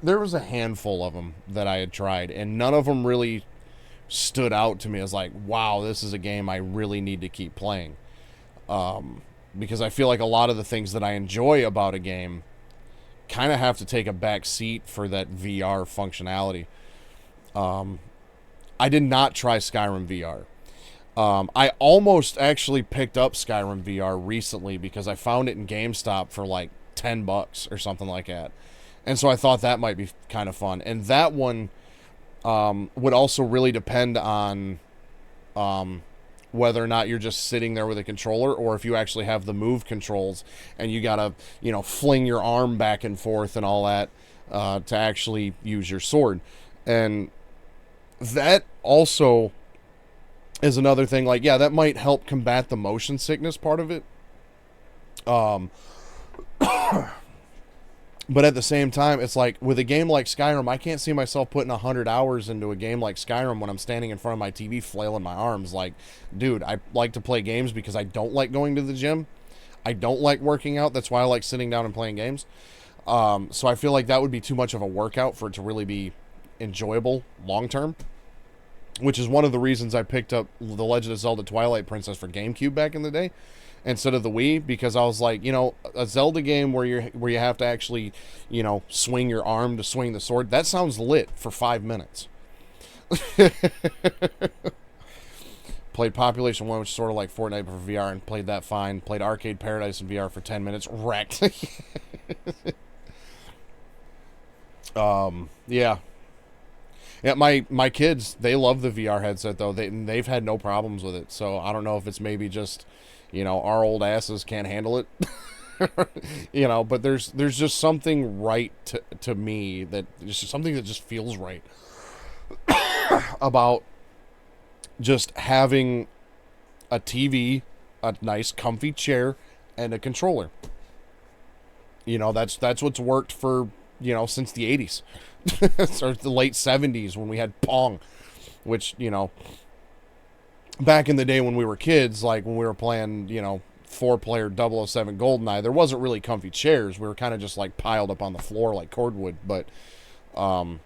there was a handful of them that I had tried, and none of them really stood out to me as like, wow, this is a game I really need to keep playing. Because I feel like a lot of the things that I enjoy about a game kind of have to take a back seat for that VR functionality. I did not try Skyrim VR. I almost actually picked up Skyrim VR recently because I found it in GameStop for like $10 or something like that. And so I thought that might be kind of fun. And that one would also really depend on whether or not you're just sitting there with a controller or if you actually have the move controls and you gotta, fling your arm back and forth and all that to actually use your sword. And that also is another thing. Like, yeah, that might help combat the motion sickness part of it. But at the same time, it's like with a game like Skyrim, I can't see myself putting 100 hours into a game like Skyrim when I'm standing in front of my TV flailing my arms. Like, dude, I like to play games because I don't like going to the gym. I don't like working out. That's why I like sitting down and playing games. So I feel like that would be too much of a workout for it to really be enjoyable long term. Which is one of the reasons I picked up The Legend of Zelda Twilight Princess for GameCube back in the day instead of the Wii, because I was like, a Zelda game where you have to actually, swing your arm to swing the sword, that sounds lit for 5 minutes. Played Population 1, which is sort of like Fortnite for VR, and played that fine. Played Arcade Paradise in VR for 10 minutes, wrecked. Yeah. Yeah, my kids, they love the VR headset, though. They've had no problems with it. So I don't know if it's maybe just, our old asses can't handle it. But there's just something right to me that there's something that just feels right about just having a TV, a nice comfy chair, and a controller. That's what's worked for, since the 80s. Or the late 70s when we had Pong, which, back in the day when we were kids, like when we were playing, 4-player 007 GoldenEye, there wasn't really comfy chairs. We were kind of just like piled up on the floor like cordwood. But either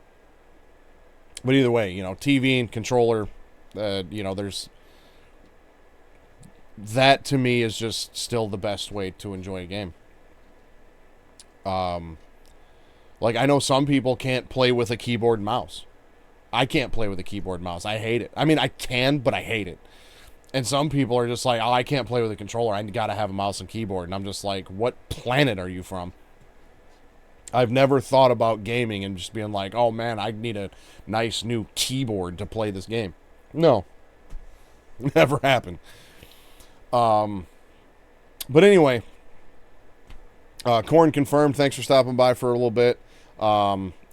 way, TV and controller, there's that to me is just still the best way to enjoy a game. Like, I know some people can't play with a keyboard and mouse. I can't play with a keyboard and mouse. I hate it. I mean, I can, but I hate it. And some people are just like, oh, I can't play with a controller. I gotta have a mouse and keyboard. And I'm just like, what planet are you from? I've never thought about gaming and just being like, oh man, I need a nice new keyboard to play this game. No. Never happened. But anyway, Corn confirmed. Thanks for stopping by for a little bit.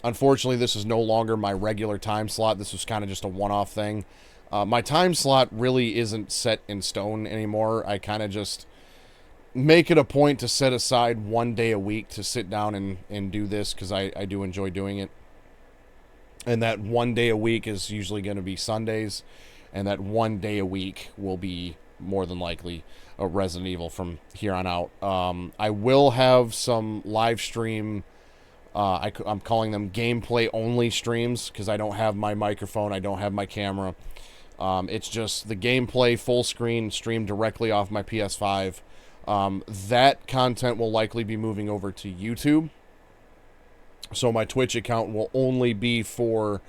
Unfortunately, this is no longer my regular time slot. This was kind of just a one-off thing. My time slot really isn't set in stone anymore. I kind of just make it a point to set aside 1 day a week to sit down and do this, because I do enjoy doing it. And that 1 day a week is usually going to be Sundays, and that 1 day a week will be more than likely a Resident Evil from here on out. I will have some live stream, I'm calling them gameplay only streams, because I don't have my microphone, I don't have my camera. It's just the gameplay full screen streamed directly off my PS5. That content will likely be moving over to YouTube. So my Twitch account will only be for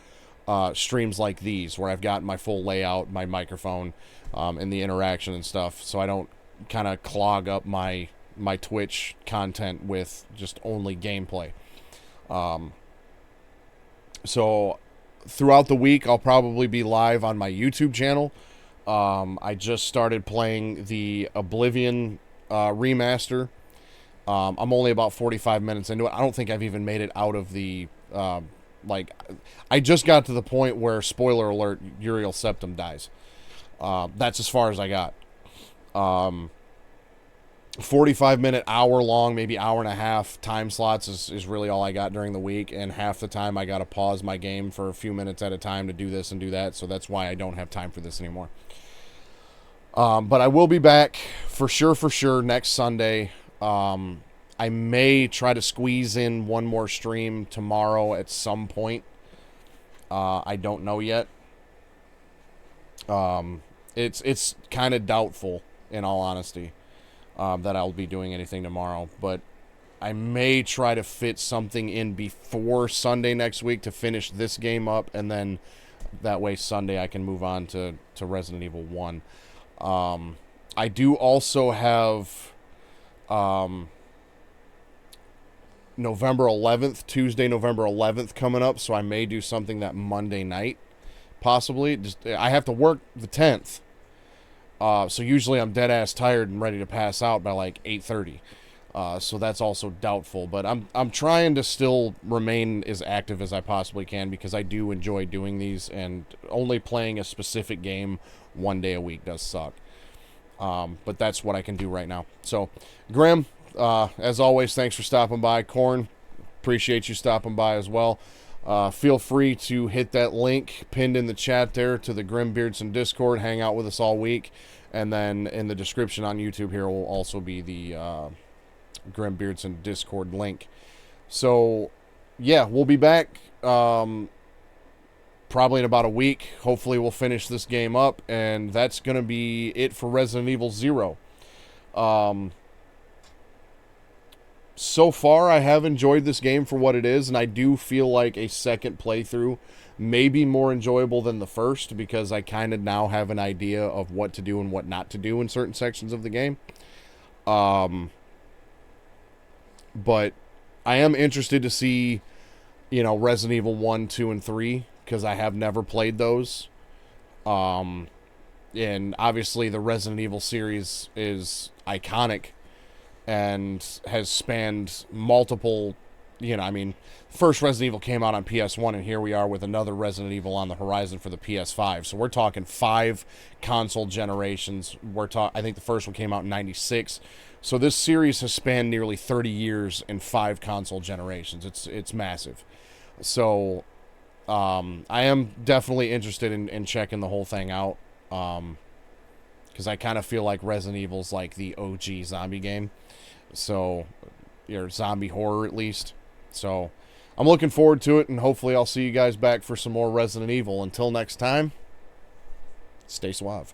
streams like these, where I've got my full layout, my microphone, and the interaction and stuff, so I don't kind of clog up my Twitch content with just only gameplay. So throughout the week, I'll probably be live on my YouTube channel. I just started playing the Oblivion remaster. I'm only about 45 minutes into it. I don't think I've even made it out of the, I just got to the point where, spoiler alert, Uriel Septim dies. That's as far as I got. 45-minute, hour-long, maybe hour and a half time slots is really all I got during the week, and half the time I got to pause my game for a few minutes at a time to do this and do that, so that's why I don't have time for this anymore. But I will be back for sure next Sunday. I may try to squeeze in one more stream tomorrow at some point. I don't know yet. It's kind of doubtful, in all honesty, that I'll be doing anything tomorrow, but I may try to fit something in before Sunday next week to finish this game up, and then that way Sunday I can move on to Resident Evil 1. I do also have November 11th, Tuesday, November 11th coming up, so I may do something that Monday night, possibly. I have to work the 10th. So usually I'm dead ass tired and ready to pass out by like 8:30. So that's also doubtful, but I'm trying to still remain as active as I possibly can, because I do enjoy doing these, and only playing a specific game 1 day a week does suck. But that's what I can do right now. So, Grim, as always, thanks for stopping by. Corn, appreciate you stopping by as well. Feel free to hit that link pinned in the chat there to the Grim Beardson Discord. Hang out with us all week. And then in the description on YouTube here will also be the Grim Beardson Discord link. So, yeah, we'll be back probably in about a week. Hopefully we'll finish this game up, and that's going to be it for Resident Evil 0. So far, I have enjoyed this game for what it is, and I do feel like a second playthrough may be more enjoyable than the first, because I kind of now have an idea of what to do and what not to do in certain sections of the game. But I am interested to see, Resident Evil 1, 2, and 3, because I have never played those. And obviously the Resident Evil series is iconic and has spanned multiple, first Resident Evil came out on PS1, and here we are with another Resident Evil on the horizon for the PS5. So we're talking 5 console generations. I think the first one came out in 96. So this series has spanned nearly 30 years in 5 console generations. It's massive. So I am definitely interested in checking the whole thing out, because I kind of feel like Resident Evil's like the OG zombie game. So, or zombie horror at least. So, I'm looking forward to it, and hopefully I'll see you guys back for some more Resident Evil. Until next time, stay suave.